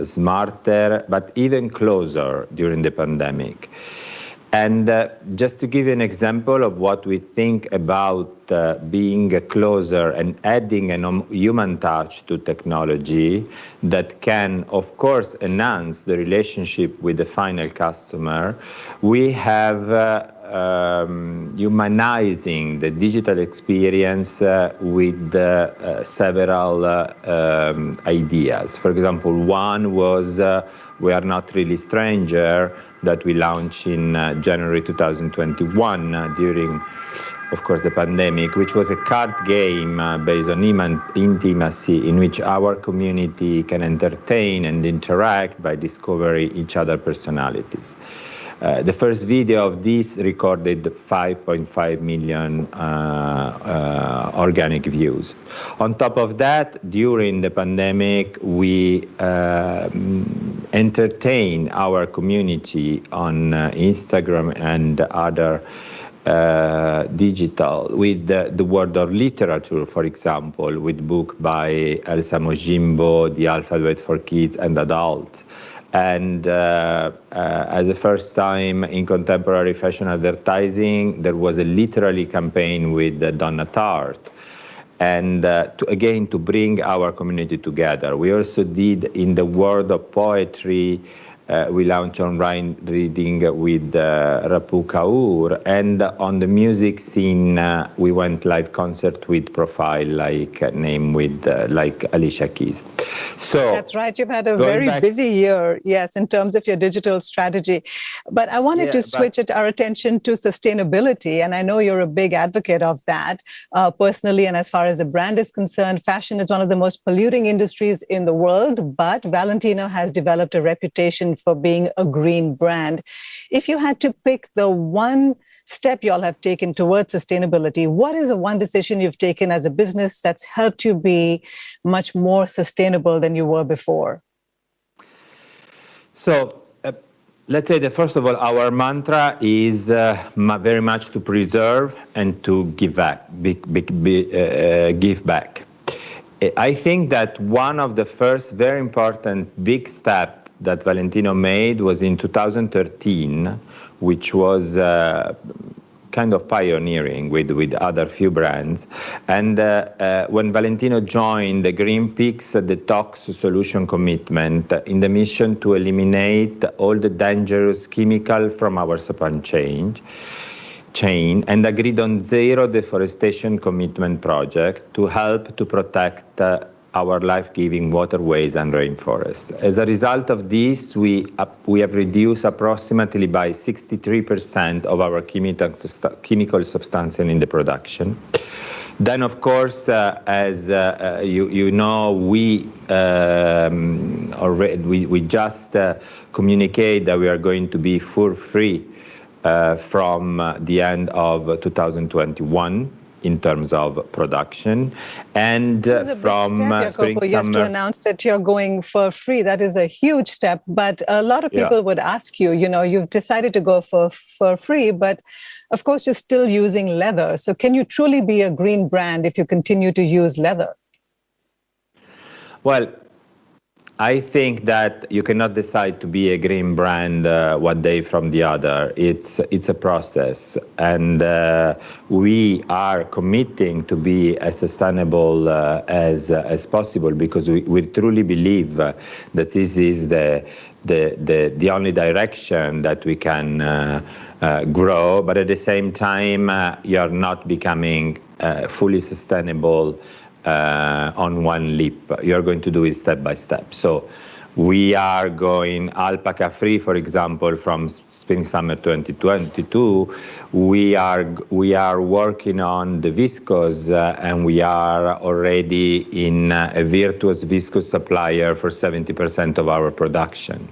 [SPEAKER 9] smarter, but even closer during the pandemic. And just to give you an example of what we think about being closer and adding a human touch to technology that can, of course, enhance the relationship with the final customer, we have humanizing the digital experience with several ideas. For example, one was We Are Not Really Stranger, that we launched in January 2021 during, of course, the pandemic, which was a card game based on intimacy, in which our community can entertain and interact by discovering each other's personalities. The first video of this recorded 5.5 million organic views. On top of that, during the pandemic, we entertain our community on Instagram and other digital with the world of literature, for example, with book by Elsa Mojimbo, The Alphabet for Kids and Adults. And as a first time in contemporary fashion advertising, there was a literary campaign with Donna Tartt. And to bring our community together. We also did in the world of poetry, we launched online reading with Rapu Kaur, and on the music scene, we went live concert with profile like Alicia Keys. So
[SPEAKER 8] that's right. You've had a very busy year, yes, in terms of your digital strategy. But I wanted to switch our attention to sustainability, and I know you're a big advocate of that personally. And as far as the brand is concerned, fashion is one of the most polluting industries in the world, but Valentino has developed a reputation for being a green brand. If you had to pick the one step you all have taken towards sustainability, what is the one decision you've taken as a business that's helped you be much more sustainable than you were before?
[SPEAKER 9] So let's say that first of all, our mantra is very much to preserve and to give back. Give back. I think that one of the first very important big steps that Valentino made was in 2013, which was kind of pioneering with other few brands. And when Valentino joined the Greenpeace Detox Solution Commitment in the mission to eliminate all the dangerous chemical from our supply chain, and agreed on zero deforestation commitment project to help to protect our life-giving waterways and rainforests. As a result of this, we have reduced approximately by 63% of our chemical substances in the production. Then, of course, as you know, we just communicate that we are going to be fur-free from the end of 2021. in terms of production. And from spring-summer,
[SPEAKER 8] to announce that you're going for free. That is a huge step. But a lot of people would ask you, you've decided to go for free, but of course you're still using leather. So can you truly be a green brand if you continue to use leather?
[SPEAKER 9] Well, I think that you cannot decide to be a green brand one day from the other. It's a process, and we are committing to be as sustainable as possible, because we truly believe that this is the only direction that we can grow. But at the same time, you're not becoming fully sustainable on one leap. You're going to do it step by step. So we are going alpaca free, for example, from spring-summer 2022. We are working on the viscose, and we are already in a virtuous viscose supplier for 70% of our production.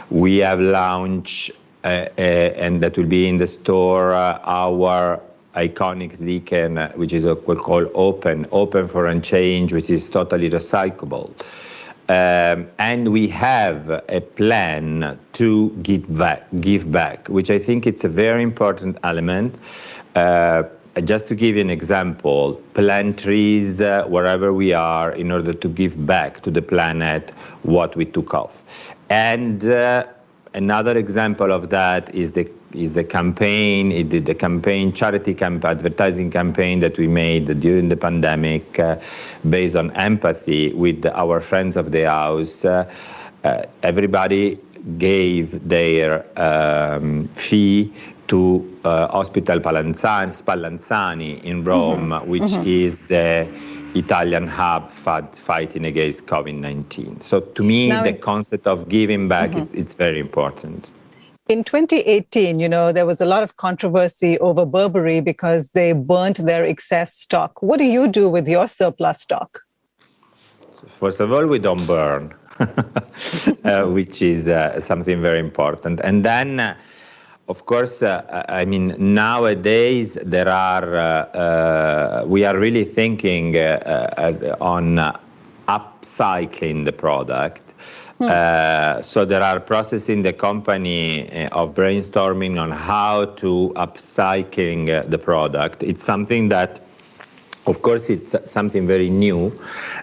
[SPEAKER 9] We have launched, and that will be in the store, our iconic Deacon, which is what we call open for Unchange, which is totally recyclable. And we have a plan to give back, which I think it's a very important element. Just to give you an example, plant trees wherever we are in order to give back to the planet what we took off. And another example of that is the campaign, charity advertising campaign that we made during the pandemic, based on empathy with our friends of the house. Everybody gave their fee to Hospital Spallanzani in Rome, which is the Italian hub fighting against COVID-19. So to me, the concept of giving back, it's very important.
[SPEAKER 8] In 2018, there was a lot of controversy over Burberry because they burnt their excess stock. What do you do with your surplus stock?
[SPEAKER 9] First of all, we don't burn, which is something very important. And then, of course, nowadays we are really thinking on upcycling the product. So there are processes in the company of brainstorming on how to upcycling the product. It's something that, of course, it's something very new,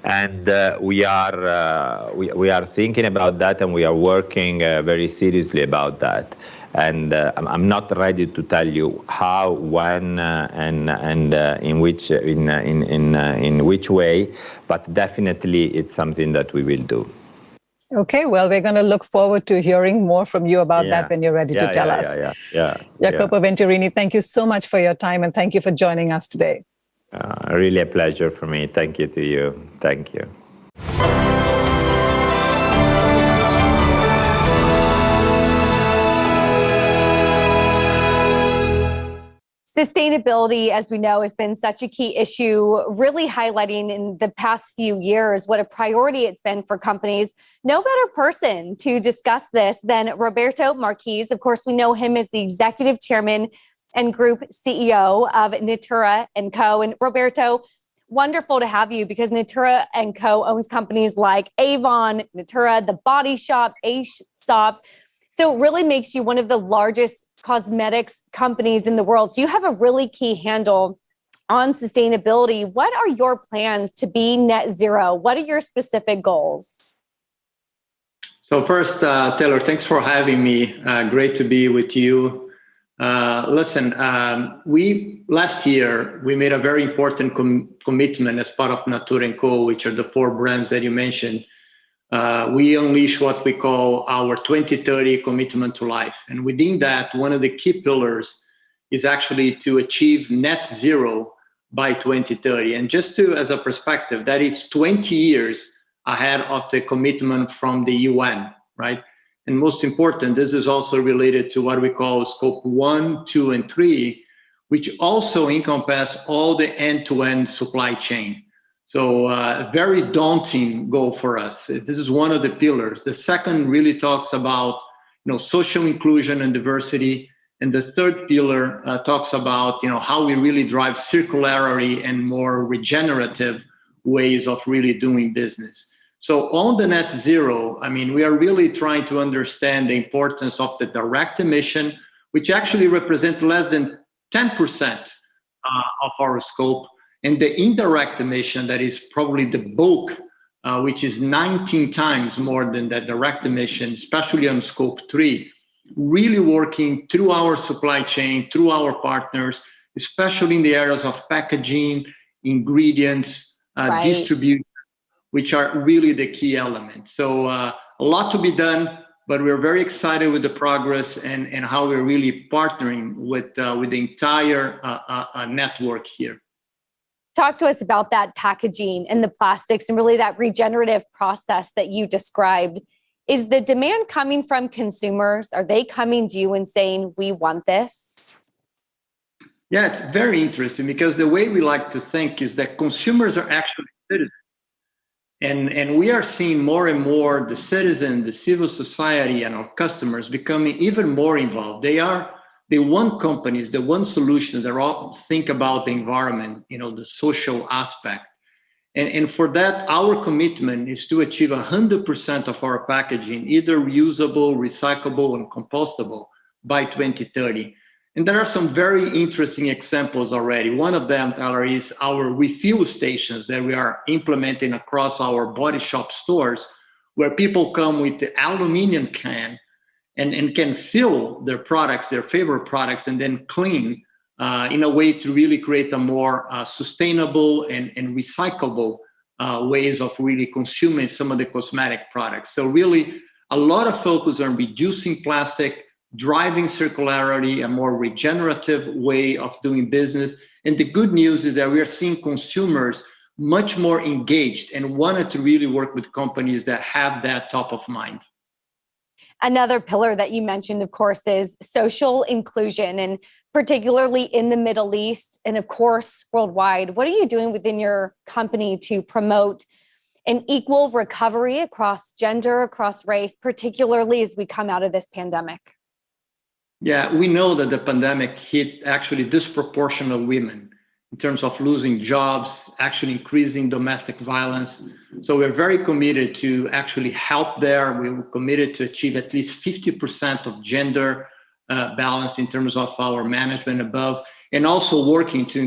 [SPEAKER 9] and we are thinking about that, and we are working very seriously about that. And I'm not ready to tell you how, when, and in which way, but definitely it's something that we will do.
[SPEAKER 8] Okay, well, we're going to look forward to hearing more from you about that when you're ready to tell us. Jacopo Venturini, thank you so much for your time, and thank you for joining us today.
[SPEAKER 9] Really a pleasure for me. Thank you to you. Thank you.
[SPEAKER 5] Sustainability, as we know, has been such a key issue, really highlighting in the past few years what a priority it's been for companies. No better person to discuss this than Roberto Marques. Of course, we know him as the executive chairman and group CEO of Natura & Co. And Roberto, wonderful to have you, because Natura & Co. owns companies like Avon, Natura, The Body Shop, Aesop. So it really makes you one of the largest cosmetics companies in the world. So you have a really key handle on sustainability. What are your plans to be net zero? What are your specific goals?
[SPEAKER 10] So first, Taylor, thanks for having me. Great to be with you. Listen, last year, we made a very important commitment as part of Natura & Co., which are the 4 brands that you mentioned. We unleash what we call our 2030 commitment to life. And within that, one of the key pillars is actually to achieve net zero by 2030. And just as a perspective, that is 20 years ahead of the commitment from the UN, right? And most important, this is also related to what we call scope 1, 2, and 3, which also encompass all the end-to-end supply chain. So a very daunting goal for us. This is one of the pillars. The second really talks about social inclusion and diversity. And the third pillar talks about, how we really drive circularity and more regenerative ways of really doing business. So on the net zero, we are really trying to understand the importance of the direct emission, which actually represent less than 10% of our scope, and the indirect emission, that is probably the bulk, which is 19 times more than the direct emission, especially on scope 3, really working through our supply chain, through our partners, especially in the areas of packaging, ingredients, distribution, which are really the key elements. So a lot to be done, but we're very excited with the progress and how we're really partnering with the entire network here.
[SPEAKER 5] Talk to us about that packaging and the plastics and really that regenerative process that you described. Is the demand coming from consumers? Are they coming to you and saying, we want this?
[SPEAKER 10] Yeah, it's very interesting because the way we like to think is that consumers are actually citizens. And we are seeing more and more the citizen, the civil society, and our customers becoming even more involved. They want companies, they want solutions that all think about the environment, the social aspect. And for that, our commitment is to achieve 100% of our packaging, either reusable, recyclable, and compostable by 2030. And there are some very interesting examples already. One of them, Tyler, is our refuel stations that we are implementing across our Body Shop stores, where people come with the aluminum can and can fill their products, their favorite products, and then clean in a way to really create a more sustainable and recyclable ways of really consuming some of the cosmetic products. So really a lot of focus on reducing plastic, driving circularity, a more regenerative way of doing business. And the good news is that we are seeing consumers much more engaged and wanted to really work with companies that have that top of mind.
[SPEAKER 5] Another pillar that you mentioned, of course, is social inclusion, and particularly in the Middle East and, of course, worldwide. What are you doing within your company to promote an equal recovery across gender, across race, particularly as we come out of this pandemic?
[SPEAKER 10] Yeah, we know that the pandemic hit actually disproportionate women in terms of losing jobs, actually increasing domestic violence. So we're very committed to actually help there. We're committed to achieve at least 50% of gender balance in terms of our management above, and also working to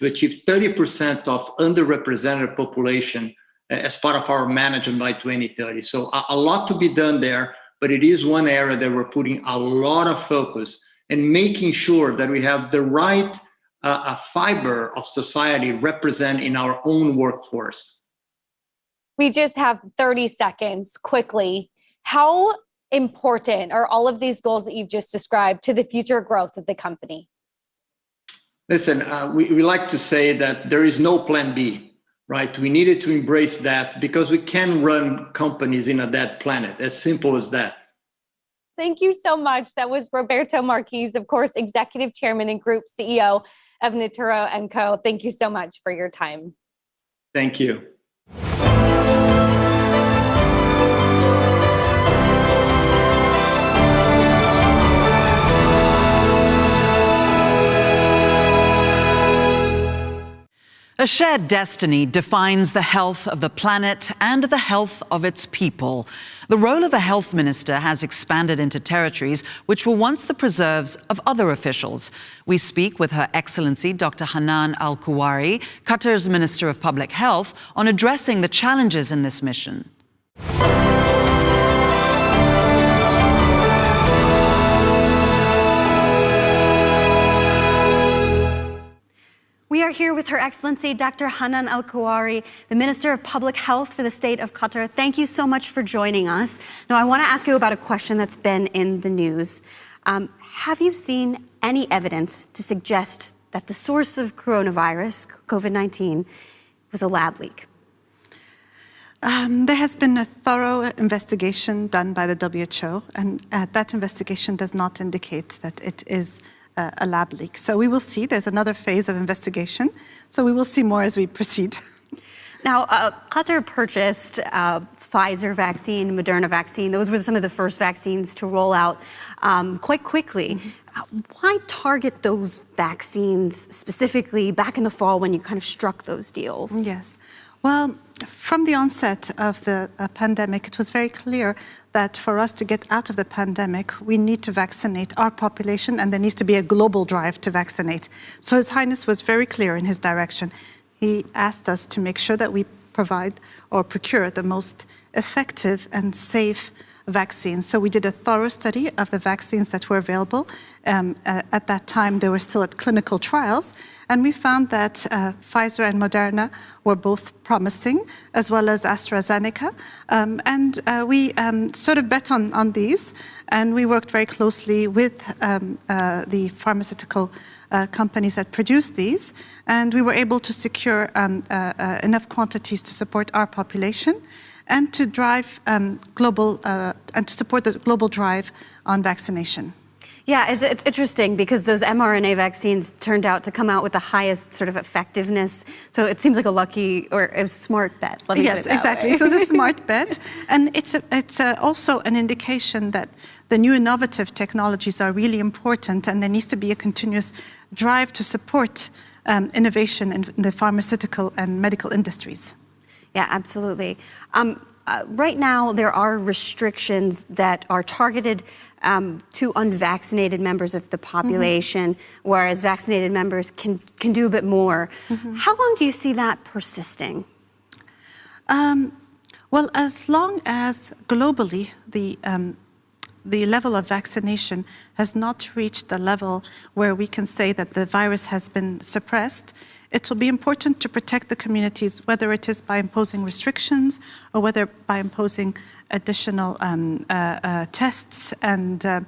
[SPEAKER 10] achieve 30% of underrepresented population as part of our management by 2030. So a lot to be done there, but it is one area that we're putting a lot of focus and making sure that we have the right fiber of society represent in our own workforce.
[SPEAKER 5] We just have 30 seconds quickly. How important are all of these goals that you've just described to the future growth of the company?
[SPEAKER 10] Listen, we like to say that there is no plan B, right? We needed to embrace that because we can run companies in a dead planet, as simple as that.
[SPEAKER 5] Thank you so much. That was Roberto Marquez, of course, Executive Chairman and Group CEO of Natura & Co. Thank you so much for your time.
[SPEAKER 10] Thank you.
[SPEAKER 17] A shared destiny defines the health of the planet and the health of its people. The role of a health minister has expanded into territories which were once the preserves of other officials. We speak with Her Excellency Dr. Hanan Al-Kuwari, Qatar's Minister of Public Health, on addressing the challenges in this mission.
[SPEAKER 6] We are here with Her Excellency Dr. Hanan Al-Kuwari, the Minister of Public Health for the state of Qatar. Thank you so much for joining us. Now, I want to ask you about a question that's been in the news. Have you seen any evidence to suggest that the source of coronavirus, COVID-19, was a lab leak?
[SPEAKER 11] There has been a thorough investigation done by the WHO, and that investigation does not indicate that it is a lab leak. So we will see. There's another phase of investigation. So we will see more as we proceed.
[SPEAKER 6] Now, Qatar purchased Pfizer vaccine, Moderna vaccine. Those were some of the first vaccines to roll out quite quickly. Why target those vaccines specifically back in the fall when you kind of struck those deals?
[SPEAKER 11] Yes. Well, from the onset of the pandemic, it was very clear that for us to get out of the pandemic, we need to vaccinate our population, and there needs to be a global drive to vaccinate. So His Highness was very clear in his direction. He asked us to make sure that we provide or procure the most effective and safe vaccines. So we did a thorough study of the vaccines that were available. At that time, they were still at clinical trials. And we found that Pfizer and Moderna were both promising, as well as AstraZeneca. And we sort of bet on these. And we worked very closely with the pharmaceutical companies that produce these. And we were able to secure enough quantities to support our population and to drive global and to support the global drive on vaccination.
[SPEAKER 6] Yeah, it's interesting because those mRNA vaccines turned out to come out with the highest sort of effectiveness. So it seems like a lucky or a smart bet. Let me put it that
[SPEAKER 11] exactly.
[SPEAKER 6] way.
[SPEAKER 11] It was a smart bet, and it's also an indication that the new innovative technologies are really important, and there needs to be a continuous drive to support innovation in the pharmaceutical and medical industries.
[SPEAKER 6] Yeah, absolutely. Right now, there are restrictions that are targeted to unvaccinated members of the population, whereas vaccinated members can do a bit more. How long do you see that persisting?
[SPEAKER 11] Well, as long as globally the level of vaccination has not reached the level where we can say that the virus has been suppressed, it will be important to protect the communities, whether it is by imposing restrictions or whether by imposing additional tests. And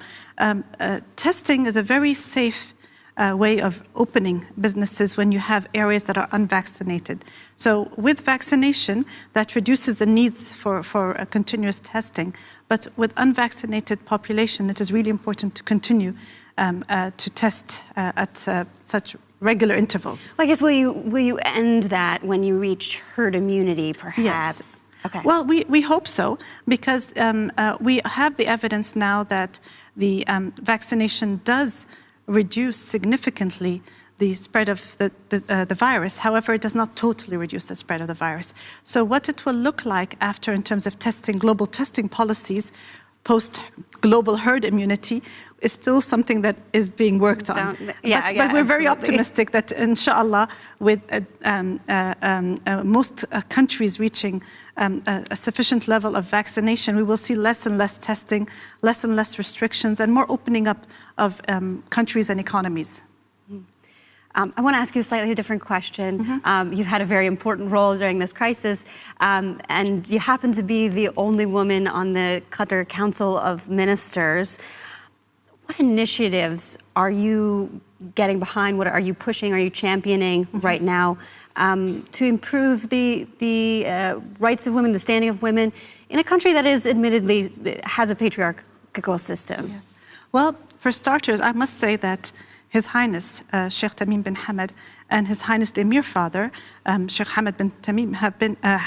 [SPEAKER 11] testing is a very safe way of opening businesses when you have areas that are unvaccinated. So with vaccination, that reduces the needs for continuous testing. But with unvaccinated population, it is really important to continue to test at such regular intervals.
[SPEAKER 6] I guess will you end that when you reach herd immunity, perhaps?
[SPEAKER 11] Yes.
[SPEAKER 6] Okay.
[SPEAKER 11] Well, we hope so, because we have the evidence now that the vaccination does reduce significantly the spread of the virus. However, it does not totally reduce the spread of the virus. So what it will look like after, in terms of testing, global testing policies, post-global herd immunity, is still something that is being worked on. But we're very optimistic that, inshallah, with most countries reaching a sufficient level of vaccination, we will see less and less testing, less and less restrictions, and more opening up of countries and economies.
[SPEAKER 6] I want to ask you a slightly different question. You've had a very important role during this crisis, and you happen to be the only woman on the Qatar Council of Ministers. What initiatives are you getting behind? What are you pushing? Are you championing right now to improve the rights of women, the standing of women in a country that is admittedly has a patriarchal system?
[SPEAKER 11] Yes. Well, for starters, I must say that His Highness Sheikh Tamim bin Hamad and His Highness the Emir Father, Sheikh Hamad bin Tamim,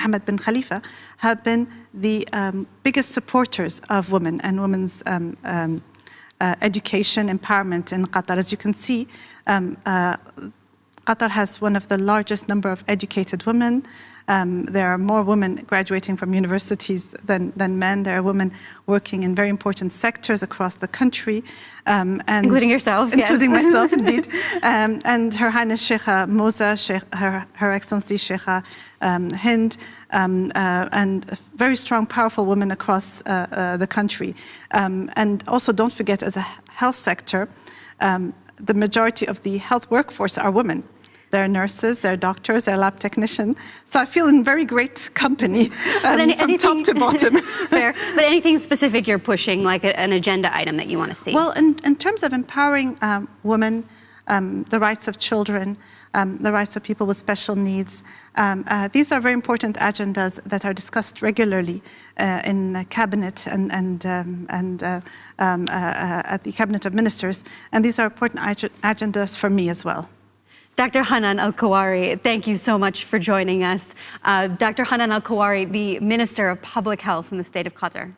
[SPEAKER 11] Hamad bin Khalifa, have been the biggest supporters of women and women's education, empowerment in Qatar. As you can see, Qatar has one of the largest number of educated women. There are more women graduating from universities than men. There are women working in very important sectors across the country. And
[SPEAKER 6] including yourself,
[SPEAKER 11] including myself, indeed. And Her Highness Sheikha Moza, Her Excellency Sheikha Hind, and very strong, powerful women across the country. And also, don't forget, as a health sector, the majority of the health workforce are women. They're nurses, they're doctors, they're lab technicians. So I feel in very great company from top to bottom.
[SPEAKER 6] Fair. But anything specific you're pushing, like an agenda item that you want to see?
[SPEAKER 11] Well, in terms of empowering women, the rights of children, the rights of people with special needs, these are very important agendas that are discussed regularly in cabinet and at the Cabinet of Ministers. And these are important agendas for me as well.
[SPEAKER 6] Dr. Hanan Al-Kuwari, thank you so much for joining us. Dr. Hanan Al-Kuwari, the Minister of Public Health in the state of Qatar.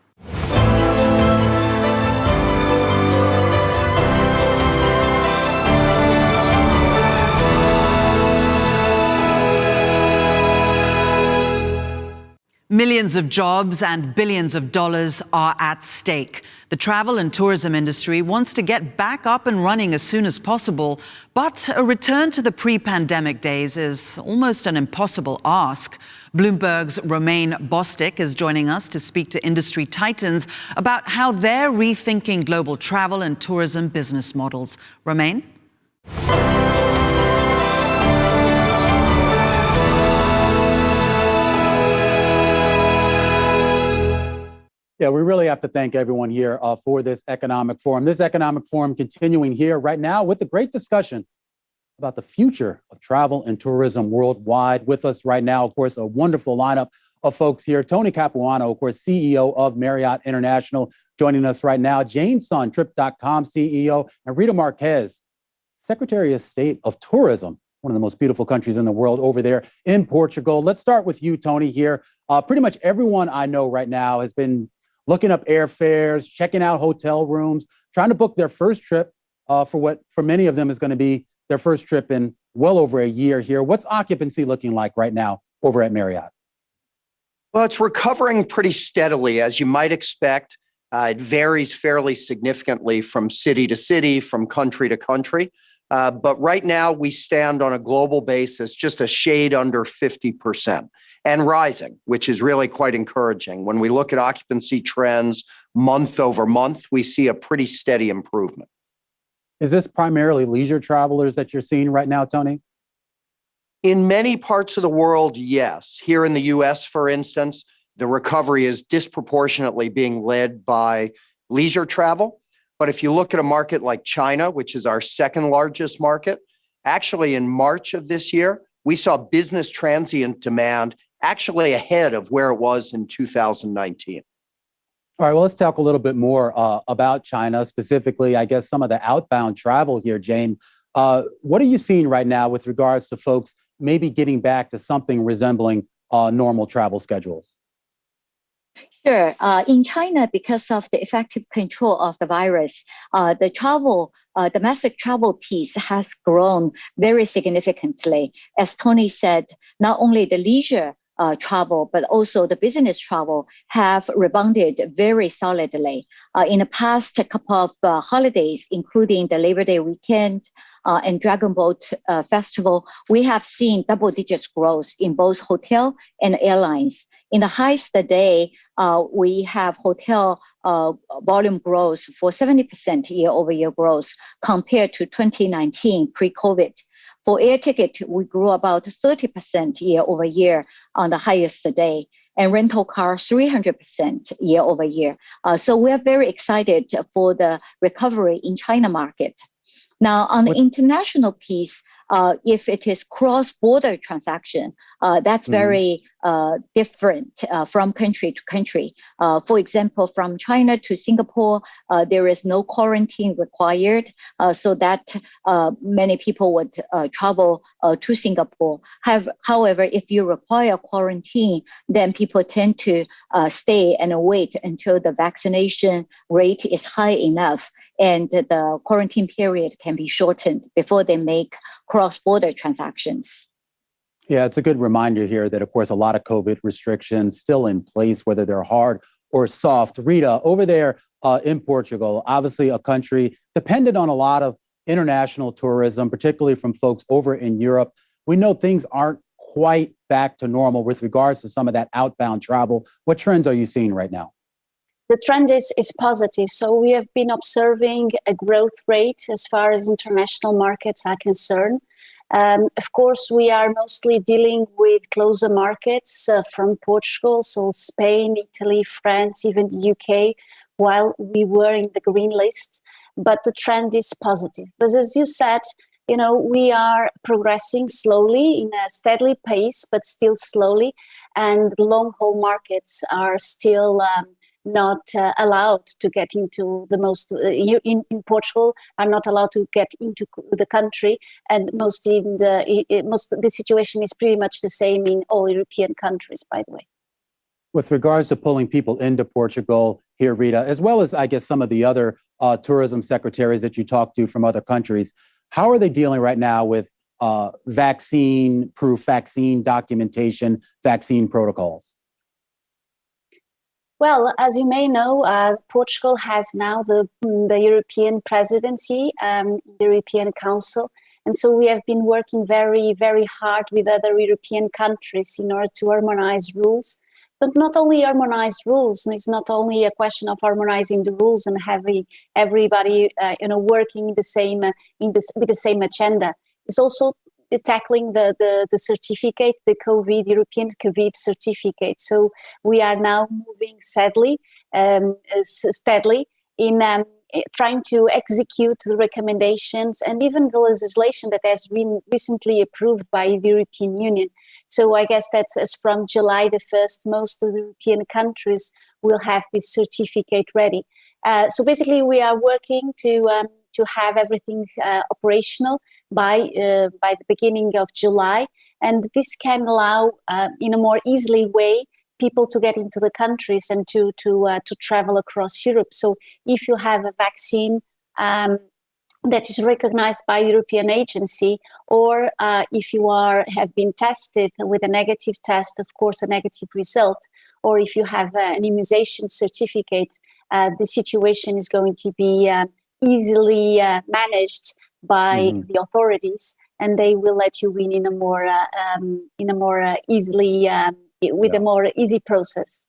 [SPEAKER 17] Millions of jobs and billions of dollars are at stake. The travel and tourism industry wants to get back up and running as soon as possible, but a return to the pre-pandemic days is almost an impossible ask. Bloomberg's Romain Bostic is joining us to speak to industry titans about how they're rethinking global travel and tourism business models. Romain?
[SPEAKER 3] Yeah, we really have to thank everyone here for this economic forum. This economic forum continuing here right now with a great discussion about the future of travel and tourism worldwide. With us right now, of course, a wonderful lineup of folks here. Tony Capuano, of course, CEO of Marriott International, joining us right now. Jane Sun, Trip.com CEO, and Rita Marquez, Secretary of State of Tourism, one of the most beautiful countries in the world over there in Portugal. Let's start with you, Tony, here. Pretty much everyone I know right now has been looking up airfares, checking out hotel rooms, trying to book their first trip for what for many of them is going to be their first trip in well over a year here. What's occupancy looking like right now over at Marriott?
[SPEAKER 12] Well, it's recovering pretty steadily, as you might expect. It varies fairly significantly from city to city, from country to country. But right now we stand on a global basis just a shade under 50%. And rising, which is really quite encouraging. When we look at occupancy trends month over month, we see a pretty steady improvement.
[SPEAKER 3] Is this primarily leisure travelers that you're seeing right now, Tony?
[SPEAKER 12] In many parts of the world, yes. Here in the US, for instance, the recovery is disproportionately being led by leisure travel. But if you look at a market like China, which is our second largest market, actually in March of this year, we saw business transient demand actually ahead of where it was in 2019.
[SPEAKER 3] All right, well, let's talk a little bit more about China, specifically, I guess, some of the outbound travel here, Jane. What are you seeing right now with regards to folks maybe getting back to something resembling normal travel schedules?
[SPEAKER 14] Sure. In China, because of the effective control of the virus, the domestic travel piece has grown very significantly. As Tony said, not only the leisure travel, but also the business travel have rebounded very solidly. In the past couple of holidays, including the Labor Day weekend and Dragon Boat Festival, we have seen double-digit growth in both hotel and airlines. In the highest day, we have hotel volume growth for 70% year-over-year growth compared to 2019 pre-COVID. For air ticket, we grew about 30% year-over-year on the highest day, and rental cars 300% year-over-year. So we're very excited for the recovery in China market. Now, on the international piece, if it is cross-border transaction, that's very different from country to country. For example, from China to Singapore, there is no quarantine required, so that many people would travel to Singapore. However, if you require quarantine, then people tend to stay and wait until the vaccination rate is high enough and the quarantine period can be shortened before they make cross-border transactions.
[SPEAKER 3] Yeah, it's a good reminder here that, of course, a lot of COVID restrictions still in place, whether they're hard or soft. Rita, over there in Portugal, obviously a country dependent on a lot of international tourism, particularly from folks over in Europe. We know things aren't quite back to normal with regards to some of that outbound travel. What trends are you seeing right now?
[SPEAKER 15] The trend is positive. So we have been observing a growth rate as far as international markets are concerned. Of course, we are mostly dealing with closer markets from Portugal, so Spain, Italy, France, even the UK, while we were in the green list. But the trend is positive. But as you said, we are progressing slowly in a steady pace, but still slowly. And long haul markets are still not allowed to get into the in Portugal are not allowed to get into the country, and the situation is pretty much the same in all European countries, by the way.
[SPEAKER 3] With regards to pulling people into Portugal here, Rita, as well as I guess some of the other tourism secretaries that you talk to from other countries, how are they dealing right now with vaccine proof, vaccine documentation, vaccine protocols?
[SPEAKER 15] Well, as you may know, Portugal has now the European presidency, the European Council. And so we have been working very, very hard with other European countries in order to harmonize rules. But not only harmonize rules, and it's not only a question of harmonizing the rules and having everybody, working with the same agenda. It's also tackling the certificate, the European COVID certificate. So we are now moving steadily in trying to execute the recommendations and even the legislation that has been recently approved by the European Union. So I guess that as from July the 1st, most of the European countries will have this certificate ready. So basically, we are working to have everything operational by the beginning of July, and this can allow, in a more easily way, people to get into the countries and to travel across Europe. So if you have a vaccine that is recognized by a European agency, or if you have been tested with a negative test, of course, a negative result, or if you have an immunization certificate, the situation is going to be easily managed by the authorities, and they will let you in a more easily with a more easy process.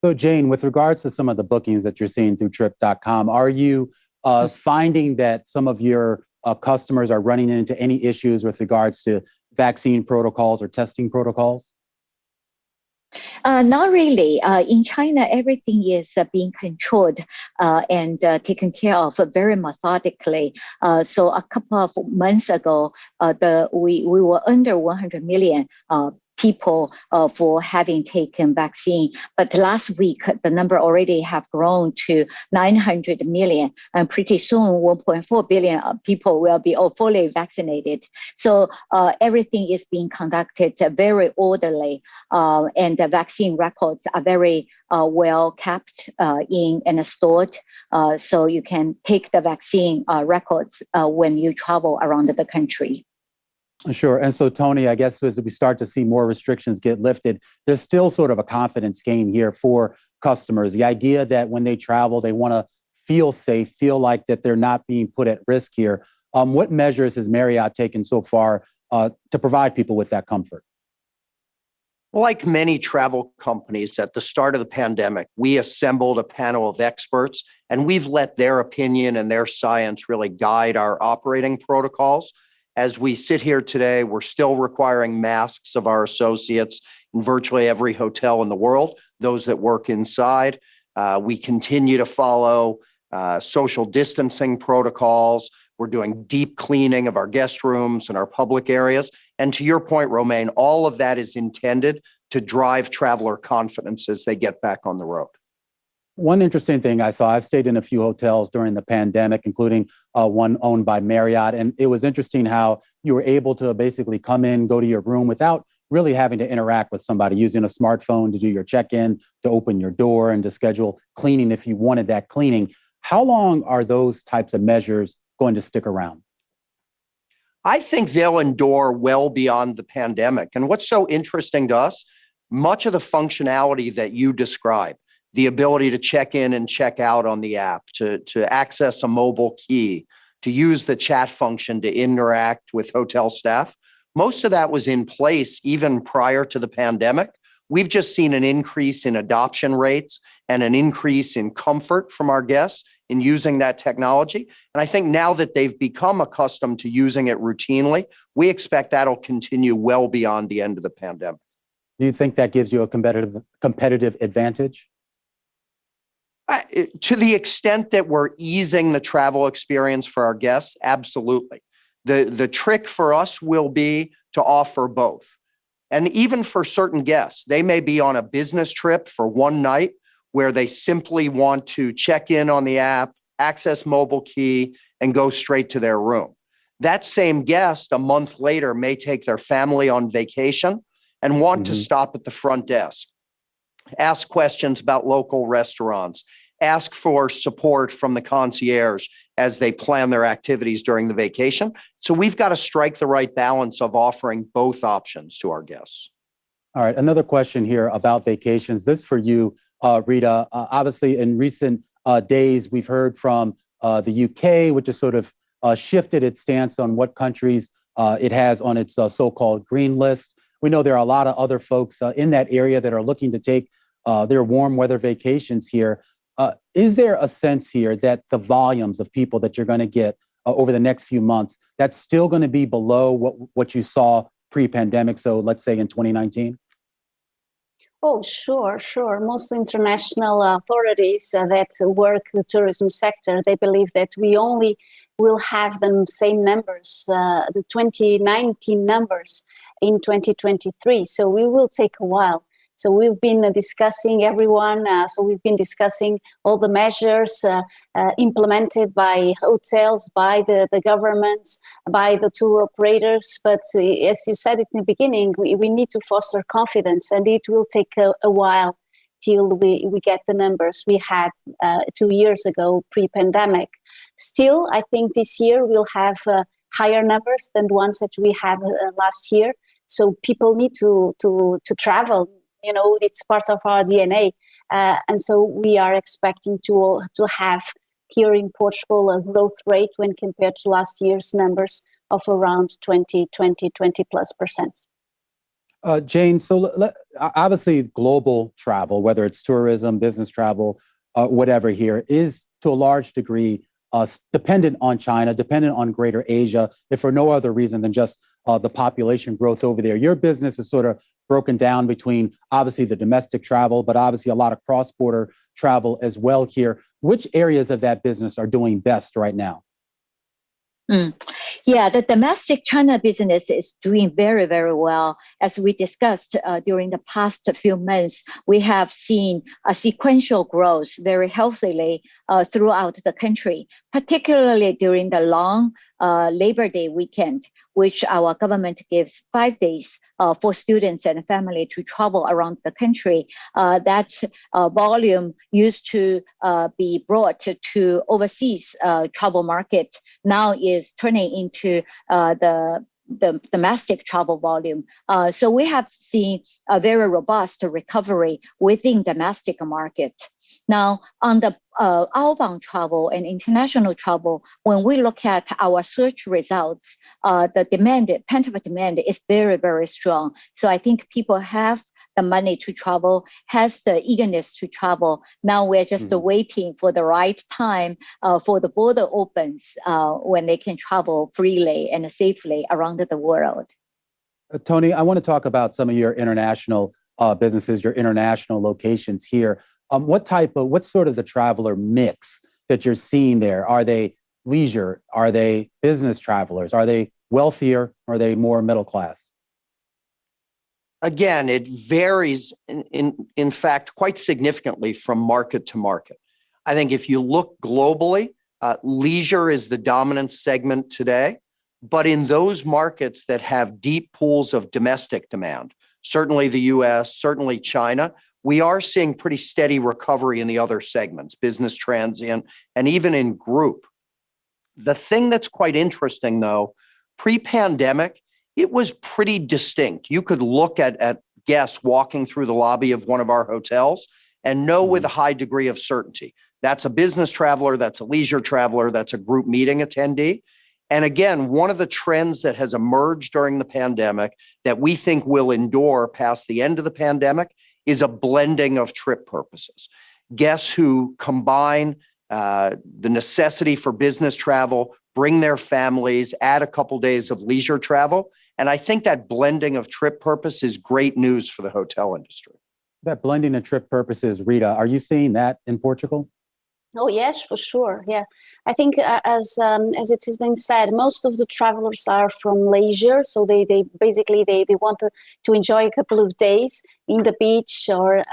[SPEAKER 3] So Jane, with regards to some of the bookings that you're seeing through trip.com, are you finding that some of your customers are running into any issues with regards to vaccine protocols or testing protocols?
[SPEAKER 14] Not really. In China, everything is being controlled and taken care of very methodically. So a couple of months ago, we were under 100 million people for having taken vaccine. But last week, the number already have grown to 900 million. And pretty soon, 1.4 billion people will be all fully vaccinated. So everything is being conducted very orderly. And the vaccine records are very well kept and stored. So you can take the vaccine records when you travel around the country.
[SPEAKER 3] Sure. And so, Tony, I guess as we start to see more restrictions get lifted, there's still sort of a confidence game here for customers. The idea that when they travel, they want to feel safe, feel like that they're not being put at risk here. What measures has Marriott taken so far to provide people with that comfort?
[SPEAKER 12] Like many travel companies at the start of the pandemic, we assembled a panel of experts, and we've let their opinion and their science really guide our operating protocols. As we sit here today, we're still requiring masks of our associates in virtually every hotel in the world, those that work inside. We continue to follow social distancing protocols. We're doing deep cleaning of our guest rooms and our public areas. And to your point, Romaine, all of that is intended to drive traveler confidence as they get back on the road.
[SPEAKER 3] One interesting thing I saw, I've stayed in a few hotels during the pandemic, including one owned by Marriott. And it was interesting how you were able to basically come in, go to your room without really having to interact with somebody, using a smartphone to do your check-in, to open your door, and to schedule cleaning if you wanted that cleaning. How long are those types of measures going to stick around?
[SPEAKER 12] I think they'll endure well beyond the pandemic. And what's so interesting to us, much of the functionality that you describe, the ability to check in and check out on the app, to access a mobile key, to use the chat function to interact with hotel staff. Most of that was in place even prior to the pandemic. We've just seen an increase in adoption rates and an increase in comfort from our guests in using that technology. And I think now that they've become accustomed to using it routinely, we expect that'll continue well beyond the end of the pandemic.
[SPEAKER 3] Do you think that gives you a competitive advantage?
[SPEAKER 12] To the extent that we're easing the travel experience for our guests, absolutely. The trick for us will be to offer both. And even for certain guests, they may be on a business trip for one night. where they simply want to check in on the app, access mobile key, and go straight to their room. That same guest a month later may take their family on vacation and want to stop at the front desk, ask questions about local restaurants, ask for support from the concierge as they plan their activities during the vacation. So we've got to strike the right balance of offering both options to our guests.
[SPEAKER 3] All right, another question here about vacations. This for you, Rita. Obviously, in recent days, we've heard from the UK, which has sort of shifted its stance on what countries it has on its so-called green list. We know there are a lot of other folks in that area that are looking to take their warm weather vacations here. Is there a sense here that the volumes of people that you're going to get over the next few months, that's still going to be below what you saw pre-pandemic? So let's say in 2019?
[SPEAKER 15] Oh, sure. Most international authorities that work the tourism sector, they believe that we only will have the same numbers, the 2019 numbers in 2023. So we will take a while. So we've been discussing we've been discussing all the measures implemented by hotels, by the governments, by the tour operators. But as you said in the beginning, we need to foster confidence, and it will take a while till we get the numbers we had 2 years ago pre-pandemic. Still, I think this year we'll have higher numbers than the ones that we had last year. So people need to travel. You know, it's part of our DNA. And so we are expecting to have here in Portugal a growth rate when compared to last year's numbers of around 20 plus percent.
[SPEAKER 3] Jane, so obviously global travel, whether it's tourism, business travel, whatever here, is to a large degree dependent on China, dependent on Greater Asia, if for no other reason than just the population growth over there. Your business is sort of broken down between obviously the domestic travel, but obviously a lot of cross-border travel as well here. Which areas of that business are doing best right now?
[SPEAKER 14] Yeah, the domestic China business is doing very, very well. As we discussed during the past few months, we have seen a sequential growth very healthily throughout the country, particularly during the long Labor Day weekend, which our government gives 5 days for students and family to travel around the country. That volume used to be brought to overseas travel market now is turning into the domestic travel volume. So we have seen a very robust recovery within domestic market. Now, on the outbound travel and international travel, when we look at our search results, the pent-up demand is very, very strong. So I think people have the money to travel, has the eagerness to travel. Now we're just waiting for the right time for the border opens when they can travel freely and safely around the world.
[SPEAKER 3] Tony, I want to talk about some of your international businesses, your international locations here. What's sort of the traveler mix that you're seeing there? Are they leisure? Are they business travelers? Are they wealthier? Or are they more middle class?
[SPEAKER 12] Again, it varies, in fact, quite significantly from market to market. I think if you look globally, leisure is the dominant segment today. But in those markets that have deep pools of domestic demand, certainly the US, certainly China, we are seeing pretty steady recovery in the other segments, business transient, and even in group. The thing that's quite interesting, though, pre-pandemic, it was pretty distinct. You could look at guests walking through the lobby of one of our hotels and know with a high degree of certainty, that's a business traveler, that's a leisure traveler, that's a group meeting attendee. And again, one of the trends that has emerged during the pandemic that we think will endure past the end of the pandemic is a blending of trip purposes. Guests who combine the necessity for business travel, bring their families, add a couple days of leisure travel. And I think that blending of trip purpose is great news for the hotel industry.
[SPEAKER 3] That blending of trip purposes, Rita, are you seeing that in Portugal?
[SPEAKER 15] Oh yes, for sure. Yeah, I think as it has been said, most of the travelers are from leisure, so they basically they want to enjoy a couple of days in the beach or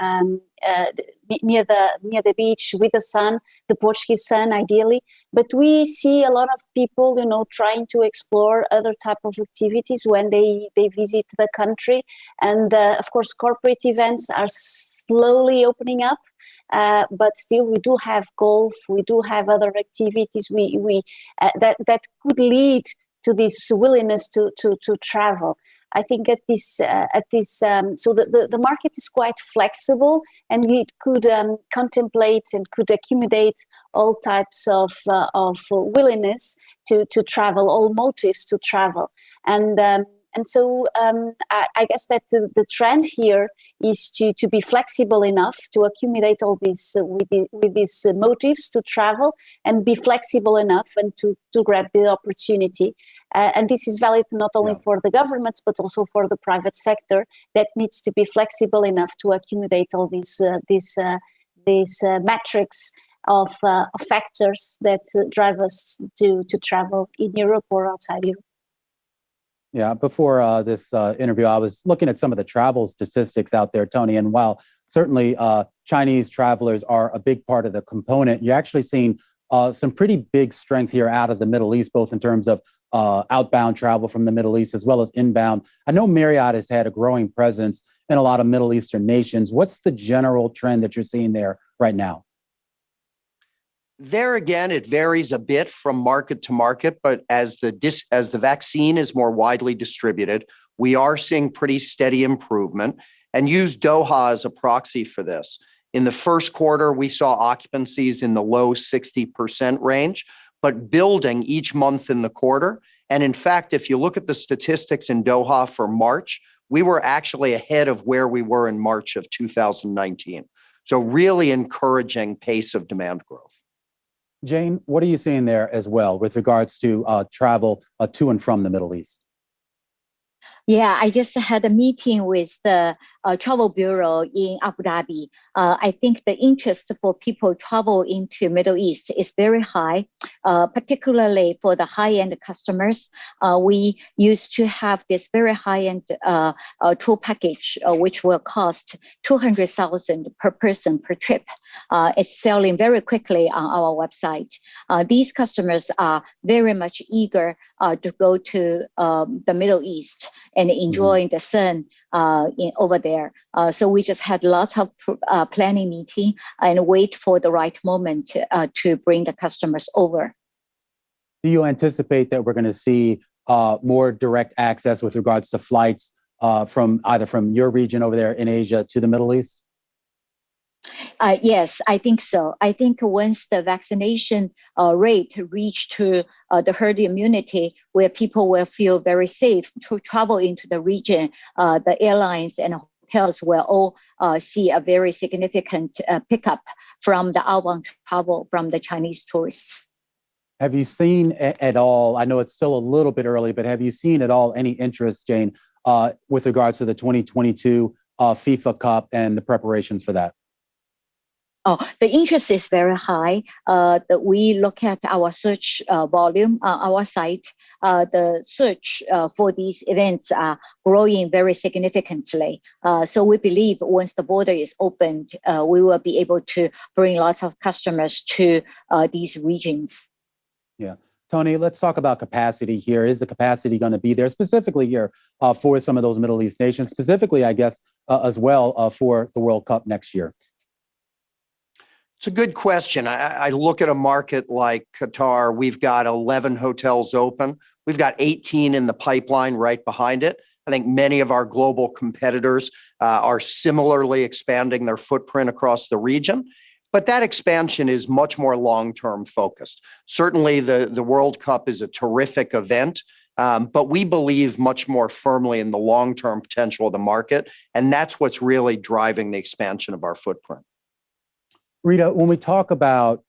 [SPEAKER 15] near the beach with the sun, the Portuguese sun, ideally. But we see a lot of people, trying to explore other type of activities when they visit the country, and of course, corporate events are slowly opening up. But still, we do have golf. We do have other activities. We that could lead to this willingness to travel. I think at this so the market is quite flexible, and it could contemplate and could accumulate all types of willingness to travel, all motives to travel, and so I guess that the trend here is to be flexible enough to accumulate all these with these motives to travel, and be flexible enough and to grab the opportunity. And this is valid not only for the governments, but also for the private sector that needs to be flexible enough to accumulate all these metrics of factors that drive us to travel in Europe or outside Europe.
[SPEAKER 3] Yeah, before this interview, I was looking at some of the travel statistics out there, Tony, and while certainly Chinese travelers are a big part of the component, you're actually seeing some pretty big strength here out of the Middle East, both in terms of outbound travel from the Middle East as well as inbound. I know Marriott has had a growing presence in a lot of Middle Eastern nations. What's the general trend that you're seeing there right now?
[SPEAKER 12] There again, it varies a bit from market to market, but as the vaccine is more widely distributed, we are seeing pretty steady improvement. And use Doha as a proxy for this. In the first quarter, we saw occupancies in the low 60% range, but building each month in the quarter. And in fact, if you look at the statistics in Doha for March, we were actually ahead of where we were in March of 2019. So really encouraging pace of demand growth.
[SPEAKER 3] Jane, what are you seeing there as well with regards to travel to and from the Middle East?
[SPEAKER 14] Yeah, I just had a meeting with the travel bureau in Abu Dhabi. I think the interest for people travel into Middle East is very high, particularly for the high-end customers. We used to have this very high-end tour package, which will cost $200,000 per person per trip. It's selling very quickly on our website. These customers are very much eager to go to the Middle East and enjoying the sun over there. So we just had lots of planning meeting and wait for the right moment to bring the customers over.
[SPEAKER 3] Do you anticipate that we're going to see more direct access with regards to flights from either from your region over there in Asia to the Middle East?
[SPEAKER 14] Yes, I think so. I think once the vaccination rate reach to the herd immunity, where people will feel very safe to travel into the region, the airlines and hotels will all see a very significant pickup from the outbound travel from the Chinese tourists.
[SPEAKER 3] Have you seen at all, I know it's still a little bit early, but have you seen at all any interest, Jane, with regards to the 2022 FIFA Cup and the preparations for that?
[SPEAKER 14] Oh, the interest is very high. That we look at our search volume on our site. The search for these events are growing very significantly. So we believe once the border is opened, we will be able to bring lots of customers to these regions.
[SPEAKER 3] Yeah. Tony, let's talk about capacity here. Is the capacity going to be there specifically here for some of those Middle East nations, specifically, I guess, as well for the World Cup next year?
[SPEAKER 12] It's a good question. I look at a market like Qatar. We've got 11 hotels open. We've got 18 in the pipeline right behind it. I think many of our global competitors are similarly expanding their footprint across the region. But that expansion is much more long-term focused. Certainly, the World Cup is a terrific event, but we believe much more firmly in the long-term potential of the market. And that's what's really driving the expansion of our footprint.
[SPEAKER 3] Rita, when we talk about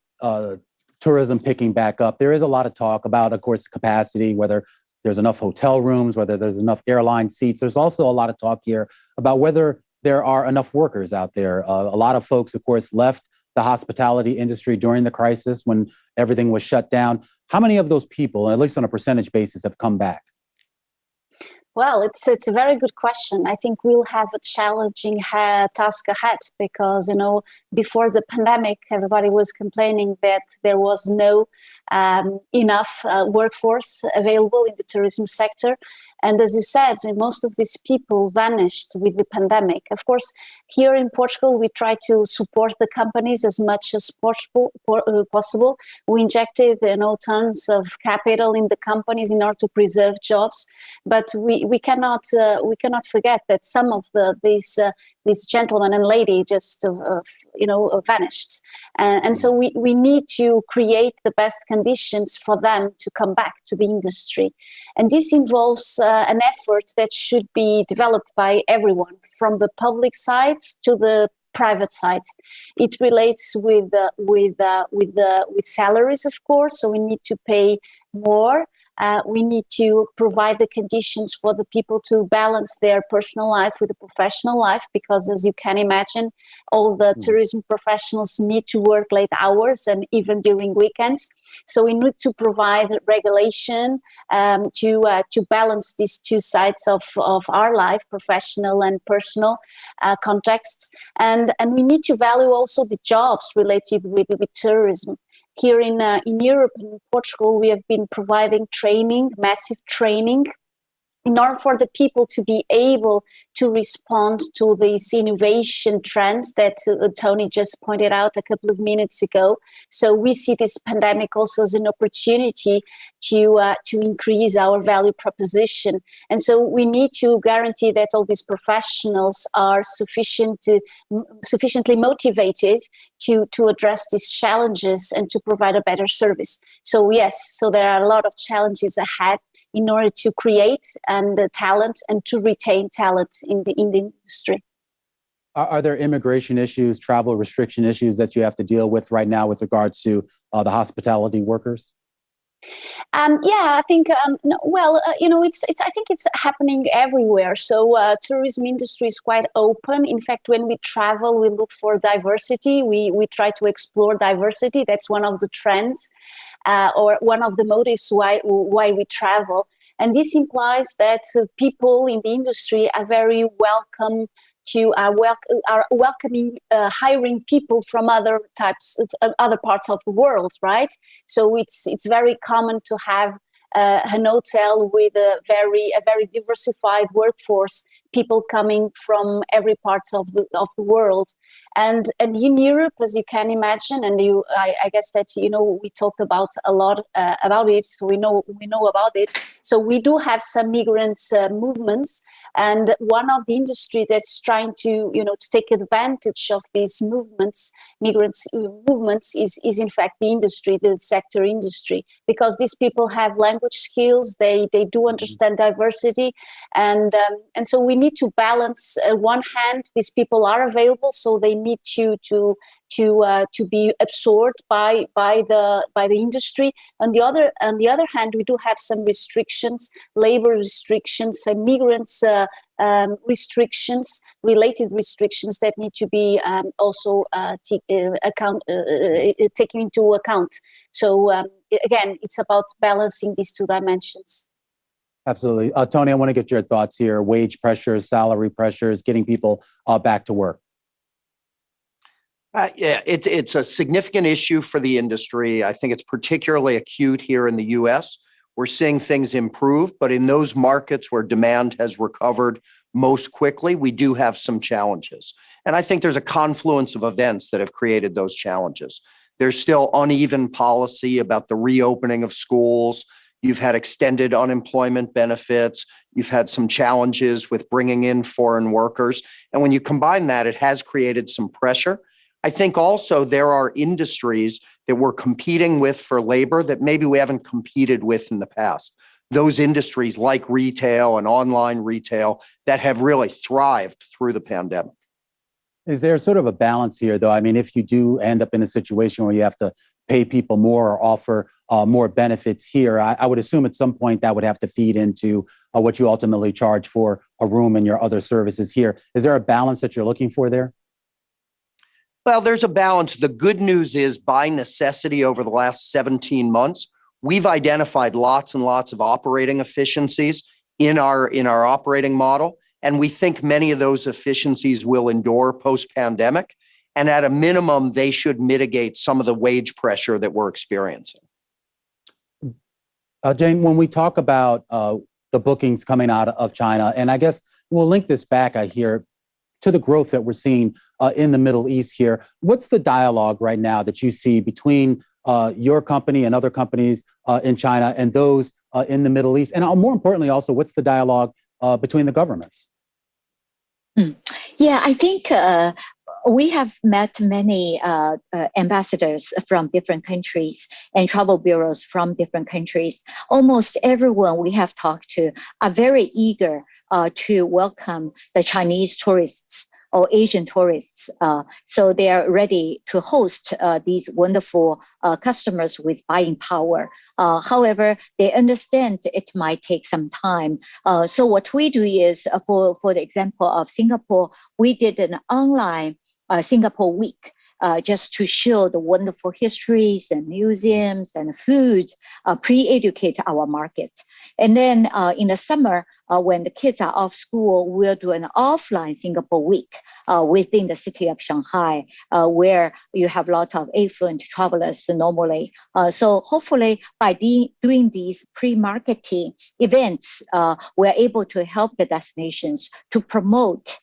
[SPEAKER 3] tourism picking back up, there is a lot of talk about, of course, capacity, whether there's enough hotel rooms, whether there's enough airline seats. There's also a lot of talk here about whether there are enough workers out there. A lot of folks, of course, left the hospitality industry during the crisis when everything was shut down. How many of those people, at least on a percentage basis, have come back?
[SPEAKER 15] Well, it's a very good question. I think we'll have a challenging task ahead because, before the pandemic, everybody was complaining that there was no enough workforce available in the tourism sector. And as you said, most of these people vanished with the pandemic. Of course, here in Portugal, we try to support the companies as much as possible. We injected tons of capital in the companies in order to preserve jobs. But we cannot forget that some of these gentlemen and lady just vanished. And so we need to create the best conditions for them to come back to the industry. And this involves an effort that should be developed by everyone, from the public side to the private side. It relates with salaries, of course. So we need to pay more. We need to provide the conditions for the people to balance their personal life with the professional life, because as you can imagine, all the tourism professionals need to work late hours and even during weekends. So we need to provide regulation to balance these two sides of our life, professional and personal contexts. And we need to value also the jobs related with tourism. Here in Europe, in Portugal, we have been providing training, massive training, in order for the people to be able to respond to these innovation trends that Tony just pointed out a couple of minutes ago. So we see this pandemic also as an opportunity to increase our value proposition. And so we need to guarantee that all these professionals are sufficiently motivated to address these challenges and to provide a better service. So yes, so there are a lot of challenges ahead in order to create talent and to retain talent in the industry.
[SPEAKER 3] Are there immigration issues, travel restriction issues that you have to deal with right now with regards to the hospitality workers?
[SPEAKER 15] I think I think it's happening everywhere. So tourism industry is quite open. In fact, when we travel, we look for diversity. We try to explore diversity. That's one of the trends, or one of the motives why we travel. And this implies that people in the industry are very welcome are welcoming hiring people from other parts of the world, right? So it's very common to have an hotel with a very diversified workforce, people coming from every part of the world. And in Europe, as you can imagine, and I guess that we talked about a lot about it, so we know about it. So we do have some migrant movements, and one of the industry that's trying to take advantage of these migrants movements is in fact the sector industry, because these people have language skills, they do understand diversity, and so we need to balance. One hand, these people are available, so they need to be absorbed by the industry. On the other hand, we do have some restrictions, labor restrictions, migrants restrictions, related restrictions that need to be also taken into account. So again, it's about balancing these two dimensions.
[SPEAKER 3] Absolutely. Tony, I want to get your thoughts here. Wage pressures, salary pressures, getting people back to work.
[SPEAKER 12] It's a significant issue for the industry. I think it's particularly acute here in the U.S. We're seeing things improve, but in those markets where demand has recovered most quickly, we do have some challenges. And I think there's a confluence of events that have created those challenges. There's still uneven policy about the reopening of schools. You've had extended unemployment benefits. You've had some challenges with bringing in foreign workers. And when you combine that, it has created some pressure. I think also there are industries that we're competing with for labor that maybe we haven't competed with in the past. Those industries like retail and online retail that have really thrived through the pandemic.
[SPEAKER 3] Is there sort of a balance here, though? I mean, if you do end up in a situation where you have to pay people more or offer more benefits here, I would assume at some point that would have to feed into what you ultimately charge for a room and your other services here. Is there a balance that you're looking for there?
[SPEAKER 12] Well, there's a balance. The good news is, by necessity, over the last 17 months, we've identified lots and lots of operating efficiencies in our operating model. And we think many of those efficiencies will endure post-pandemic. And at a minimum, they should mitigate some of the wage pressure that we're experiencing.
[SPEAKER 3] Jane, when we talk about the bookings coming out of China, and I guess we'll link this back, I hear, to the growth that we're seeing in the Middle East here. What's the dialogue right now that you see between your company and other companies in China and those in the Middle East? And more importantly, also, what's the dialogue between the governments?
[SPEAKER 14] Yeah, I think we have met many ambassadors from different countries and travel bureaus from different countries. Almost everyone we have talked to are very eager to welcome the Chinese tourists or Asian tourists. So they are ready to host these wonderful customers with buying power. However, they understand it might take some time. So what we do is, for the example of Singapore, we did an online Singapore Week, just to show the wonderful histories and museums and food, pre-educate our market. And then in the summer, when the kids are off school, we'll do an offline Singapore Week within the city of Shanghai, where you have lots of affluent travelers normally. So hopefully by doing these pre-marketing events, we're able to help the destinations to promote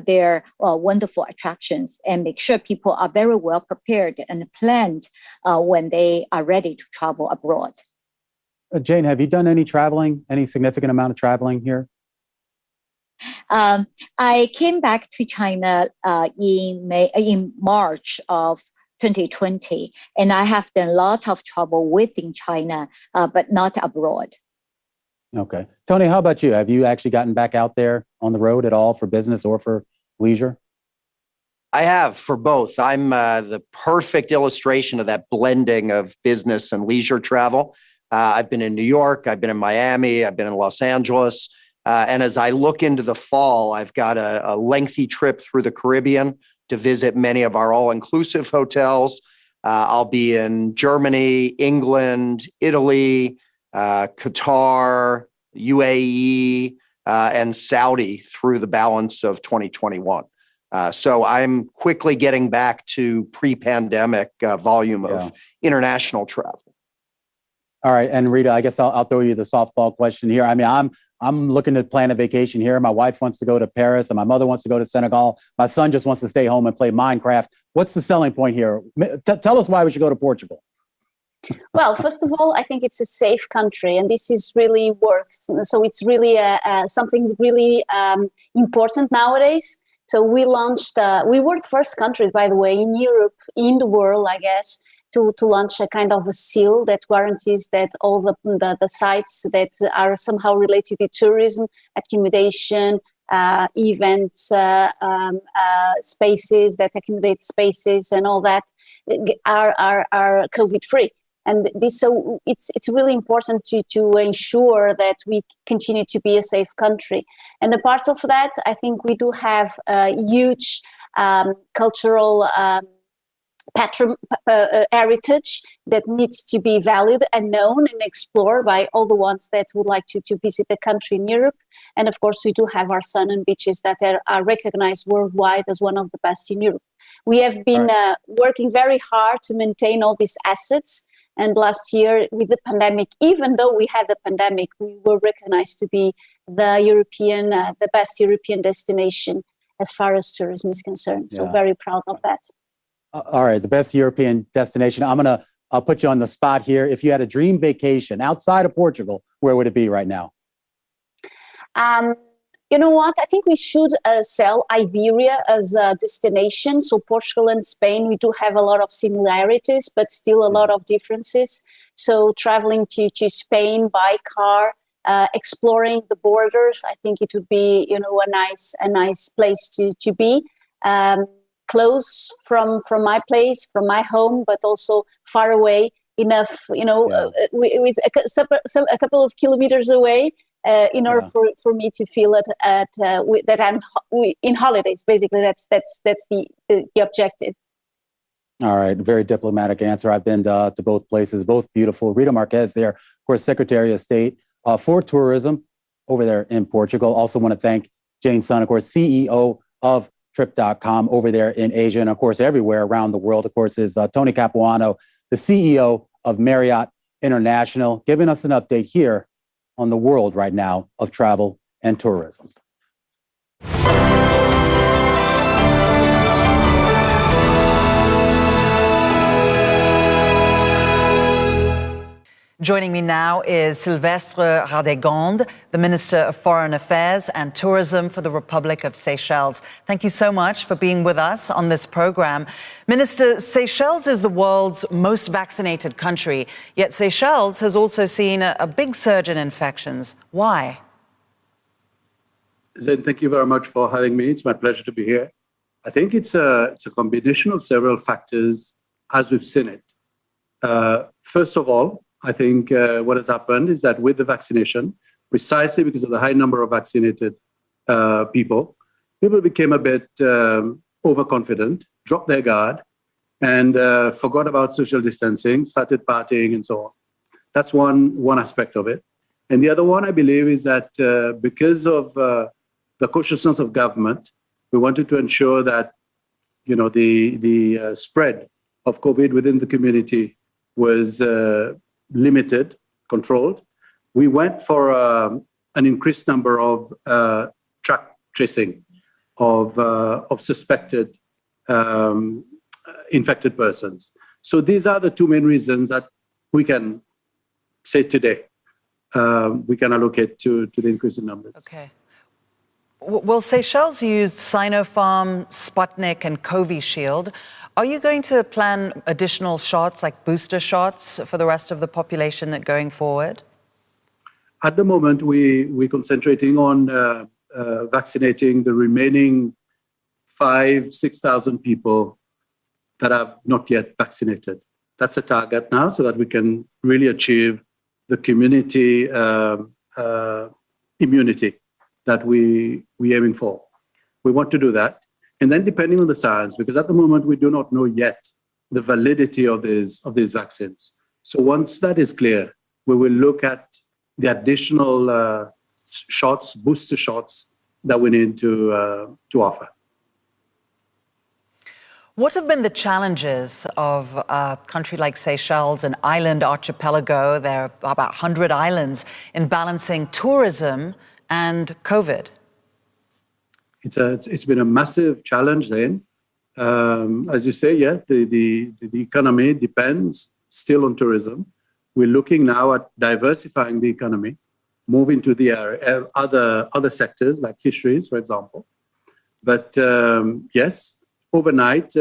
[SPEAKER 14] their wonderful attractions and make sure people are very well prepared and planned when they are ready to travel abroad.
[SPEAKER 3] Jane, have you done any traveling, any significant amount of traveling here?
[SPEAKER 14] I came back to China in March of 2020, and I have done lots of travel within China, but not abroad.
[SPEAKER 3] Okay. Tony, how about you? Have you actually gotten back out there on the road at all for business or for leisure?
[SPEAKER 12] I have, for both. I'm the perfect illustration of that blending of business and leisure travel. I've been in New York, I've been in Miami, I've been in Los Angeles. And as I look into the fall, I've got a lengthy trip through the Caribbean to visit many of our all-inclusive hotels. I'll be in Germany, England, Italy, Qatar, UAE, and Saudi through the balance of 2021. So I'm quickly getting back to pre-pandemic volume of international travel.
[SPEAKER 3] All right, and Rita, I guess I'll throw you the softball question here. I mean, I'm looking to plan a vacation here. My wife wants to go to Paris, and my mother wants to go to Senegal. My son just wants to stay home and play Minecraft. What's the selling point here? Tell us why we should go to Portugal.
[SPEAKER 15] Well, first of all, I think it's a safe country, and this is really so it's really something really important nowadays. So we launched, we were the first countries, by the way, in Europe, in the world, I guess, to launch a kind of a seal that guarantees that all the sites that are somehow related to tourism, accommodation, events, spaces that accommodate spaces and all that are COVID-free. And this, so it's really important to ensure that we continue to be a safe country. And a part of that, I think we do have a huge cultural heritage that needs to be valued and known and explored by all the ones that would like to visit the country in Europe. And of course, we do have our sun and beaches that are recognized worldwide as one of the best in Europe. We have been working very hard to maintain all these assets. And last year, with the pandemic, even though we had the pandemic, we were recognized to be the best European destination as far as tourism is concerned. So very proud of that.
[SPEAKER 3] All right, the best European destination. I'll put you on the spot here. If you had a dream vacation outside of Portugal, where would it be right now?
[SPEAKER 15] You know what? I think we should sell Iberia as a destination. So Portugal and Spain, we do have a lot of similarities, but still a lot of differences. So traveling to Spain by car, exploring the borders, I think it would be, a nice place to be. Close from my place, from my home, but also far away enough, with a couple of kilometers away. In order for me to feel that I'm in holidays, basically, that's the objective.
[SPEAKER 3] All right, very diplomatic answer. I've been to both places, both beautiful. Rita Marquez there, of course, Secretary of State for Tourism over there in Portugal. Also want to thank Jane Sun, of course, CEO of Trip.com over there in Asia, and of course, everywhere around the world. Of course, is Tony Capuano, the CEO of Marriott International, giving us an update here on the world right now of travel and tourism.
[SPEAKER 17] Joining me now is Sylvestre Radegond, the Minister of Foreign Affairs and Tourism for the Republic of Seychelles. Thank you so much for being with us on this program. Minister, Seychelles is the world's most vaccinated country, yet Seychelles has also seen a big surge in infections. Why?
[SPEAKER 18] Zain, thank you very much for having me. It's my pleasure to be here. I think it's a combination of several factors as we've seen it. First of all, I think what has happened is that with the vaccination, precisely because of the high number of vaccinated people became a bit overconfident, dropped their guard, and forgot about social distancing, started partying and so on. That's one aspect of it. And the other one, I believe, is that because of the cautiousness of government, we wanted to ensure that the spread of COVID within the community was limited, controlled. We went for an increased number of track tracing of suspected infected persons. So these are the two main reasons that we can say today we can allocate to the increase in numbers.
[SPEAKER 17] Okay. Well, Seychelles used Sinopharm, Sputnik, and Covishield. Are you going to plan additional shots, like booster shots, for the rest of the population going forward?
[SPEAKER 18] At the moment, we're concentrating on vaccinating the remaining 6,000 people that are not yet vaccinated. That's a target now, so that we can really achieve the community immunity that we're aiming for. We want to do that. And then depending on the science, because at the moment we do not know yet the validity of these vaccines. So once that is clear, we will look at the additional shots, booster shots that we need to offer.
[SPEAKER 17] What have been the challenges of a country like Seychelles, an island archipelago, there are about 100 islands, in balancing tourism and COVID?
[SPEAKER 18] It's been a massive challenge then. As you say, yeah, the economy depends still on tourism. We're looking now at diversifying the economy, moving to the other sectors like fisheries, for example. But yes, overnight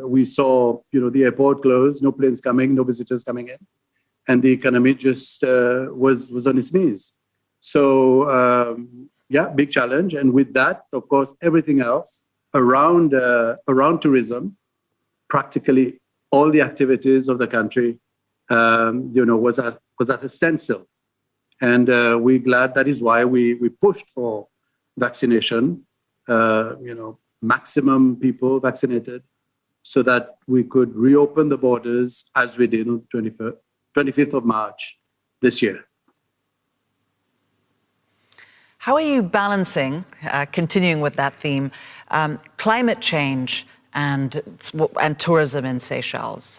[SPEAKER 18] we saw the airport closed, no planes coming, no visitors coming in, and the economy just was on its knees. So yeah, big challenge. And with that, of course, everything else around tourism, practically all the activities of the country, was at a standstill. And we're glad that is why we pushed for vaccination, maximum people vaccinated, so that we could reopen the borders as we did on 25th of March this year.
[SPEAKER 17] How are you balancing, continuing with that theme, climate change and tourism in Seychelles?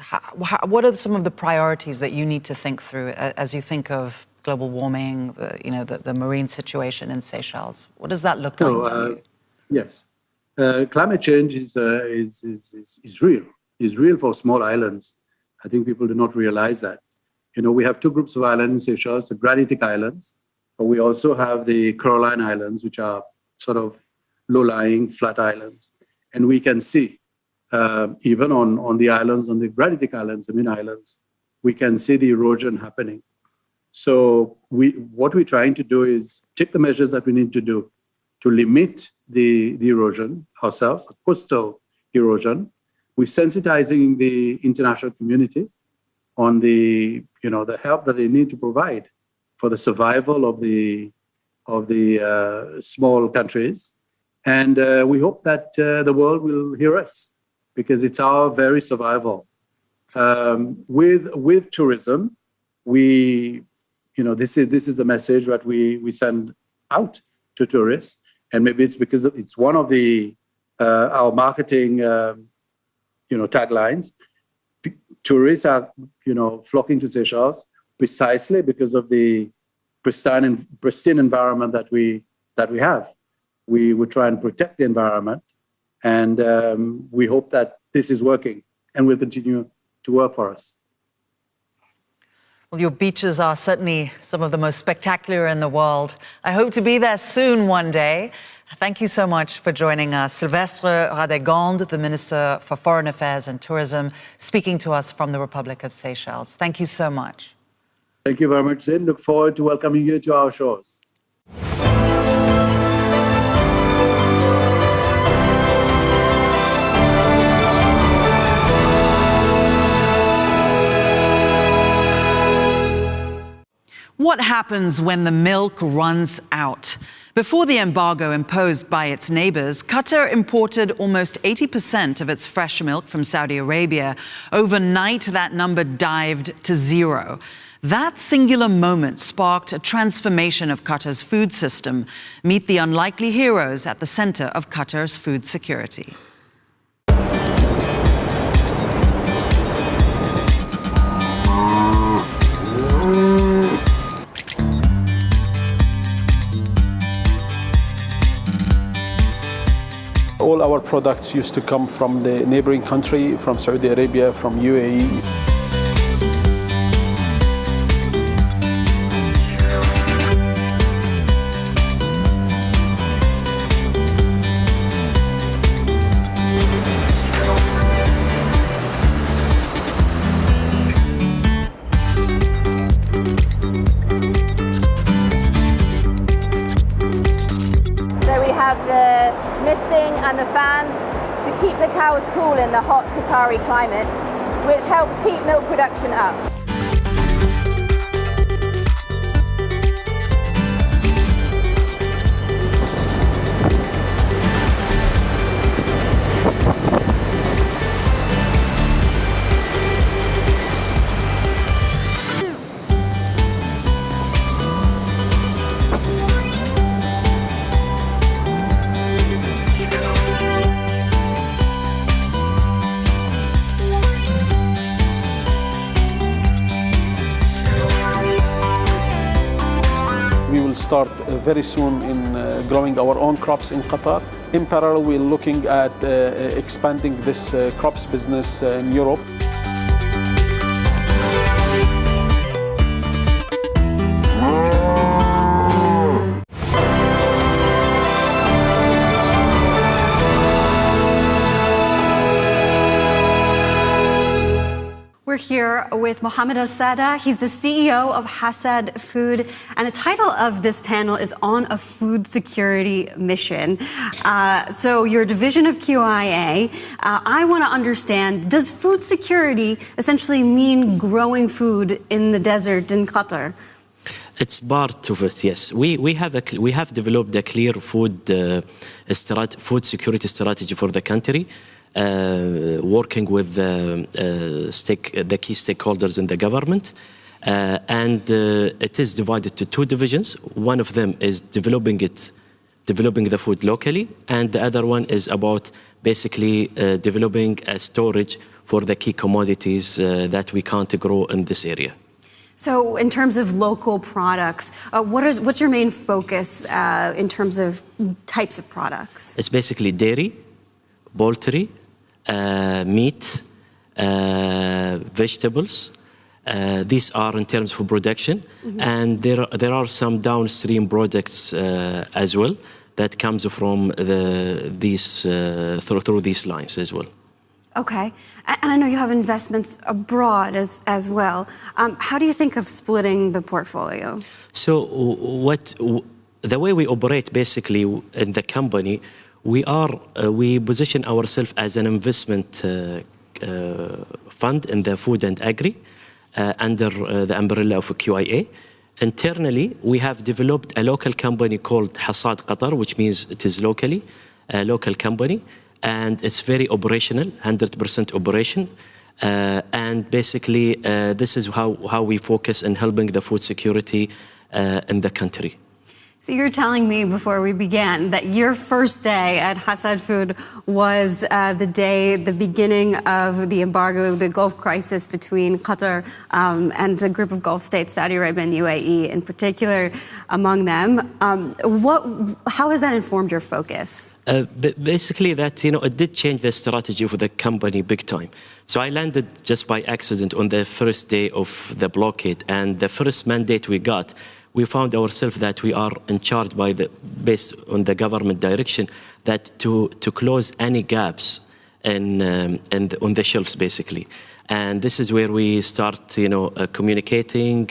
[SPEAKER 17] What are some of the priorities that you need to think through as you think of global warming, the marine situation in Seychelles? What does that look like to you?
[SPEAKER 18] Yes, climate change is real. It's real for small islands. I think people do not realize that. We have two groups of islands in Seychelles: the granitic islands, but we also have the Coralline Islands, which are sort of low-lying, flat islands. And we can see, even on the islands, on the granitic islands, the main islands, we can see the erosion happening. So what we're trying to do is take the measures that we need to do to limit the erosion ourselves, the coastal erosion. We're sensitizing the international community on the help that they need to provide for the survival of the small countries. And we hope that the world will hear us because it's our very survival. With tourism, this is the message that we send out to tourists, and maybe it's because it's one of our marketing taglines. Tourists are flocking to Seychelles precisely because of the pristine environment that we have. We would try and protect the environment, and we hope that this is working and will continue to work for us.
[SPEAKER 13] Well, your beaches are certainly some of the most spectacular in the world. I hope to be there soon one day. Thank you so much for joining us. Sylvestre Radegond, the Minister for Foreign Affairs and Tourism, speaking to us from the Republic of Seychelles. Thank you so much.
[SPEAKER 18] Thank you very much, Zin. Look forward to welcoming you to our shores.
[SPEAKER 17] What happens when the milk runs out? Before the embargo imposed by its neighbors, Qatar imported almost 80% of its fresh milk from Saudi Arabia. Overnight, that number dived to zero. That singular moment sparked a transformation of Qatar's food system. Meet the unlikely heroes at the center of Qatar's food security.
[SPEAKER 19] All our products used to come from the neighboring country, from Saudi Arabia, from UAE.
[SPEAKER 20] And the fans to keep the cows cool in the hot Qatari climate, which helps keep milk production up.
[SPEAKER 19] Start very soon in growing our own crops in Qatar. In parallel, we're looking at expanding this crops business in Europe.
[SPEAKER 6] We're here with Mohammed Al-Sada. He's the CEO of Hasad Food, and the title of this panel is On a Food Security Mission. So your division of QIA, I want to understand, does food security essentially mean growing food in the desert in Qatar?
[SPEAKER 21] It's part of it, yes. We have developed a clear food security strategy for the country. Working with the key stakeholders in the government. It is divided to two divisions. One of them is developing the food locally, and the other one is about basically developing a storage for the key commodities that we can't grow in this area.
[SPEAKER 6] So in terms of local products, what's your main focus in terms of types of products?
[SPEAKER 21] It's basically dairy, poultry, meat, vegetables. These are in terms of production, and there are some downstream products as well that comes from through these lines as well.
[SPEAKER 6] Okay, and I know you have investments abroad as well. How do you think of splitting the portfolio?
[SPEAKER 21] So the way we operate basically in the company, we position ourselves as an investment fund in the food and agri under the umbrella of QIA. Internally, we have developed a local company called Hasad Qatar, which means it is a local company. and it's very operational, 100% operation. And basically, this is how we focus in helping the food security in the country.
[SPEAKER 6] So you're telling me before we began that your first day at Hassad Food was the beginning of the embargo, the Gulf crisis between Qatar and a group of Gulf states, Saudi Arabia and UAE in particular among them. How has that informed your focus?
[SPEAKER 21] Basically that, it did change the strategy for the company big time. So I landed just by accident on the first day of the blockade, and the first mandate we got, we found ourselves that we are in charge based on the government direction, that to close any gaps on the shelves, basically. And this is where we start, communicating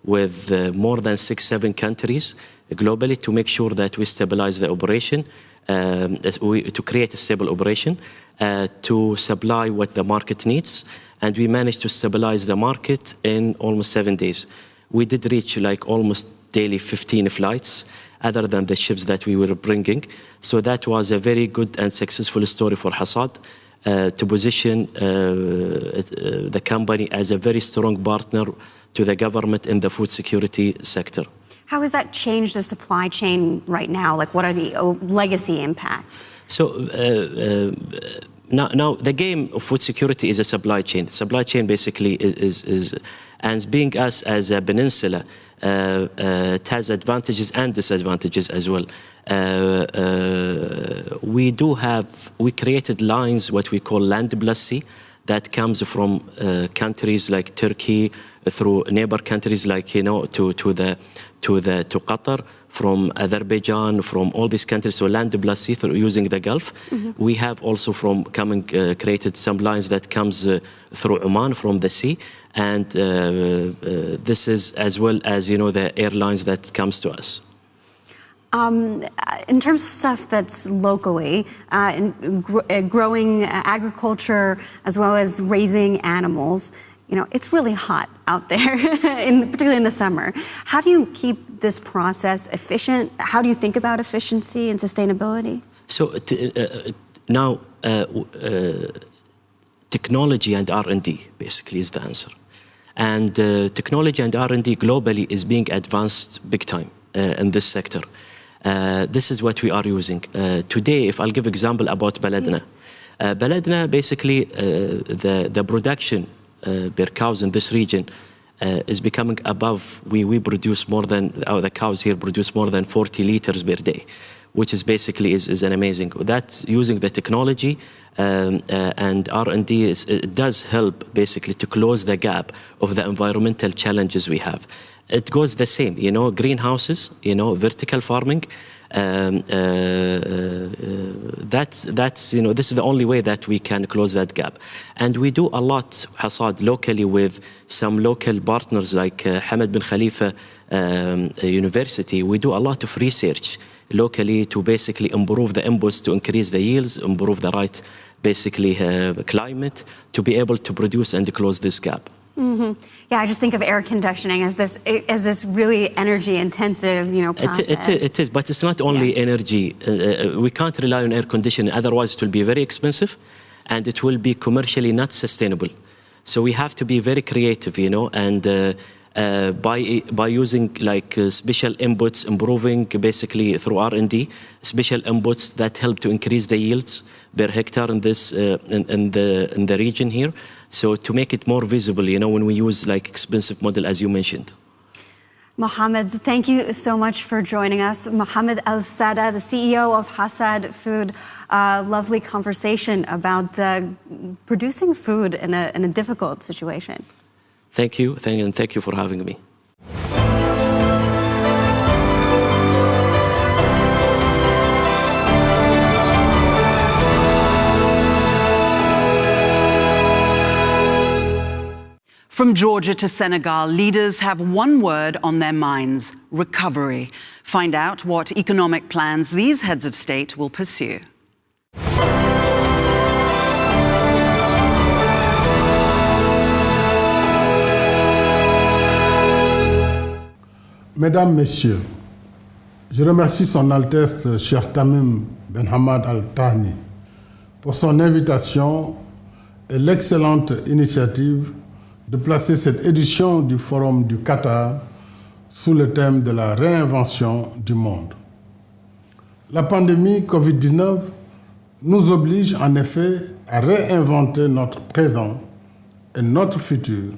[SPEAKER 21] with more than 6-7 countries globally to make sure that we stabilize the operation, to create a stable operation, to supply what the market needs. And we managed to stabilize the market in almost 7 days. We did reach almost daily 15 flights, other than the ships that we were bringing. So that was a very good and successful story for Hassad to position the company as a very strong partner to the government in the food security sector.
[SPEAKER 6] How has that changed the supply chain right now? What are the legacy impacts?
[SPEAKER 21] So now the game of food security is a supply chain. Supply chain basically is and being us as a peninsula, it has advantages and disadvantages as well. We created lines, what we call land plus sea, that comes from countries like Turkey, through neighbor countries like, to Qatar, from Azerbaijan, from all these countries, so land plus sea through using the Gulf. Mm-hmm. We have also created some lines that comes through Oman from the sea, and this is as well as, the airlines that comes to us.
[SPEAKER 6] In terms of stuff that's locally, growing agriculture as well as raising animals, it's really hot out there, particularly in the summer. How do you keep this process efficient? How do you think about efficiency and sustainability?
[SPEAKER 21] So now, technology and R&D basically is the answer. And technology and R&D globally is being advanced big time in this sector. This is what we are using. Today, if I'll give example about Beledna. Beledna, basically, the production per cows in this region is becoming above, we produce more than, the cows here produce more than 40 liters per day, which is basically is an amazing. That's using the technology and R&D, it does help basically to close the gap of the environmental challenges we have. It goes the same, greenhouses, vertical farming. That's this is the only way that we can close that gap. And we do a lot, Hassad, locally with some local partners like Hamad bin Khalifa University. We do a lot of research locally to basically improve the inputs, to increase the yields, improve the right, basically, climate, to be able to produce and close this gap.
[SPEAKER 6] Mm-hmm. Yeah, I just think of air conditioning as this really energy-intensive, process.
[SPEAKER 21] It is, but it's not only energy. We can't rely on air conditioning, otherwise it will be very expensive, and it will be commercially not sustainable. So we have to be very creative, and by using special inputs, improving basically through R&D, special inputs that help to increase the yields per hectare in this in the region here. So to make it more visible, when we use expensive model, as you mentioned.
[SPEAKER 6] Mohammed, thank you so much for joining us. Mohammed Al-Sada, the CEO of Hassad Food. Lovely conversation about producing food in a difficult situation.
[SPEAKER 21] Thank you, and thank you for having me.
[SPEAKER 17] From Georgia to Senegal, leaders have one word on their minds: recovery. Find out what economic plans these heads of state will pursue.
[SPEAKER 1] Mesdames, Messieurs, je remercie Son Altesse Cheikh Tamim Ben Hamad Al Thani pour son invitation et l'excellente initiative de placer cette édition du Forum du Qatar sous le thème de la réinvention du monde. La pandémie Covid-19 nous oblige en effet à réinventer notre présent et notre futur,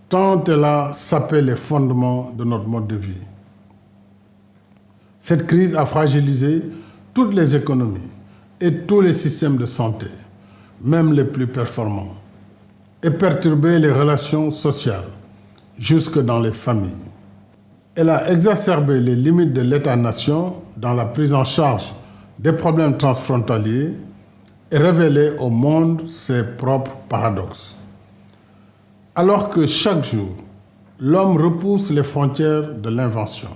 [SPEAKER 1] tant elle a sapé les fondements de notre mode de vie. Cette crise a fragilisé toutes les économies et tous les systèmes de santé, même les plus performants, et perturbé les relations sociales, jusque dans les familles. Elle a exacerbé les limites de l'État-nation dans la prise en charge des problèmes transfrontaliers et révélé au monde ses propres paradoxes. Alors que chaque jour, l'homme repousse les frontières de l'invention,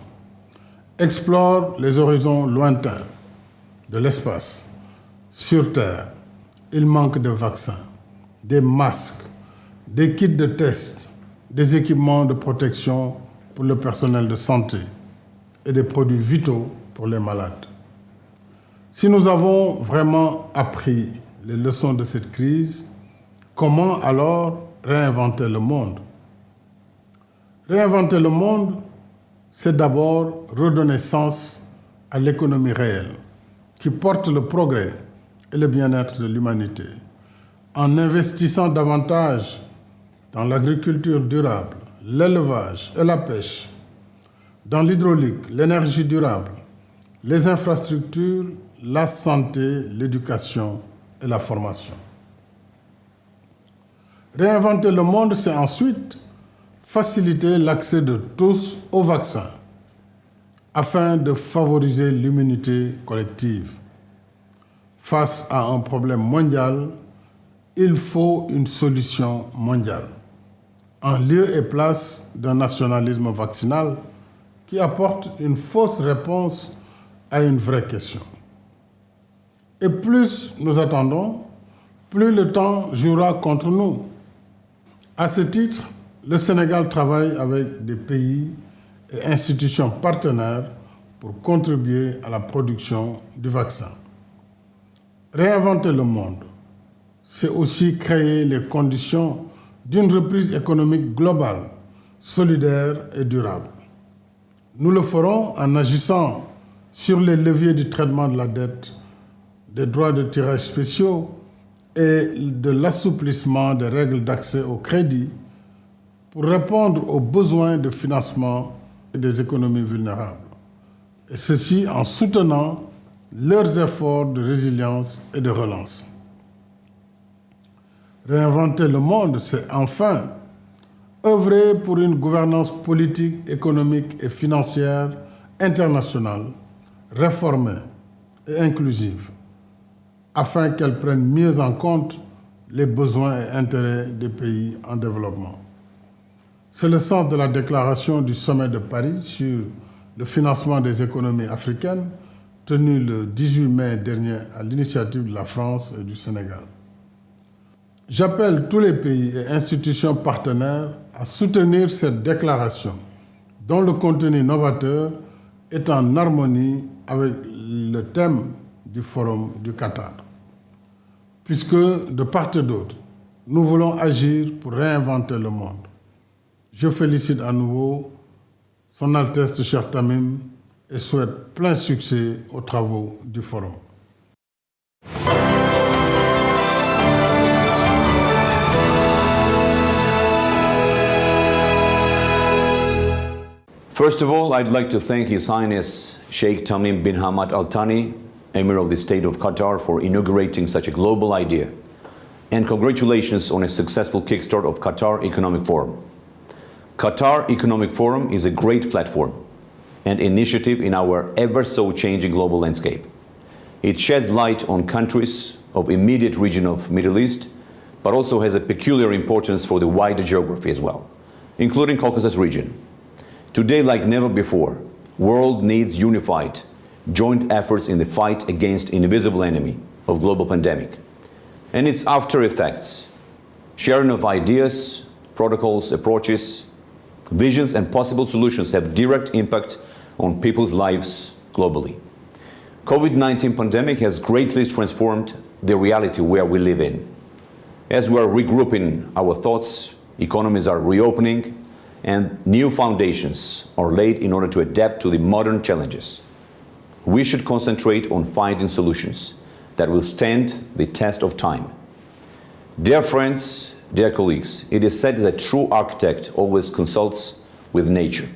[SPEAKER 1] explore les horizons lointains de l'espace, sur Terre, il manque de vaccins, des masques, des kits de tests, des équipements de protection pour le personnel de santé et des produits vitaux pour les malades. Si nous avons vraiment appris les leçons de cette crise, comment alors réinventer le monde? Réinventer le monde, c'est d'abord redonner sens à l'économie réelle qui porte le progrès et le bien-être de l'humanité, en investissant davantage dans l'agriculture durable, l'élevage et la pêche, dans l'hydraulique, l'énergie durable, les infrastructures, la santé, l'éducation et la formation. Réinventer le monde, c'est ensuite faciliter l'accès de tous aux vaccins afin de favoriser l'immunité collective. Face à un problème mondial, il faut une solution mondiale, en lieu et place d'un nationalisme vaccinal qui apporte une fausse réponse à une vraie question. Et plus nous attendons, plus le temps jouera contre nous. À ce titre, le Sénégal travaille avec des pays et institutions partenaires pour contribuer à la production du vaccin. Réinventer le monde, c'est aussi créer les conditions d'une reprise économique globale, solidaire et durable. Nous le ferons en agissant sur les leviers du traitement de la dette, des droits de tirage spéciaux et de l'assouplissement des règles d'accès au crédit pour répondre aux besoins de financement des économies vulnérables. Et ceci en soutenant leurs efforts de résilience et de relance. Réinventer le monde, c'est enfin œuvrer pour une gouvernance politique, économique et financière internationale réformée et inclusive, afin qu'elle prenne mieux en compte les besoins et intérêts des pays en développement. C'est le sens de la déclaration du sommet de Paris sur le financement des économies africaines, tenu le 18 mai dernier à l'initiative de la France et du Sénégal. J'appelle tous les pays et institutions partenaires à soutenir cette déclaration, dont le contenu novateur est en harmonie avec le thème du Forum du Qatar. Puisque, de part et d'autre, nous voulons agir pour réinventer le monde. Je félicite à nouveau Son Altesse Cheikh Tamim et souhaite plein succès aux travaux du Forum.
[SPEAKER 22] First of all, I'd like to thank His Highness Sheikh Tamim bin Hamad Al Thani, Emir of the State of Qatar, for inaugurating such a global idea. And congratulations on a successful kickstart of Qatar Economic Forum. Qatar Economic Forum is a great platform and initiative in our ever-so-changing global landscape. It sheds light on countries of immediate region of Middle East, but also has a peculiar importance for the wider geography as well, including Caucasus region. Today, like never before, world needs unified, joint efforts in the fight against invisible enemy of global pandemic and its after effects, sharing of ideas, protocols, approaches, visions and possible solutions have direct impact on people's lives globally. COVID-19 pandemic has greatly transformed the reality where we live in. As we're regrouping our thoughts, economies are reopening, and new foundations are laid in order to adapt to the modern challenges. We should concentrate on finding solutions that will stand the test of time. Dear friends, dear colleagues, it is said that true architect always consults with nature.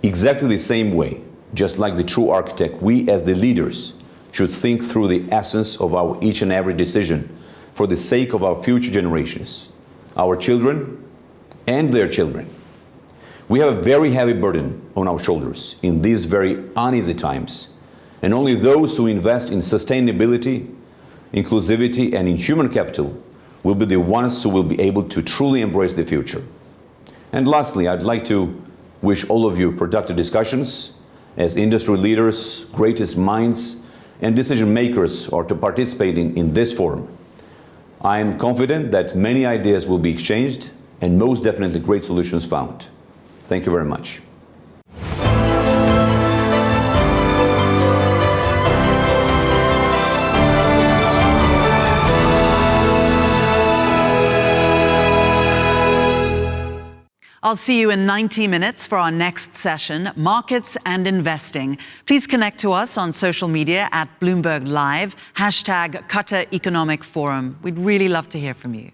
[SPEAKER 22] Exactly the same way, just like the true architect, we as the leaders should think through the essence of our each and every decision for the sake of our future generations, our children and their children. We have a very heavy burden on our shoulders in these very uneasy times, and only those who invest in sustainability, inclusivity, and in human capital will be the ones who will be able to truly embrace the future. And lastly, I'd like to wish all of you productive discussions as industry leaders, greatest minds, and decision makers are to participate in this forum. I am confident that many ideas will be exchanged and most definitely great solutions found. Thank you very much.
[SPEAKER 17] I'll see you in 90 minutes for our next session, Markets and Investing. Please connect to us on social media at Bloomberg Live, #Qatar Economic Forum. We'd really love to hear from you.